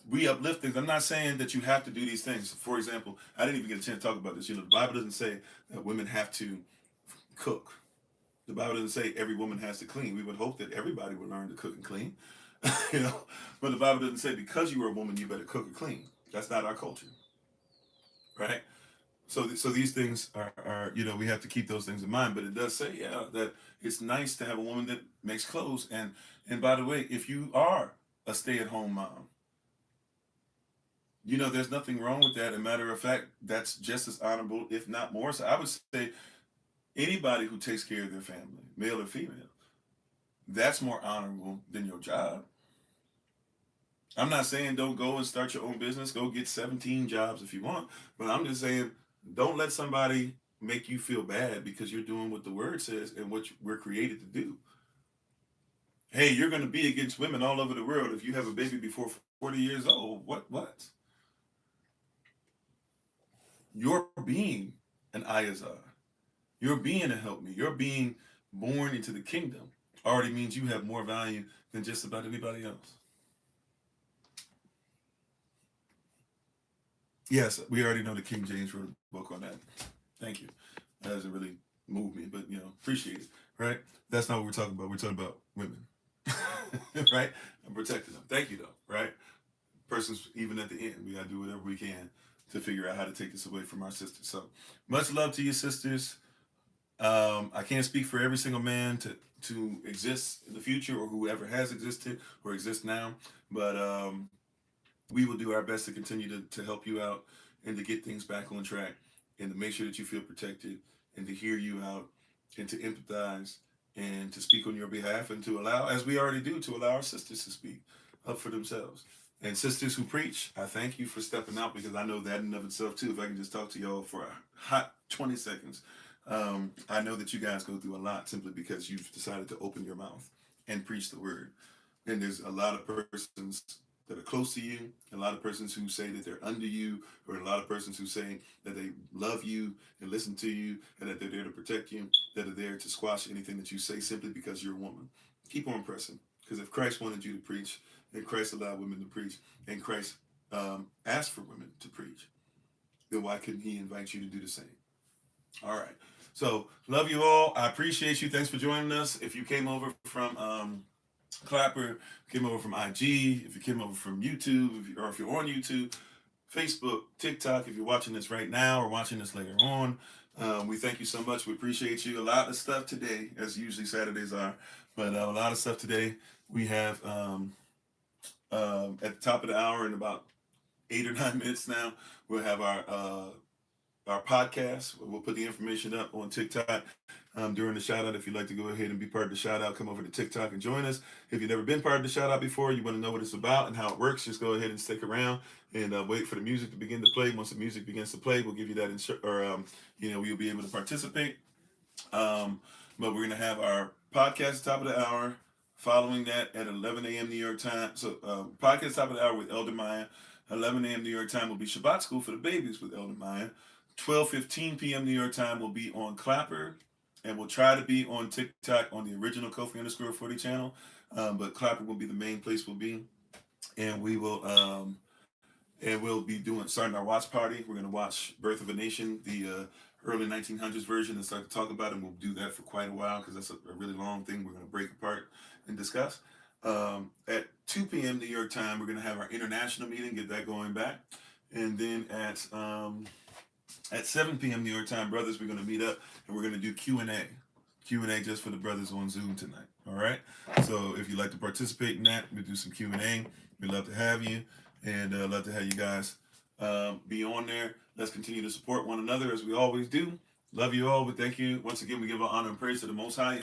we uplift things. I'm not saying that you have to do these things. For example, I didn't even get a chance to talk about this. The Bible doesn't say that women have to cook. The Bible doesn't say every woman has to clean. We would hope that everybody would learn to cook and clean. But the Bible doesn't say because you are a woman you better cook or clean. That's not our culture, right? So these things are we have to keep those things in mind. But it does say, that it's nice to have a woman that makes clothes. And by the way, if you are a stay-at-home mom, there's nothing wrong with that. As a matter of fact, that's just as honorable, if not more. So I would say anybody who takes care of their family, male or female, that's more honorable than your job. I'm not saying don't go and start your own business. Go get 17 jobs if you want. But I'm just saying don't let somebody make you feel bad because you're doing what the word says and what we're created to do. Hey, you're going to be against women all over the world if you have a baby before 40 years old. What? You're being an Ayazar. You're being a help me. You're being born into the kingdom already means you have more value than just about anybody else. Yes, we already know that King James wrote a book on that. Thank you. That doesn't really move me, but appreciate it. Right? That's not what we're talking about. We're talking about women. Right? And protecting them. Thank you though, right? Persons, even at the end, we gotta do whatever we can to figure out how to take this away from our sisters. So much love to you sisters. I can't speak for every single man to exist in the future or whoever has existed or exists now, but we will do our best to continue to help you out and to get things back on track and to make sure that you feel protected and to hear you out and to empathize and to speak on your behalf and to allow, as we already do, to allow our sisters to speak up for themselves. And sisters who preach, I thank you for stepping out because I know that in and of itself too. If I can just talk to y'all for a hot 20 seconds, I know that you guys go through a lot simply because you've decided to open your mouth and preach the word. And there's a lot of persons that are close to you, a lot of persons who say that they're under you, or a lot of persons who say that they love you and listen to you and that they're there to protect you, that are there to squash anything that you say simply because you're a woman. Keep on pressing. Because if Christ wanted you to preach, and Christ allowed women to preach, and Christ asked for women to preach, then why couldn't he invite you to do the same? All right. So, love you all. I appreciate you. Thanks for joining us. If you came over from Clapper, came over from IG, if you came over from YouTube, or if you're on YouTube, Facebook, TikTok, if you're watching this right now or watching this later on, we thank you so much. We appreciate you. A lot of stuff today, as usually Saturdays are, but a lot of stuff today. We have at the top of the hour in about 8 or 9 minutes now, we'll have our podcast. We'll put the information up on TikTok during the shout out. If you'd like to go ahead and be part of the shout out, come over to TikTok and join us. If you've never been part of the shout out before, you want to know what it's about and how it works, just go ahead and stick around and wait for the music to begin to play. Once the music begins to play, we'll give you that you'll be able to participate. But we're going to have our podcast at the top of the hour. Following that at 11 a.m. New York time. So podcast top of the hour with Elder Maya. 11 a.m. New York time will be Shabbat School for the Babies with Elder Maya. 12:15 p.m. New York time will be on Clapper, and we'll try to be on TikTok on the original Kofi _40 channel. But Clapper will be the main place we'll be, and we'll be starting our watch party. We're gonna watch Birth of a Nation, the early 1900s version, and start to talk about it. And we'll do that for quite a while because that's a really long thing. We're gonna break apart and discuss. At 2 p.m. New York time, we're gonna have our international meeting, get that going back, and then at 7 p.m. New York time, brothers, we're gonna meet up and we're gonna do Q&A. Q&A just for the brothers on Zoom tonight. All right. So if you'd like to participate in that, we'll do some Q&A. We'd love to have you, and love to have you guys be on there. Let's continue to support one another as we always do. Love you all, but thank you. Once again, we give our honor and praise to the Most High.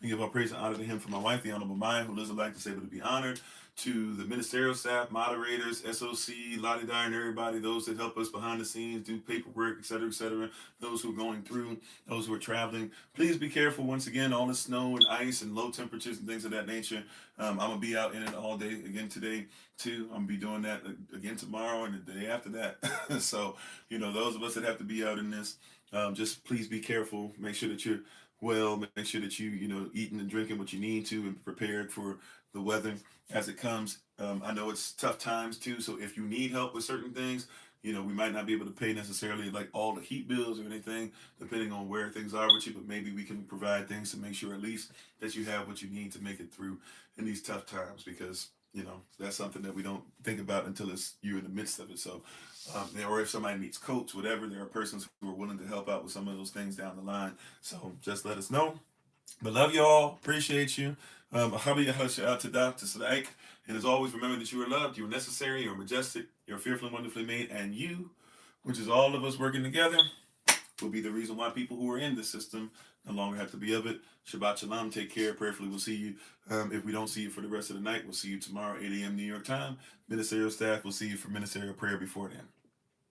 We give our praise and honor to Him for my wife, the Honorable Maya, who lives a life that's able to be honored. To the ministerial staff, moderators, SOC, Lottie Dye, and everybody, those that help us behind the scenes, do paperwork, etc., those who are going through, those who are traveling. Please be careful once again, all the snow and ice and low temperatures and things of that nature. I'm going to be out in it all day again today, too. I'm going to be doing that again tomorrow and the day after that. So, those of us that have to be out in this, just please be careful. Make sure that you're well. Make sure that you, eating and drinking what you need to and prepared for the weather as it comes. I know it's tough times too, so if you need help with certain things, we might not be able to pay necessarily like all the heat bills or anything, depending on where things are with you, but maybe we can provide things to make sure at least that you have what you need to make it through in these tough times, because that's something that we don't think about until you're in the midst of it. So or if somebody needs coach, whatever, there are persons who are willing to help out with some of those things down the line. So just let us know. But love y'all. Appreciate you. And as always, remember that you are loved, you are necessary, you are majestic, you're fearfully and wonderfully made, and you, which is all of us working together, will be the reason why people who are in this system no longer have to be of it. Shabbat shalom. Take care. Prayerfully, we'll see you. If we don't see you for the rest of the night, we'll see you tomorrow, 8 a.m. New York time. Ministerial staff, we'll see you for ministerial prayer before then.